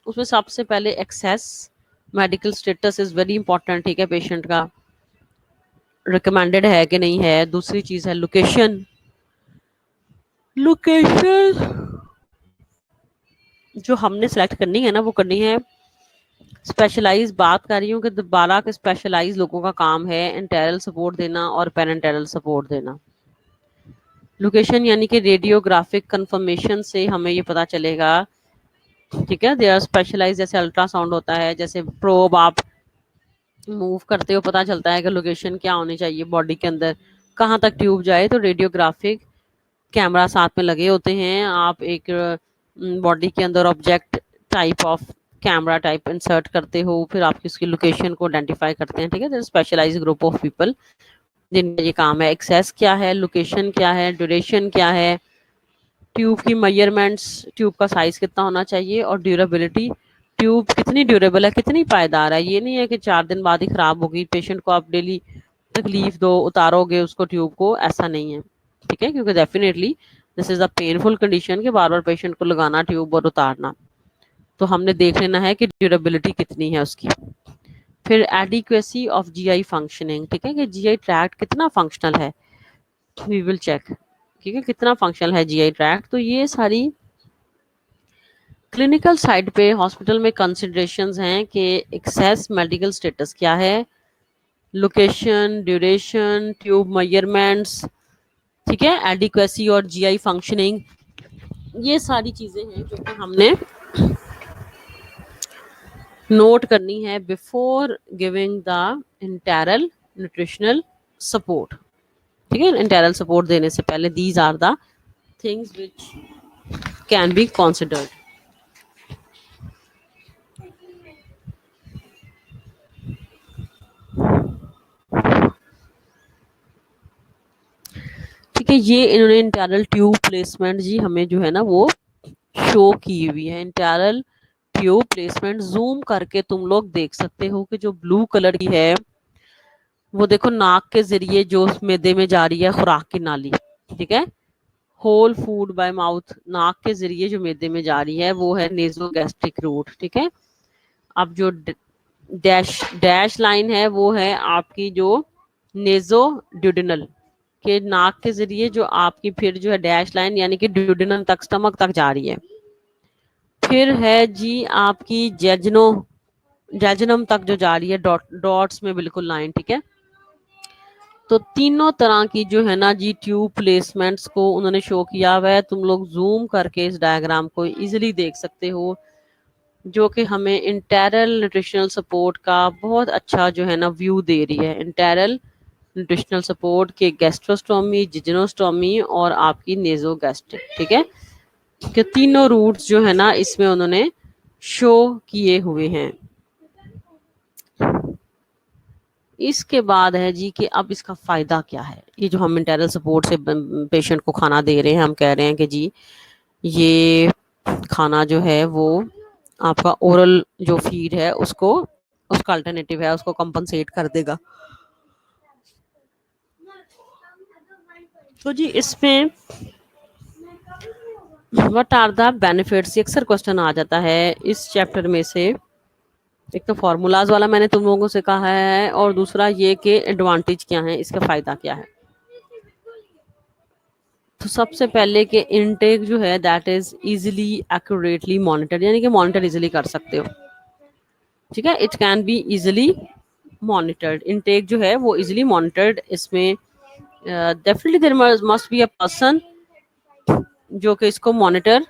उसमें सबसे पहले assess medical status is very important. ठीक है, पेशेंट का रिकमेंडेड है कि नहीं है। दूसरी चीज है लोकेशन, लोकेशन जो हमने सेलेक्ट करनी है ना, वो करनी है स्पेशलाइज। बात कर रही हूँ कि 12 के स्पेशलाइज लोगों का काम है इंटेरल सपोर्ट देना और पेरेंटेरल सपोर्ट देना। लोकेशन यानी कि रेडियोग्राफिक कंफर्मेशन से हमें ये पता चलेगा, ठीक है, दे आर स्पेशलाइज, जैसे अल्ट्रासाउंड होता है, जैसे प्रोब आप मूव करते हो पता चलता है कि लोकेशन क्या होनी चाहिए बॉडी के अंदर, कहाँ तक ट्यूब जाए, तो रेडियोग्राफिक कैमरा साथ में लगे होते हैं। आप एक बॉडी के अंदर object type of camera type insert करते हो, फिर आपकी उसकी लोकेशन को आइडेंटिफाई करते हैं। ठीक है, स्पेशलाइज ग्रुप ऑफ पीपल जिनका ये काम है। एक्सेस क्या है, लोकेशन क्या है, ड्यूरेशन क्या है, ट्यूब की मेजरमेंट्स, ट्यूब का साइज कितना होना चाहिए, और ड्यूरेबिलिटी, ट्यूब कितनी ड्यूरेबल है, कितनी पायदार है। ये नहीं है कि 4 दिन बाद ही खराब होगी, पेशेंट को आप डेली तकलीफ दो, उतारोगे उसको ट्यूब को, ऐसा नहीं है। ठीक है, क्योंकि definitely this is a painful condition कि बार बार पेशेंट को लगाना ट्यूब और उतारना, तो हमने देख लेना है कि ड्यूरेबिलिटी कितनी है उसकी। फिर एडिक्वेसी ऑफ जीआई फंक्शनिंग, ठीक है, कि जीआई ट्रैक्ट कितना फंक्शनल है, वी विल चेक, ठीक है, कितना फंक्शनल है जीआई ट्रैक्ट। तो ये सारी क्लिनिकल साइड पे हॉस्पिटल में कंसिडरेशंस हैं कि एक्सेस मेडिकल स्टेटस क्या है, लोकेशन, ड्यूरेशन, ट्यूब मेजरमेंट्स, ठीक है, एडिक्वेसी और जीआई फंक्शनिंग, ये सारी चीजें हैं जो कि हमने नोट करनी है before giving the enteral nutritional support, ठीक है, इंटेरल सपोर्ट देने से पहले these are the things which can be considered. ठीक है, ये इन्होंने इंटेरल ट्यूब प्लेसमेंट जी हमें जो है ना वो शो की हुई है। इंटेरल ट्यूब प्लेसमेंट जूम करके तुम लोग देख सकते हो कि जो ब्लू कलर की है वो देखो नाक के जरिए जो मैदे में जा रही है खुराक की नाली, ठीक है, होल फूड बाय माउथ, नाक के जरिए जो मैदे में जा रही है वो है नेजोगैस्ट्रिक रूट, ठीक है। अब जो डैश डैश लाइन है वो है आपकी जो नेजो ड्यूडिनल, के नाक के जरिए जो आपकी फिर जो है डैश लाइन यानी कि ड्यूडिनम तक, स्टमक तक जा रही है। फिर है जी आपकी जेजनो जेजनम तक जो जा रही है डॉट्स में बिल्कुल लाइन, ठीक है। तो तीनों तरह की जो है ना जी ट्यूब प्लेसमेंट्स को उन्होंने शो किया हुआ है, तुम लोग जूम करके इस डायग्राम को इजीली देख सकते हो, जो कि हमें इंटेरल न्यूट्रिशनल सपोर्ट का बहुत अच्छा जो है ना व्यू दे रही है। इंटेरल न्यूट्रिशनल सपोर्ट के गैस्ट्रोस्टोमी, जिजनोस्टोमी और आपकी नेजोगैस्ट्रिक, ठीक है, कि तीनों रूट्स जो है ना इसमें उन्होंने शो किए हुए हैं। इसके बाद है जी कि अब इसका फायदा क्या है। ये जो हम इंटेरल सपोर्ट से पेशेंट को खाना दे रहे हैं, हम कह रहे हैं कि जी ये खाना जो है वो आपका ओरल जो फीड है उसको, उसका अल्टरनेटिव है, उसको कंपनसेट कर देगा। तो जी इसमें व्हाट आर द बेनिफिट्स, अक्सर क्वेश्चन आ जाता है इस चैप्टर में से। एक तो फॉर्मूलाज वाला मैंने तुम लोगों से कहा है, और दूसरा ये कि एडवांटेज क्या है, इसका फायदा क्या है। तो सबसे पहले कि इनटेक जो है that is easily accurately monitor, यानी कि मॉनिटर इजीली कर सकते हो, ठीक है, it can be easily monitored. Intake जो है वो इजीली मॉनिटर्ड, इसमें definitely there must be a person जो कि इसको मॉनिटर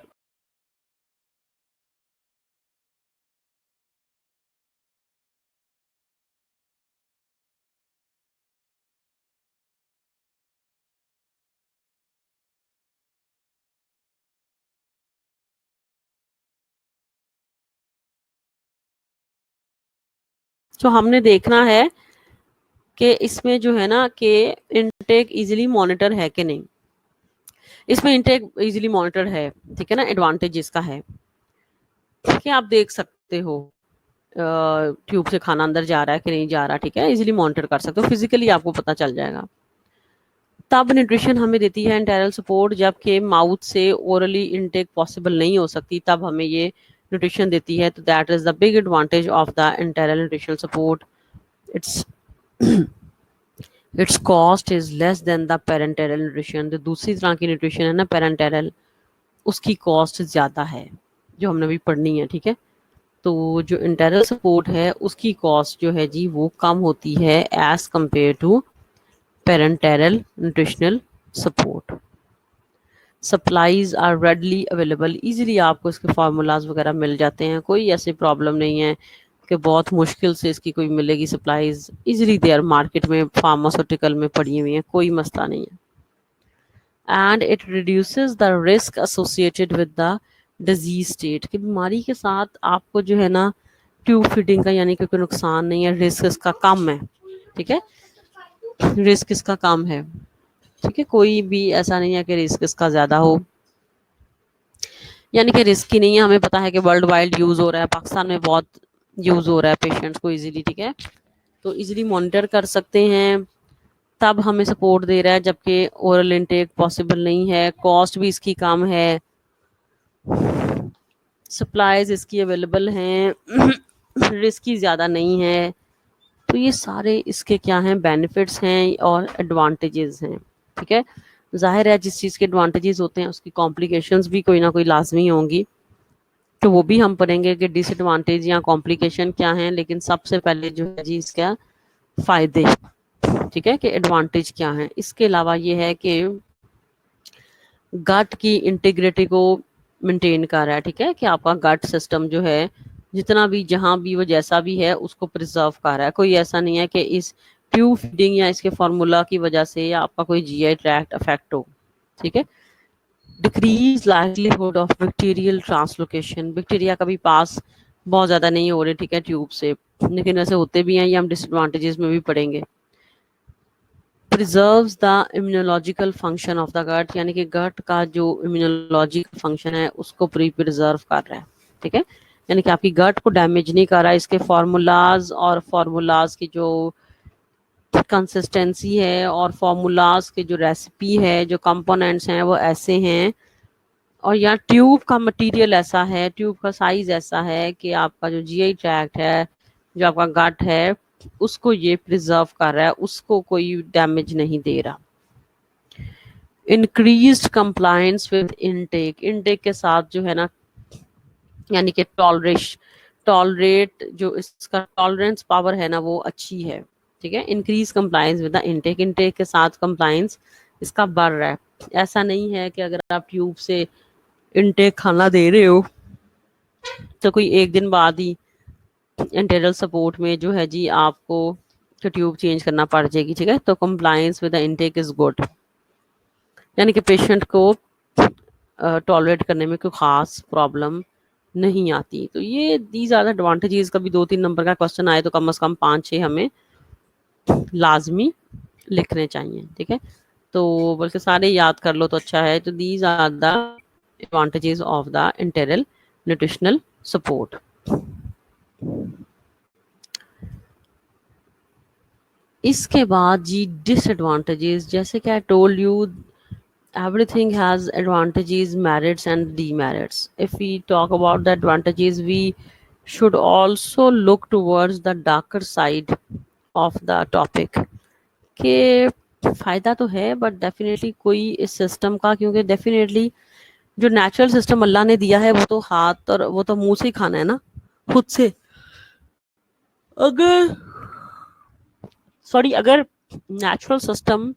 जो हमने देखना है कि इसमें जो है ना कि इनटेक इजीली मॉनिटर है कि नहीं। इसमें इनटेक इजीली मॉनिटर है, ठीक है ना, एडवांटेज इसका है, ठीक है, आप देख सकते हो ट्यूब से खाना अंदर जा रहा है कि नहीं जा रहा, ठीक है, इजीली मॉनिटर कर सकते हो, फिजिकली आपको पता चल जाएगा। तब न्यूट्रिशन हमें देती है इंटेरल सपोर्ट, जबकि माउथ से ओरली इनटेक पॉसिबल नहीं हो सकती, तब हमें ये न्यूट्रिशन देती है। तो that is the big advantage of the enteral nutritional support. It's it's cost is less than the parenteral nutrition. जो दूसरी तरह की न्यूट्रिशन है ना पेरेंटेरल, उसकी कॉस्ट ज़्यादा है, जो हमने अभी पढ़नी है, ठीक है। तो जो इंटेरल सपोर्ट है उसकी कॉस्ट जो है जी वो कम होती है as compare to parenteral nutritional support. Supplies are readily available, easily आपको इसके फार्मूलाज वगैरह मिल जाते हैं, कोई ऐसी प्रॉब्लम नहीं है कि बहुत मुश्किल से इसकी कोई मिलेगी सप्लाईज, इजीली देयर मार्केट में फार्मास्यूटिकल में पड़ी हुई हैं, कोई मसला नहीं है। And it reduces the risk associated with the disease state, कि बीमारी के साथ आपको जो है ना ट्यूब फीडिंग का यानी कि कोई नुकसान नहीं है, रिस्क इसका कम है, ठीक है, रिस्क इसका कम है, ठीक है, कोई भी ऐसा नहीं है कि रिस्क इसका ज़्यादा हो, यानी कि रिस्क ही नहीं है। हमें पता है कि वर्ल्ड वाइड यूज़ हो रहा है, पाकिस्तान में बहुत यूज़ हो रहा है पेशेंट्स को इजीली, ठीक है, तो इजीली मॉनिटर कर सकते हैं, तब हमें सपोर्ट दे रहा है, जबकि ओरल इनटेक पॉसिबल नहीं है, कॉस्ट भी इसकी कम है, सप्लाईज इसकी अवेलेबल हैं, रिस्क ही ज़्यादा नहीं है, तो ये सारे इसके क्या हैं, बेनिफिट्स हैं और एडवांटेजेस हैं। ठीक है, जाहिर है जिस चीज़ के एडवांटेजेस होते हैं उसकी कॉम्प्लिकेशंस भी कोई ना कोई लाजमी होंगी, तो वो भी हम पढ़ेंगे कि डिसएडवांटेज या कॉम्प्लिकेशन क्या हैं। लेकिन सबसे पहले जो है जी इसका फायदे, ठीक है, कि एडवांटेज क्या है। इसके अलावा ये है कि गट की इंटीग्रिटी को मेंटेन कर रहा है। ठीक है, कि आपका गट सिस्टम जो है जितना भी जहां भी वो जैसा भी है उसको प्रिजर्व कर रहा है। कोई ऐसा नहीं है कि इस ट्यूब फीडिंग या इसके फार्मूला की वजह से या आपका कोई जीआई ट्रैक्ट अफेक्ट हो। ठीक है, decrease livelihood of bacterial translocation, bacteria का भी पास बहुत ज़्यादा नहीं हो रहे, ठीक है, ट्यूब से, लेकिन वैसे होते भी हैं, ये हम डिसएडवांटेजेस में भी पढ़ेंगे। Preserves the immunological function of the gut, यानी कि गट का जो इम्यूनोलॉजिकल फंक्शन है उसको प्रिजर्व कर रहा है। ठीक है, यानी कि आपकी गट को डैमेज नहीं कर रहा है। इसके फार्मूलाज की जो कंसिस्टेंसी है और फार्मूलाज की जो रेसिपी है, जो कंपोनेंट्स हैं वो ऐसे हैं, और यहाँ ट्यूब का मटेरियल ऐसा है, ट्यूब का साइज ऐसा है कि आपका जो जीआई ट्रैक्ट है, जो आपका गट है, उसको ये प्रिजर्व कर रहा है, उसको कोई डैमेज नहीं दे रहा। Increased compliance with intake, intake के साथ जो है ना, यानी कि टॉलरेट जो इसका टॉलरेंस पावर है ना वो अच्छी है। ठीक है, increase compliance with the intake, intake के साथ कंप्लायंस इसका बढ़ रहा है। ऐसा नहीं है कि अगर आप ट्यूब से इनटेक खाना दे रहे हो तो कोई एक दिन बाद ही इंटेरल सपोर्ट में जो है जी आपको ट्यूब चेंज करना पड़ जाएगी। ठीक है, तो compliance with the intake is good, यानी कि पेशेंट को टॉलरेट करने में कोई खास प्रॉब्लम नहीं आती। तो ये दीज आर द एडवांटेजेस। कभी 2-3 नंबर का क्वेश्चन आए तो कम से कम 5-6 हमें लाजमी लिखने चाहिए। ठीक है, तो बल्कि सारे याद कर लो तो अच्छा है। तो these are the advantages of the enteral nutritional support. इसके बाद जी डिसएडवांटेजेस, जैसे कि I told you everything has advantages, merits and demerits. If we talk about the advantages, we should also look towards the darker side of the topic, कि फायदा तो है but definitely कोई इस सिस्टम का, क्योंकि डेफिनेटली जो नेचुरल सिस्टम अल्लाह ने दिया है वो तो हाथ और वो तो मुंह से ही खाना है ना, खुद से। अगर अगर नेचुरल सिस्टम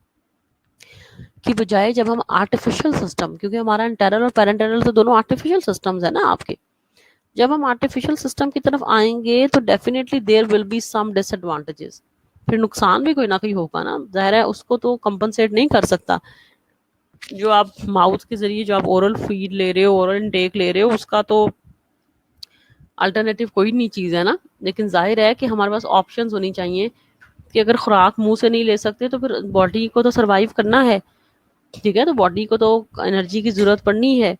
की बजाय जब हम आर्टिफिशियल सिस्टम, क्योंकि हमारा इंटरनल और पेरेंटरल तो दोनों आर्टिफिशियल सिस्टम्स है ना आपके, जब हम आर्टिफिशियल सिस्टम की तरफ आएंगे तो definitely there will be some disadvantages, फिर नुकसान भी कोई ना कोई होगा ना, जाहिर है उसको तो कंपनसेट नहीं कर सकता। जो आप माउथ के जरिए जो आप ओरल फीड ले रहे हो, ओरल इनटेक ले रहे हो, उसका तो अल्टरनेटिव कोई नहीं चीज़ है ना। लेकिन जाहिर है कि हमारे पास ऑप्शंस होनी चाहिए कि अगर खुराक मुंह से नहीं ले सकते तो फिर बॉडी को तो सर्वाइव करना है। ठीक है, तो बॉडी को तो एनर्जी की ज़रूरत पड़नी है,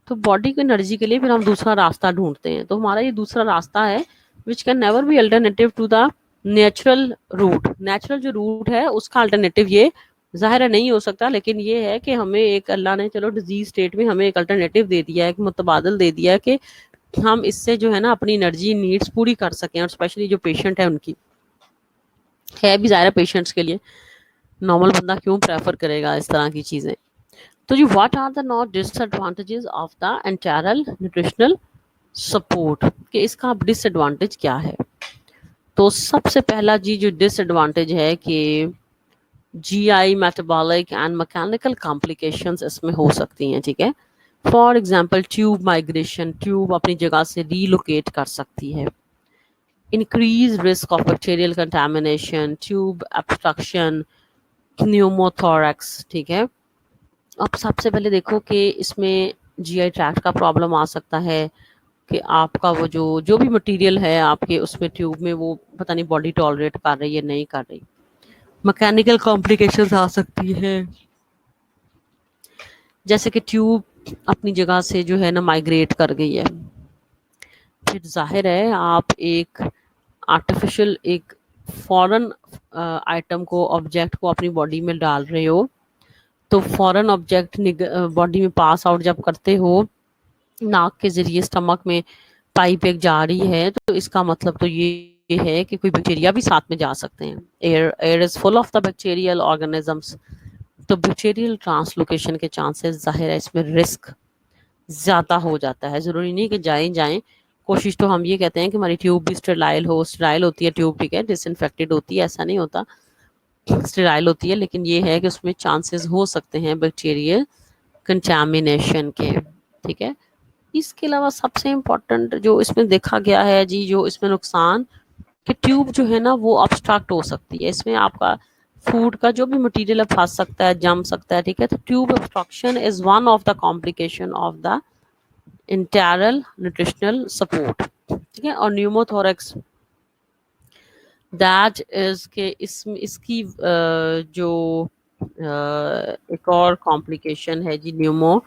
तो बॉडी को एनर्जी के लिए फिर हम दूसरा रास्ता ढूंढते हैं। तो हमारा ये दूसरा रास्ता है which can never be alternative to the natural route. Natural जो रूट है उसका अल्टरनेटिव ये ज़ाहिर है नहीं हो सकता, लेकिन ये है कि हमें एक अल्लाह ने चलो डिजीज स्टेट में हमें एक अल्टरनेटिव दे दिया है, एक मुतबादल दे दिया है कि हम इससे जो है ना अपनी एनर्जी नीड्स पूरी कर सकें। और स्पेशली जो पेशेंट है उनकी है भी ज़ाहिर है, पेशेंट्स के लिए नॉर्मल बंदा क्यों प्रेफर करेगा इस तरह की चीज़ें। तो जी what are the not disadvantages of the enteral nutritional support, कि इसका डिसएडवांटेज क्या है। तो सबसे पहला जी जो डिसएडवांटेज है कि GI metabolic and mechanical complications इसमें हो सकती हैं। ठीक है, for example tube migration, tube अपनी जगह से रीलोकेट कर सकती है। Increase risk of bacterial contamination, tube obstruction, pneumothorax. ठीक है, अब सबसे पहले देखो कि इसमें जीआई ट्रैक्ट का प्रॉब्लम आ सकता है कि आपका वो जो भी मटेरियल है आपके उसमें ट्यूब में वो पता नहीं बॉडी टॉलरेट कर रही है नहीं कर रही। मैकेनिकल कॉम्प्लिकेशंस आ सकती है, जैसे कि ट्यूब अपनी जगह से जो है ना माइग्रेट कर गई है, फिर जाहिर है आप एक आर्टिफिशियल एक फॉरेन आइटम को, ऑब्जेक्ट को अपनी बॉडी में डाल रहे हो, तो फॉरेन ऑब्जेक्ट बॉडी में पास आउट जब करते हो नाक के जरिए स्टमक में पाइप एक जा रही है, तो इसका मतलब तो ये है कि कोई बैक्टीरिया भी साथ में जा सकते हैं। Air is full of the bacterial organisms, तो बैक्टीरियल ट्रांसलोकेशन के चांसेस जाहिर है इसमें रिस्क ज़्यादा हो जाता है। ज़रूरी नहीं कि जाएं जाएं, कोशिश तो हम ये कहते हैं कि हमारी ट्यूब भी स्टेराइल हो, स्टेराइल होती है ट्यूब, ठीक है, डिसइंफेक्टेड होती है, ऐसा नहीं होता, स्टेराइल होती है, लेकिन ये है कि उसमें चांसेस हो सकते हैं बैक्टीरियल कंटामिनेशन के, ठीक है। इसके अलावा सबसे इम्पोर्टेंट जो इसमें देखा गया है जी, जो इसमें नुकसान कि ट्यूब जो है ना वो ऑब्स्ट्रक्ट हो सकती है, इसमें आपका फूड का जो भी मटेरियल है फंस सकता है, जम सकता है, ठीक है। तो tube obstruction is one of the complication of the internal nutritional support, ठीक है। और न्यूमोथोरैक्स दैट इज के इसकी जो एक और कॉम्प्लिकेशन है जी न्यूमोथोरैक्स,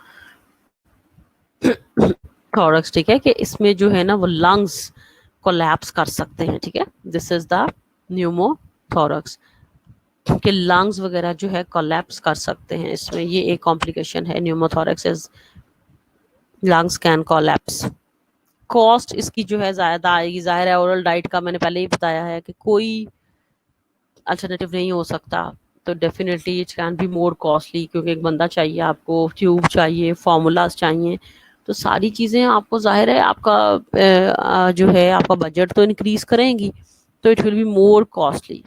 ठीक है, कि इसमें जो है ना वो लंग्स कोलैप्स कर सकते हैं, ठीक है। दिस इज द न्यूमोथोरैक्स के लंग्स वगैरह जो है कोलैप्स कर सकते हैं इसमें, ये एक कॉम्प्लिकेशन है pneumothorax is lungs can collapse. Cost इसकी जो है ज़्यादा आएगी, जाहिर है ओरल डाइट का मैंने पहले ही बताया है कि कोई अल्टरनेटिव नहीं हो सकता, तो definitely it can be more costly, क्योंकि एक बंदा चाहिए आपको, ट्यूब चाहिए, फार्मूलाज चाहिए, तो सारी चीज़ें आपको जाहिर है आपका जो है आपका बजट तो इंक्रीज करेंगी, तो it will be more costly.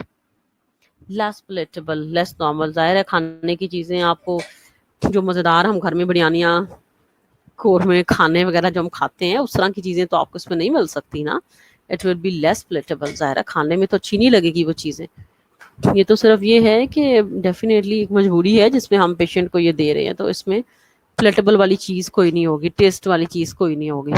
Less पेलेटेबल, less normal, जाहिर है खाने की चीज़ें आपको जो मज़ेदार हम घर में बिरयानियाँ कौरमे खाने वगैरह जो हम खाते हैं उस तरह की चीज़ें तो आपको इसमें नहीं मिल सकती ना, इट विल बी लेस पेलेटेबल, ज़ाहिर है खाने में तो अच्छी नहीं लगेगी वो चीज़ें। ये तो सिर्फ ये है कि डेफिनेटली एक मजबूरी है जिसमें हम पेशेंट को ये दे रहे हैं, तो इसमें पेलेटेबल वाली चीज़ कोई नहीं होगी, टेस्ट वाली चीज़ कोई नहीं होगी।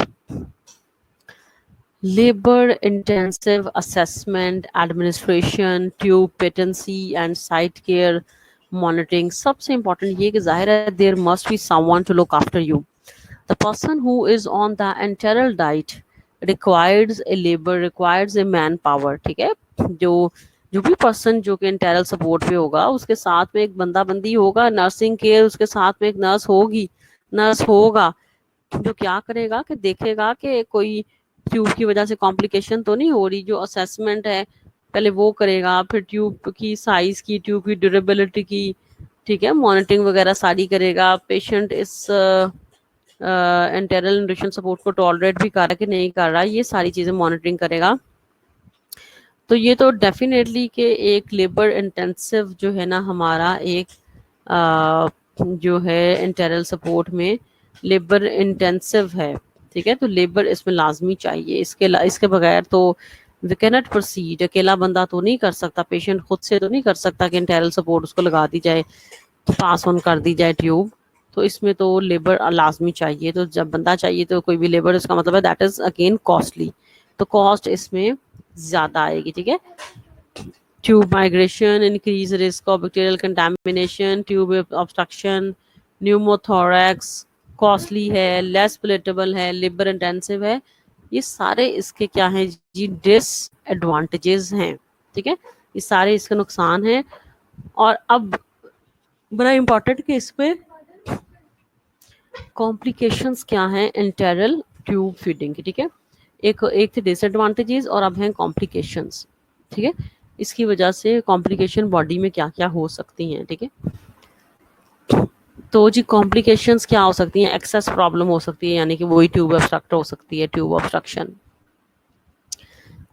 Labour intensive assessment, administration, tube patency and site care monitoring, सबसे इम्पोर्टेंट ये कि जाहिर है there must be someone to look after you. The person who is on the enteral diet requires a labor, requires a manpower, ठीक है। जो जो भी पर्सन जो कि इंटेरल सपोर्ट पे होगा उसके साथ में एक बंदा बंदी होगा, नर्सिंग केयर उसके साथ में एक नर्स होगी, नर्स होगा, जो क्या करेगा कि देखेगा कि कोई ट्यूब की वजह से कॉम्प्लिकेशन तो नहीं हो रही, जो असेसमेंट है पहले वो करेगा, फिर ट्यूब की साइज की, ट्यूब की ड्यूरेबिलिटी की, ठीक है, मॉनिटरिंग वगैरह सारी करेगा, पेशेंट इस इंटरनल न्यूट्रिशन सपोर्ट को टॉलरेट भी कर रहा है कि नहीं कर रहा, ये सारी चीज़ें मॉनिटरिंग करेगा। तो ये तो डेफिनेटली कि एक लेबर इंटेंसिव जो है ना हमारा एक जो है इंटरनल सपोर्ट में लेबर इंटेंसिव है, ठीक है। तो लेबर इसमें लाजमी चाहिए, इसके बगैर तो वी कैन नॉट प्रोसीड, अकेला बंदा तो नहीं कर सकता, पेशेंट खुद से तो नहीं कर सकता कि इंटरनल सपोर्ट उसको लगा दी जाए, पास ऑन कर दी जाए ट्यूब, तो इसमें तो लेबर लाजमी चाहिए। तो जब बंदा चाहिए तो कोई भी लेबर, इसका मतलब है दैट इज अगेन कॉस्टली, तो कॉस्ट इसमें ज़्यादा आएगी, ठीक है। Tube migration, increase risk of bacterial contamination, tube obstruction, pneumothorax, costly है, लेस पेलेटेबल है, लेबर इंटेंसिव है, ये सारे इसके क्या हैं जी, डिसएडवांटेजेस हैं, ठीक है, ये सारे इसके नुकसान हैं। और अब बड़ा इम्पोर्टेंट कि इसमें कॉम्प्लिकेशंस क्या हैं इंटरनल ट्यूब फीडिंग की, ठीक है। एक थे डिसएडवांटेजेस और अब हैं कॉम्प्लिकेशंस, ठीक है। इसकी वजह से कॉम्प्लिकेशन बॉडी में क्या क्या हो सकती हैं, ठीक है। तो जी कॉम्प्लिकेशंस क्या हो सकती हैं, एक्सेस प्रॉब्लम हो सकती है, यानी कि वही ट्यूब ऑब्स्ट्रक्ट हो सकती है, ट्यूब ऑब्स्ट्रक्शन,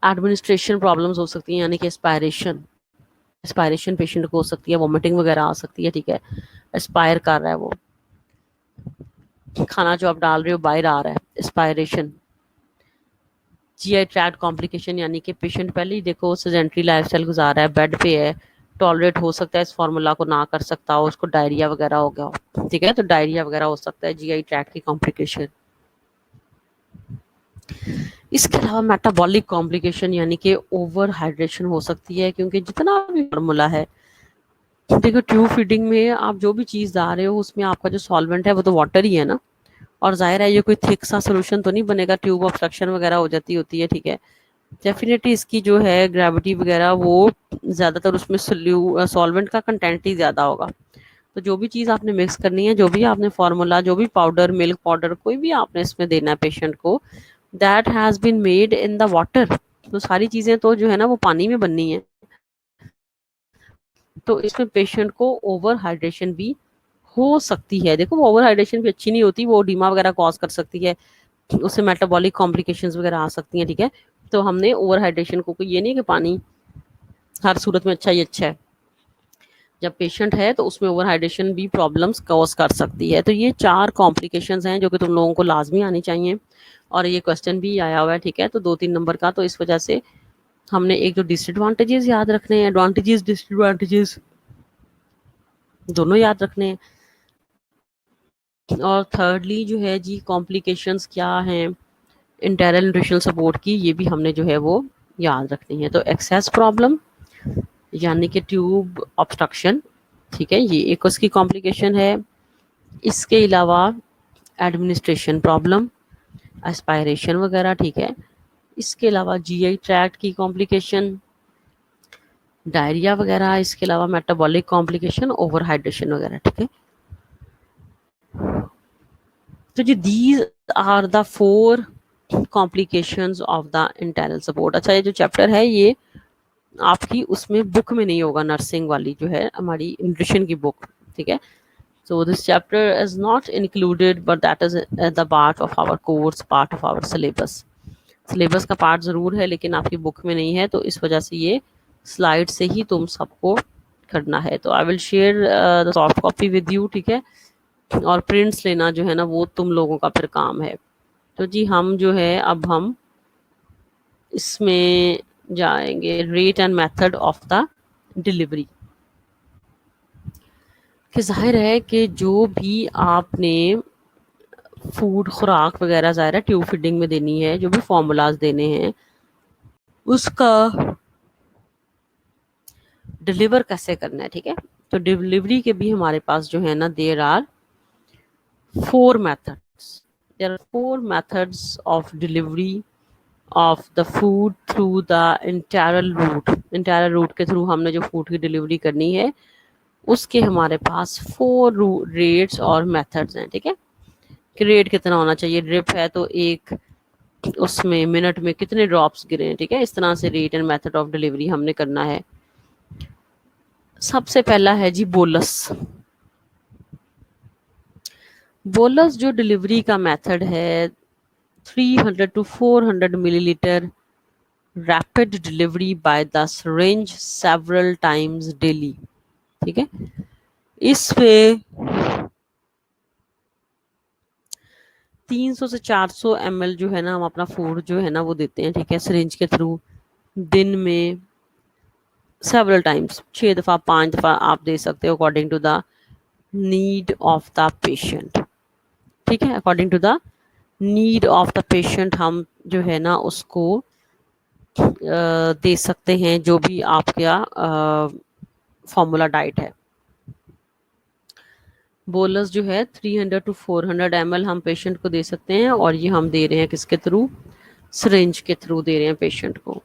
एडमिनिस्ट्रेशन प्रॉब्लम्स हो सकती हैं, यानी कि एस्पायरेशन पेशेंट को हो सकती है, वॉमिटिंग वगैरह आ सकती है, ठीक है, एस्पायर कर रहा है वो, खाना जो आप डाल रहे हो बाहर आ रहा है, एस्पायरेशन। जीआई ट्रैक्ट कॉम्प्लिकेशन, यानी कि पेशेंट पहले ही देखो सेडेंटरी लाइफस्टाइल गुजार रहा है, बेड पे है, टॉलरेट हो सकता है इस फार्मूला को ना कर सकता हो, उसको डायरिया वगैरह हो गया हो, ठीक है, तो डायरिया वगैरह हो सकता है जीआई ट्रैक्ट की कॉम्प्लिकेशन। इसके अलावा मेटाबॉलिक कॉम्प्लिकेशन, यानी कि ओवर हाइड्रेशन हो सकती है, क्योंकि जितना भी फार्मूला है, देखो ट्यूब फीडिंग में आप जो भी चीज़ डाल रहे हो उसमें आपका जो सॉल्वेंट है वो तो वाटर ही है ना, और जाहिर है ये कोई थिक सा सोल्यूशन तो नहीं बनेगा, ट्यूब ऑब्स्ट्रक्शन वगैरह हो जाती होती है, ठीक है। डेफिनेटली इसकी जो है ग्रेविटी वगैरह वो ज़्यादातर उसमें सॉल्वेंट का कंटेंट ही ज़्यादा होगा, तो जो भी चीज़ आपने मिक्स करनी है, जो भी आपने फार्मूला, जो भी पाउडर, मिल्क पाउडर, कोई भी आपने इसमें देना है पेशेंट को, that has been made in the water, तो सारी चीज़ें तो जो है ना वो पानी में बननी है। तो इसमें पेशेंट को ओवर हाइड्रेशन भी हो सकती है। देखो ओवर हाइड्रेशन भी अच्छी नहीं होती, वो डीमा वगैरह कॉज कर सकती है, उससे मेटाबॉलिक कॉम्प्लिकेशंस वगैरह आ सकती हैं। ठीक है, तो हमने ओवर हाइड्रेशन को, ये नहीं कि पानी हर सूरत में अच्छा ही अच्छा है, जब पेशेंट है तो उसमें ओवर हाइड्रेशन भी प्रॉब्लम्स कॉज कर सकती है। तो ये 4 कॉम्प्लिकेशंस हैं जो कि तुम लोगों को लाजमी आनी चाहिए, और ये क्वेश्चन भी आया हुआ है। ठीक है, तो 2-3 नंबर का, तो इस वजह से हमने एक जो डिसएडवांटेजेस याद रखने हैं, एडवांटेजेस डिसएडवांटेजेस दोनों याद रखने हैं, और थर्डली जो है जी कॉम्प्लिकेशंस क्या हैं इंटेरल न्यूट्रिशनल सपोर्ट की, ये भी हमने जो है वो याद रखनी है। तो एक्सेस प्रॉब्लम यानी कि ट्यूब ऑब्स्ट्रक्शन, ठीक है, ये एक उसकी कॉम्प्लिकेशन है। इसके अलावा एडमिनिस्ट्रेशन प्रॉब्लम, एस्पायरेशन वगैरह, ठीक है। इसके अलावा जीआई ट्रैक्ट की कॉम्प्लिकेशन, डायरिया वगैरह, इसके अलावा मेटाबॉलिक कॉम्प्लिकेशन, ओवर हाइड्रेशन वगैरह, ठीक है। तो जी these are the 4 complications of the internal support. अच्छा, ये जो चैप्टर है ये आपकी उसमें बुक में नहीं होगा, नर्सिंग वाली जो है हमारी न्यूट्रिशन की बुक, ठीक है। So this chapter is not included, but that is the part of our course, part of our syllabus. Syllabus का पार्ट ज़रूर है लेकिन आपकी बुक में नहीं है, तो इस वजह से ये स्लाइड से ही तुम सबको करना है। तो I will share the soft copy with you, ठीक है, और प्रिंट्स लेना जो है ना वो तुम लोगों का फिर काम है। तो जी हम जो है अब हम इसमें जाएंगे rate and method of the delivery, कि जाहिर है कि जो भी आपने फूड खुराक वगैरह ज़ाहिर है ट्यूब फीडिंग में देनी है, जो भी फॉर्मूलाज देने हैं उसका डिलीवर कैसे करना है, ठीक है। तो डिलीवरी के भी हमारे पास जो है ना there are 4 methods, there are 4 methods of delivery of the food through the internal route. Internal route के थ्रू हमने जो फूड की डिलीवरी करनी है उसके हमारे पास 4 रेट्स और मेथड्स हैं, ठीक है। कि रेट कितना होना चाहिए, ड्रिप है तो एक उसमें मिनट में कितने ड्रॉप्स गिरे हैं, ठीक है। इस तरह से rate and method of delivery हमने करना है। सबसे पहला है जी बोलस। बोलस जो डिलीवरी का मेथड है 300 to 400 millilitre rapid delivery by the syringe several times daily, ठीक है। इसमें 300 से 400 ml जो है ना हम अपना फूड जो है ना वो देते हैं, ठीक है, सिरिंज के थ्रू दिन में सेवरल टाइम्स, 6 दफ़ा 5 दफ़ा आप दे सकते हो according to the need of the patient, ठीक है। According to the need of the patient हम जो है ना उसको दे सकते हैं, जो भी आपका फॉर्मूला डाइट है। बोलस जो है 300 to 400 ml हम पेशेंट को दे सकते हैं, और ये हम दे रहे हैं किसके थ्रू, सिरिंज के थ्रू दे रहे हैं पेशेंट को।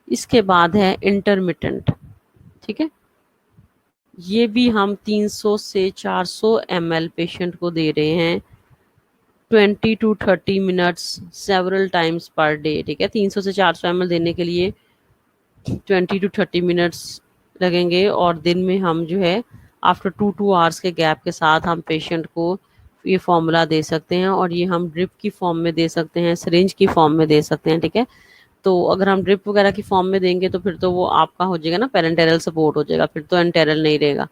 इसके बाद है इंटरमिटेंट, ठीक है, ये भी हम 300 से 400 ml पेशेंट को दे रहे हैं 20 to 30 minutes several times per day, ठीक है। 300 से 400 ml देने के लिए 20 to 30 मिनट्स लगेंगे, और दिन में हम जो है आफ्टर 2 आवर्स के गैप के साथ हम पेशेंट को ये फॉर्मूला दे सकते हैं, और ये हम ड्रिप की फॉर्म में दे सकते हैं, सिरिंज की फॉर्म में दे सकते हैं, ठीक है। तो अगर हम ड्रिप वगैरह की फॉर्म में देंगे तो फिर तो वो आपका हो जाएगा ना पेरेंटेरल सपोर्ट हो जाएगा, फिर तो एंटेरल नहीं रहेगा।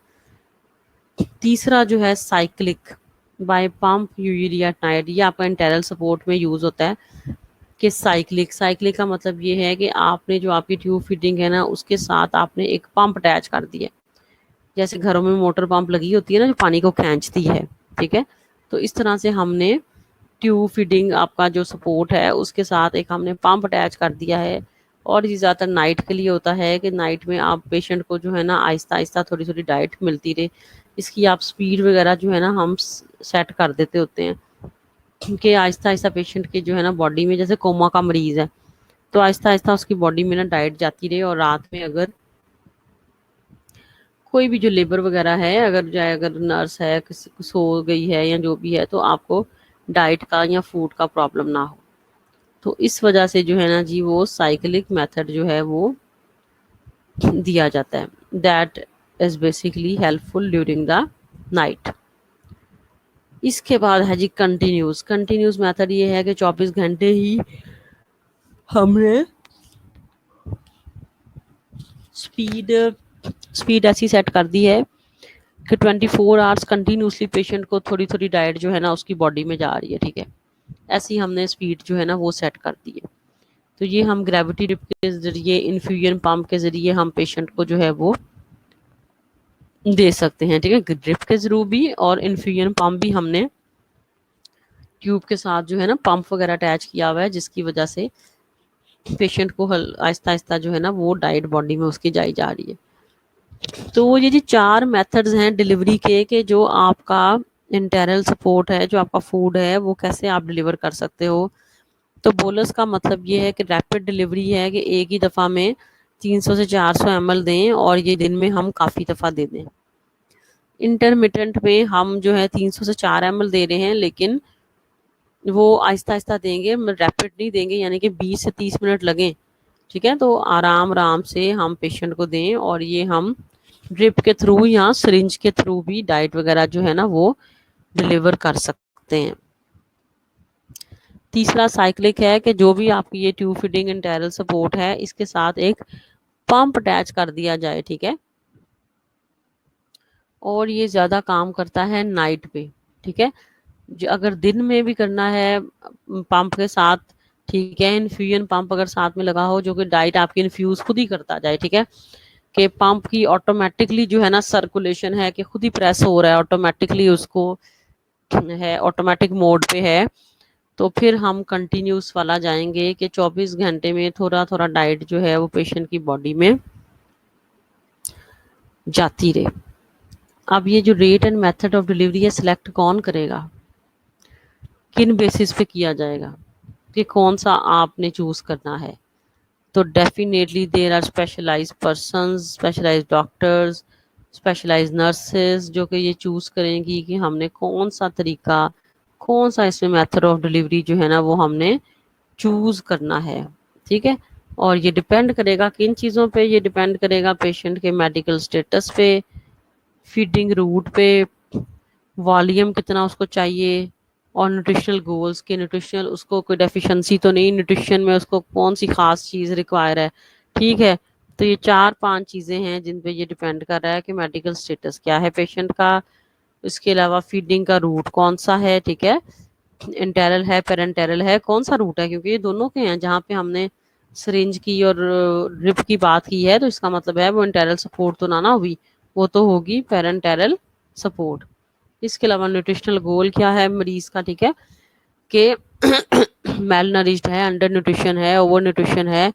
तीसरा जो है cyclic bye pump urea night, ये आपका इंटेरल सपोर्ट में यूज़ होता है। कि साइक्लिक का मतलब ये है कि आपने जो आपकी ट्यूब फिटिंग है ना उसके साथ आपने एक पंप अटैच कर दिया, जैसे घरों में मोटर पंप लगी होती है ना जो पानी को खींचती है, ठीक है। तो इस तरह से हमने ट्यूब फीडिंग आपका जो सपोर्ट है उसके साथ एक हमने पंप अटैच कर दिया है। और ये ज़्यादातर नाइट के लिए होता है कि नाइट में आप पेशेंट को जो है ना आहिस्ता आहिस्ता थोड़ी थोड़ी डाइट मिलती रहे, इसकी आप स्पीड वगैरह जो है ना हम सेट कर देते होते हैं कि आहिस्ता आहिस्ता पेशेंट के जो है ना बॉडी में, जैसे कोमा का मरीज़ है तो आहिस्ता आहिस्ता उसकी बॉडी में ना डाइट जाती रहे, और रात में अगर कोई भी जो लेबर वगैरह है अगर नर्स है किसी को सो गई है या जो भी है तो आपको डाइट का या फूड का प्रॉब्लम ना हो। तो इस वजह से जो है ना जी वो साइक्लिक मेथड जो है वो दिया जाता है, that is basically helpful during the night. इसके बाद है जी कंटिन्यूस। कंटिन्यूस मेथड ये है कि 24 घंटे ही हमने स्पीड स्पीड ऐसी सेट कर दी है कि 24 आवर्स कंटिन्यूसली पेशेंट को थोड़ी थोड़ी डाइट जो है ना उसकी बॉडी में जा रही है, ठीक है। ऐसी हमने स्पीड जो है ना वो सेट कर दी है। तो ये हम ग्रेविटी ड्रिप के जरिए, इन्फ्यूजन पंप के जरिए हम पेशेंट को जो है वो दे सकते हैं, ठीक है। ड्रिप के थ्रू भी और इन्फ्यूजन पंप भी हमने ट्यूब के साथ जो है ना पंप वगैरह अटैच किया हुआ है, जिसकी वजह से पेशेंट को आहिस्ता आहिस्ता जो है ना वो डाइट बॉडी में उसकी जाई जा रही है। तो ये जी 4 मेथड्स हैं डिलीवरी के जो आपका इंटरनल सपोर्ट है, जो आपका फूड है वो कैसे आप डिलीवर कर सकते हो। तो बोलस का मतलब ये है कि रैपिड डिलीवरी है कि एक ही दफ़ा में 300 से 400 ml दें और ये दिन में हम काफ़ी दफ़ा दे दें। इंटरमिटेंट में हम जो है 300 से 4 ml दे रहे हैं, लेकिन वो आहिस्ता आहिस्ता देंगे, रैपिड नहीं देंगे, यानी कि 20 से 30 मिनट लगें, ठीक है। तो आराम आराम से हम पेशेंट को दें और ये हम ड्रिप के थ्रू या सिरिंज के थ्रू भी डाइट वगैरह जो है ना वो डिलीवर कर सकते हैं। तीसरा साइक्लिक है कि जो भी आपकी ये ट्यूब फीडिंग इंटरनल सपोर्ट है इसके साथ एक पंप अटैच कर दिया जाए, ठीक है। और ये ज़्यादा काम करता है नाइट पे, ठीक है। जो अगर दिन में भी करना है पंप के साथ, ठीक है, इन्फ्यूजन पंप अगर साथ में लगा हो जो कि डाइट आपकी इन्फ्यूज खुद ही करता जाए, ठीक है, कि पंप की ऑटोमेटिकली जो है ना सर्कुलेशन है कि खुद ही प्रेस हो रहा है ऑटोमेटिकली, उसको है ऑटोमेटिक मोड पे है, तो फिर हम कंटिन्यूस वाला जाएंगे कि 24 घंटे में थोड़ा थोड़ा डाइट जो है वो पेशेंट की बॉडी में जाती रहे। अब ये जो rate and method of delivery है सिलेक्ट कौन करेगा, किन बेसिस पे किया जाएगा कि कौन सा आपने चूज करना है। तो definitely there are specialised persons, specialised doctors, specialised nurses जो कि ये चूज करेंगी कि हमने कौन सा तरीका, कौन सा इसमें मेथड ऑफ डिलीवरी जो है ना वो हमने चूज करना है, ठीक है। और ये डिपेंड करेगा किन चीज़ों पे, ये डिपेंड करेगा पेशेंट के मेडिकल स्टेटस पे, फीडिंग रूट पे, वॉल्यूम कितना उसको चाहिए, और न्यूट्रिशनल गोल्स के, न्यूट्रिशनल उसको कोई डेफिशिएंसी तो नहीं न्यूट्रिशन में, उसको कौन सी खास चीज़ रिक्वायर है, ठीक है। तो ये 4-5 चीज़ें हैं जिन पे ये डिपेंड कर रहा है कि मेडिकल स्टेटस क्या है पेशेंट का। इसके अलावा फीडिंग का रूट कौन सा है, ठीक है, इंटेरल है पेरेंटेरल है, कौन सा रूट है, क्योंकि ये दोनों के हैं। जहाँ पे हमने सिरिंज की और ड्रिप की बात की है तो इसका मतलब है वो इंटेरल सपोर्ट तो ना हुई, वो तो होगी पेरेंटेरल सपोर्ट। इसके अलावा न्यूट्रिशनल गोल क्या है मरीज का, ठीक है, कि मेल नरिश्ड है, अंडर न्यूट्रिशन है, ओवर न्यूट्रिशन है,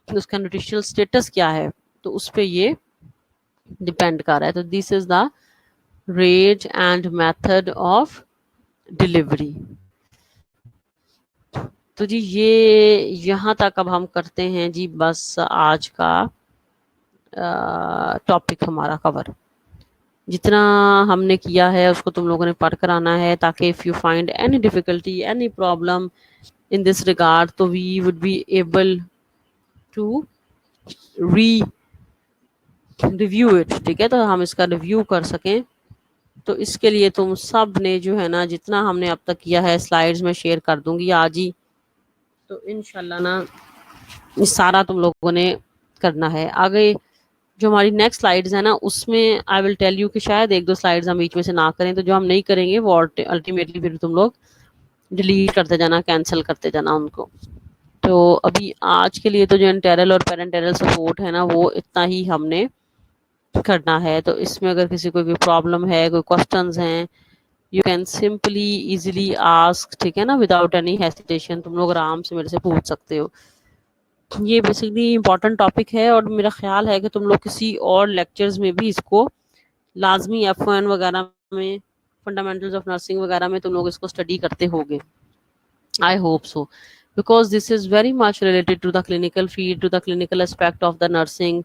उसका न्यूट्रिशनल स्टेटस क्या है, तो उस पर ये डिपेंड कर रहा है। तो this is the rate and method of delivery. तो जी ये यहाँ तक अब हम करते हैं जी बस आज का टॉपिक हमारा कवर। जितना हमने किया है उसको तुम लोगों ने पढ़ कर आना है, ताकि if you find any difficulty, any problem in this regard, तो we would be able to review it, ठीक है, तो हम इसका रिव्यू कर सकें। तो इसके लिए तुम सब ने जो है ना जितना हमने अब तक किया है स्लाइड्स में शेयर कर दूंगी आज ही, तो इंशाल्लाह ना ये सारा तुम लोगों ने करना है। आगे जो हमारी नेक्स्ट स्लाइड्स है ना उसमें आई विल टेल यू कि शायद 1-2 स्लाइड्स हम बीच में से ना करें, तो जो हम नहीं करेंगे वो अल्टीमेटली फिर तुम लोग डिलीट करते जाना, कैंसिल करते जाना उनको। तो अभी आज के लिए तो जो इंटेरल और पेरेंटेरल सपोर्ट है ना वो इतना ही हमने करना है। तो इसमें अगर किसी को कोई प्रॉब्लम है, कोई क्वेश्चंस हैं, you can simply easily ask, ठीक है ना, विदाउट एनी हेसिटेशन तुम लोग आराम से मेरे से पूछ सकते हो। ये बेसिकली इम्पोर्टेंट टॉपिक है और मेरा ख्याल है कि तुम लोग किसी और लेक्चर्स में भी इसको लाजमी F1 वगैरह में, फंडामेंटल्स ऑफ नर्सिंग वगैरह में तुम लोग इसको स्टडी करते होगे, I hope so, because this is very much related to the clinical field, to the clinical aspect of the nursing,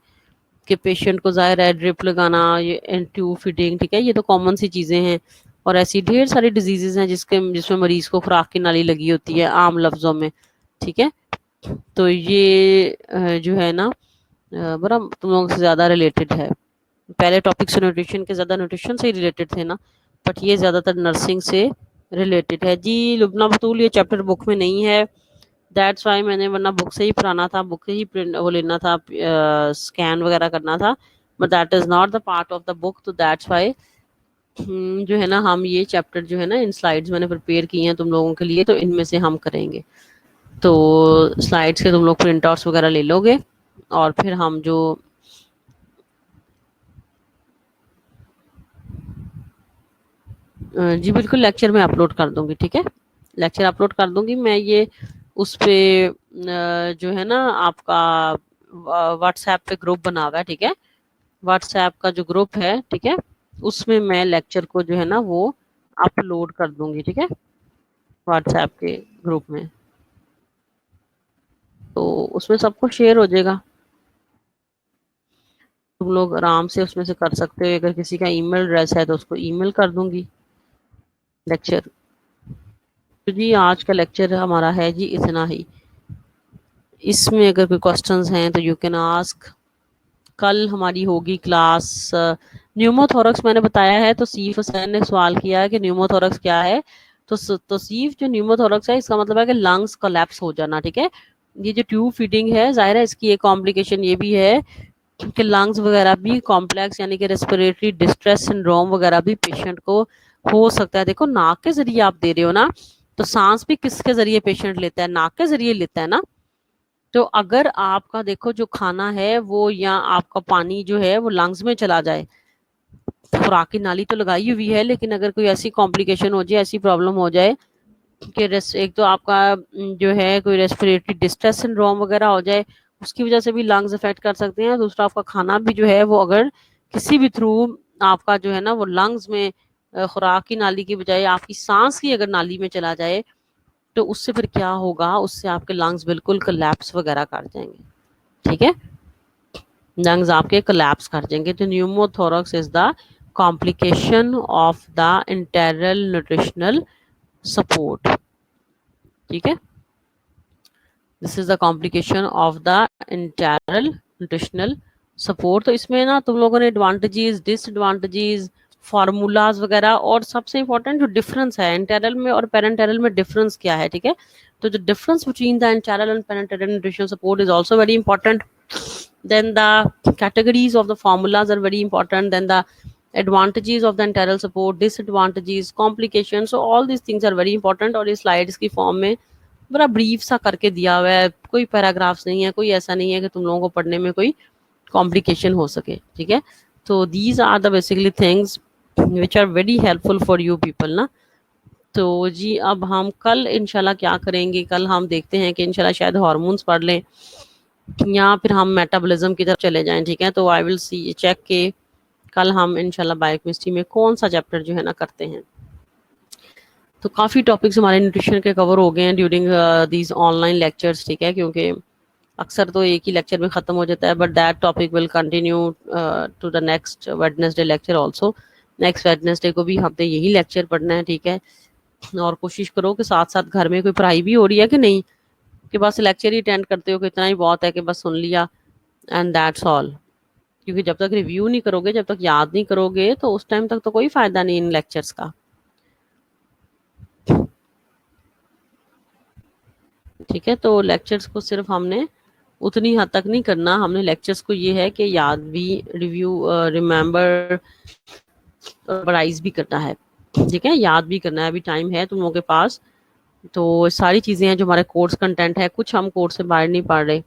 कि पेशेंट को ज़ाहिर है ड्रिप लगाना, ये ट्यूब फीडिंग, ठीक है, ये तो कॉमन सी चीज़ें हैं। और ऐसी ढेर सारी डिजीज़ेज़ हैं जिसमें मरीज़ को खुराक की नाली लगी होती है आम लफ्ज़ों में, ठीक है। तो ये जो है ना बड़ा तुम लोगों से ज़्यादा रिलेटेड है। पहले टॉपिक से न्यूट्रिशन के ज़्यादा न्यूट्रिशन से ही रिलेटेड थे ना, बट ये ज़्यादातर नर्सिंग से रिलेटेड है जी। लुबना बतूल ये चैप्टर बुक में नहीं है, दैट्स वाई मैंने, वरना बुक से ही पढ़ाना था, बुक से ही प्रिंट वो लेना था, स्कैन वगैरह करना था, but that is not the part of the book, तो दैट्स वाई जो है ना हम ये चैप्टर जो है ना इन स्लाइड्स मैंने प्रिपेयर किए हैं तुम लोगों के लिए, तो इनमें से हम करेंगे। तो स्लाइड्स के तुम लोग प्रिंट आउट्स वगैरह ले लोगे और फिर हम जो जी बिल्कुल लेक्चर में अपलोड कर दूंगी, ठीक है, लेक्चर अपलोड कर दूंगी मैं। ये उस पे जो है ना आपका व्हाट्सएप पे ग्रुप बना हुआ है, ठीक है, व्हाट्सएप का जो ग्रुप है, ठीक है, उसमें मैं लेक्चर को जो है ना वो अपलोड कर दूंगी, ठीक है, व्हाट्सएप के ग्रुप में, तो उसमें सबको शेयर हो जाएगा, तुम लोग आराम से उसमें से कर सकते हो। अगर किसी का ईमेल एड्रेस है तो उसको ईमेल कर दूंगी लेक्चर। तो जी आज का लेक्चर हमारा है जी इतना ही। इसमें अगर कोई क्वेश्चंस हैं तो यू कैन आस्क। कल हमारी होगी क्लास न्यूमोथोरक्स, मैंने बताया है, तो सीफ हुसैन ने सवाल किया है कि न्यूमोथोरक्स क्या है। तो सीफ जो न्यूमोथोरक्स है इसका मतलब है कि लंग्स कोलैप्स हो जाना, ठीक है। ये जो ट्यूब फीडिंग है, जाहिर है इसकी एक कॉम्प्लिकेशन ये भी है कि लंग्स वगैरह भी कॉम्प्लेक्स यानी कि रेस्पिरेटरी डिस्ट्रेस सिंड्रोम वगैरह भी पेशेंट को हो सकता है। देखो नाक के जरिए आप दे रहे हो ना, तो सांस भी किसके जरिए पेशेंट लेता है, नाक के जरिए लेता है ना। तो अगर आपका देखो जो खाना है वो या आपका पानी जो है वो लंग्स में चला जाए, खुराक की नाली तो लगाई हुई है, लेकिन अगर कोई ऐसी कॉम्प्लिकेशन हो जाए, ऐसी प्रॉब्लम हो जाए कि एक तो आपका जो है कोई रेस्पिरेटरी डिस्ट्रेस सिंड्रोम वगैरह हो जाए, उसकी वजह से भी लंग्स अफेक्ट कर सकते हैं। दूसरा आपका खाना भी जो है वो अगर किसी भी थ्रू आपका जो है ना वो लंग्स में खुराक की नाली की बजाय आपकी सांस की अगर नाली में चला जाए, तो उससे फिर क्या होगा, उससे आपके लंग्स बिल्कुल कोलैप्स वगैरह कर जाएंगे, ठीक है, लंग्स आपके कोलैप्स कर जाएंगे। तो pneumothorax is the complication of the internal nutritional support, ठीक है, this is the complication of the internal nutritional support. तो इसमें ना तुम लोगों ने एडवांटेजेस, डिसएडवांटेजेस, फार्मूलाज वगैरह, और सबसे इंपॉर्टेंट जो डिफरेंस है इंटरनल में और पेरेंटरल में, डिफरेंस क्या है, ठीक है। तो the difference between the enteral and parenteral nutrition support is also very important. Then the categories of the formulas are very important. Then the advantages of the enteral support, disadvantages, complications, so all these things are very important। और इस slides की form में बड़ा brief सा करके दिया हुआ है, कोई पैराग्राफ्स नहीं है, कोई ऐसा नहीं है कि तुम लोगों को पढ़ने में कोई कॉम्प्लिकेशन हो सके, ठीक है। तो these are the basically things which are very helpful for you people ना। तो जी अब हम कल इंशाल्लाह क्या करेंगे, कल हम देखते हैं कि इंशाल्लाह शायद हार्मोन्स पढ़ लें या फिर हम मेटाबॉलिज्म की तरफ चले जाएं, ठीक है। तो आई विल सी चेक के कल हम इंशाल्लाह बायोकेमिस्ट्री में कौन सा चैप्टर जो है ना करते हैं। तो काफ़ी टॉपिक्स हमारे न्यूट्रिशन के कवर हो गए हैं ड्यूरिंग दीज ऑनलाइन लेक्चर्स, ठीक है, क्योंकि अक्सर तो एक ही लेक्चर में ख़त्म हो जाता है, but that topic will continue to the next Wednesday lecture also. Next Wednesday को भी हमने यही लेक्चर पढ़ना है, ठीक है। और कोशिश करो कि साथ साथ घर में कोई पढ़ाई भी हो रही है कि नहीं, कि बस लेक्चर ही अटेंड करते हो कि इतना ही बहुत है कि बस सुन लिया एंड दैट्स ऑल। क्योंकि जब तक रिव्यू नहीं करोगे, जब तक याद नहीं करोगे, तो उस टाइम तक तो कोई फायदा नहीं इन लेक्चर्स का, ठीक है। तो लेक्चर्स को सिर्फ हमने उतनी हद तक नहीं करना, हमने लेक्चर्स को ये है कि याद भी, रिव्यू, रिमेंबर, रिवाइज भी करना है, ठीक है, याद भी करना है। अभी टाइम है तुम लोगों के पास, तो सारी चीज़ें हैं जो हमारे कोर्स कंटेंट है, कुछ हम कोर्स से बाहर नहीं पढ़ रहे,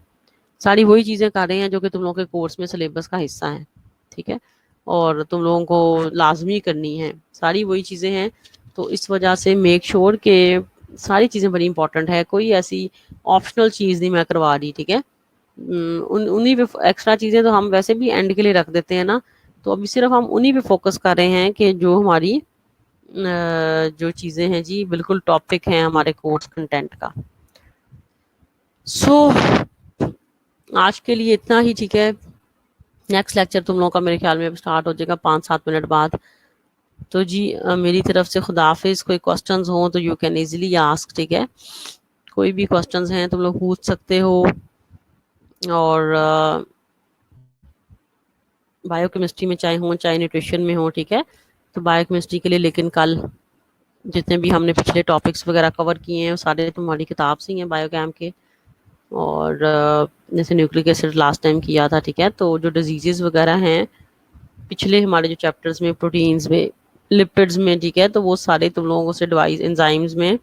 सारी वही चीज़ें कर रहे हैं जो कि तुम लोगों के कोर्स में सिलेबस का हिस्सा है, ठीक है, और तुम लोगों को लाजमी करनी है, सारी वही चीज़ें हैं। तो इस वजह से मेक श्योर के सारी चीज़ें बड़ी इंपॉर्टेंट है, कोई ऐसी ऑप्शनल चीज़ नहीं मैं करवा रही, ठीक है। उन्हीं पे एक्स्ट्रा चीज़ें तो हम वैसे भी एंड के लिए रख देते हैं ना, तो अभी सिर्फ हम उन्हीं पे फोकस कर रहे हैं कि जो हमारी जो चीज़ें हैं जी बिल्कुल टॉपिक हैं हमारे कोर्स कंटेंट का। सो आज के लिए इतना ही, ठीक है। नेक्स्ट लेक्चर तुम लोगों का मेरे ख्याल में स्टार्ट हो जाएगा 5-7 मिनट बाद। तो जी मेरी तरफ से खुदा हाफिज़। कोई क्वेश्चंस हो तो यू कैन इजीली आस्क, ठीक है, कोई भी क्वेश्चंस हैं तुम लोग पूछ सकते हो। और बायोकेमिस्ट्री में चाहे हो चाहे न्यूट्रिशन में हो, ठीक है, तो बायोकेमिस्ट्री के लिए लेकिन कल जितने भी हमने पिछले टॉपिक्स वगैरह कवर किए हैं वो सारे तुम्हारी किताब से ही हैं बायोकेम के। और जैसे न्यूक्लिक एसिड लास्ट टाइम किया था, ठीक है, तो जो डिजीजेस वगैरह हैं पिछले हमारे जो चैप्टर्स में, प्रोटीन्स में, लिपिड्स में, ठीक है, तो वो सारे तुम लोगों से एडवाइस, एंजाइम्स में,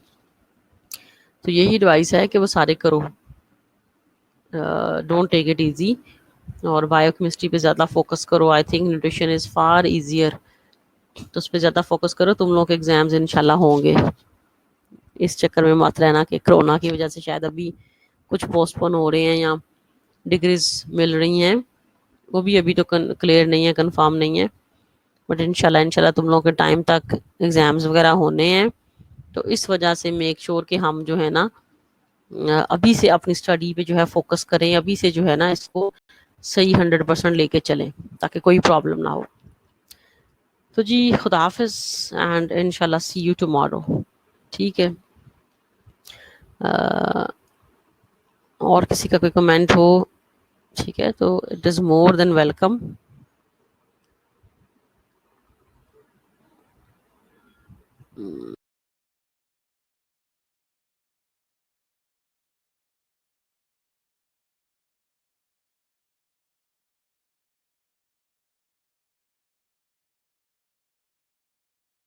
तो यही एडवाइस है कि वो सारे करो, डोंट टेक इट इजी। और बायोकेमिस्ट्री पे ज़्यादा फोकस करो। I think nutrition is far easier, तो उस पर ज़्यादा फोकस करो। तुम लोग के एग्जाम्स इंशाल्लाह होंगे। इस चक्कर में मत रहना कि कोरोना की वजह से शायद अभी कुछ पोस्टपोन हो रहे हैं या डिग्रीज मिल रही हैं, वो भी अभी तो क्लियर नहीं है, कंफर्म नहीं है। बट इंशाल्लाह इंशाल्लाह तुम लोगों के टाइम तक एग्जाम्स वगैरह होने हैं। तो इस वजह से मेक श्योर कि हम जो है ना अभी से अपनी स्टडी पे जो है फोकस करें, अभी से जो है ना इसको सही 100% लेके चलें ताकि कोई प्रॉब्लम ना हो। तो जी खुदा हाफिज एंड इंशाल्लाह सी यू टुमारो। ठीक है, अ, और किसी का कोई कमेंट हो, ठीक है, तो it is more than welcome.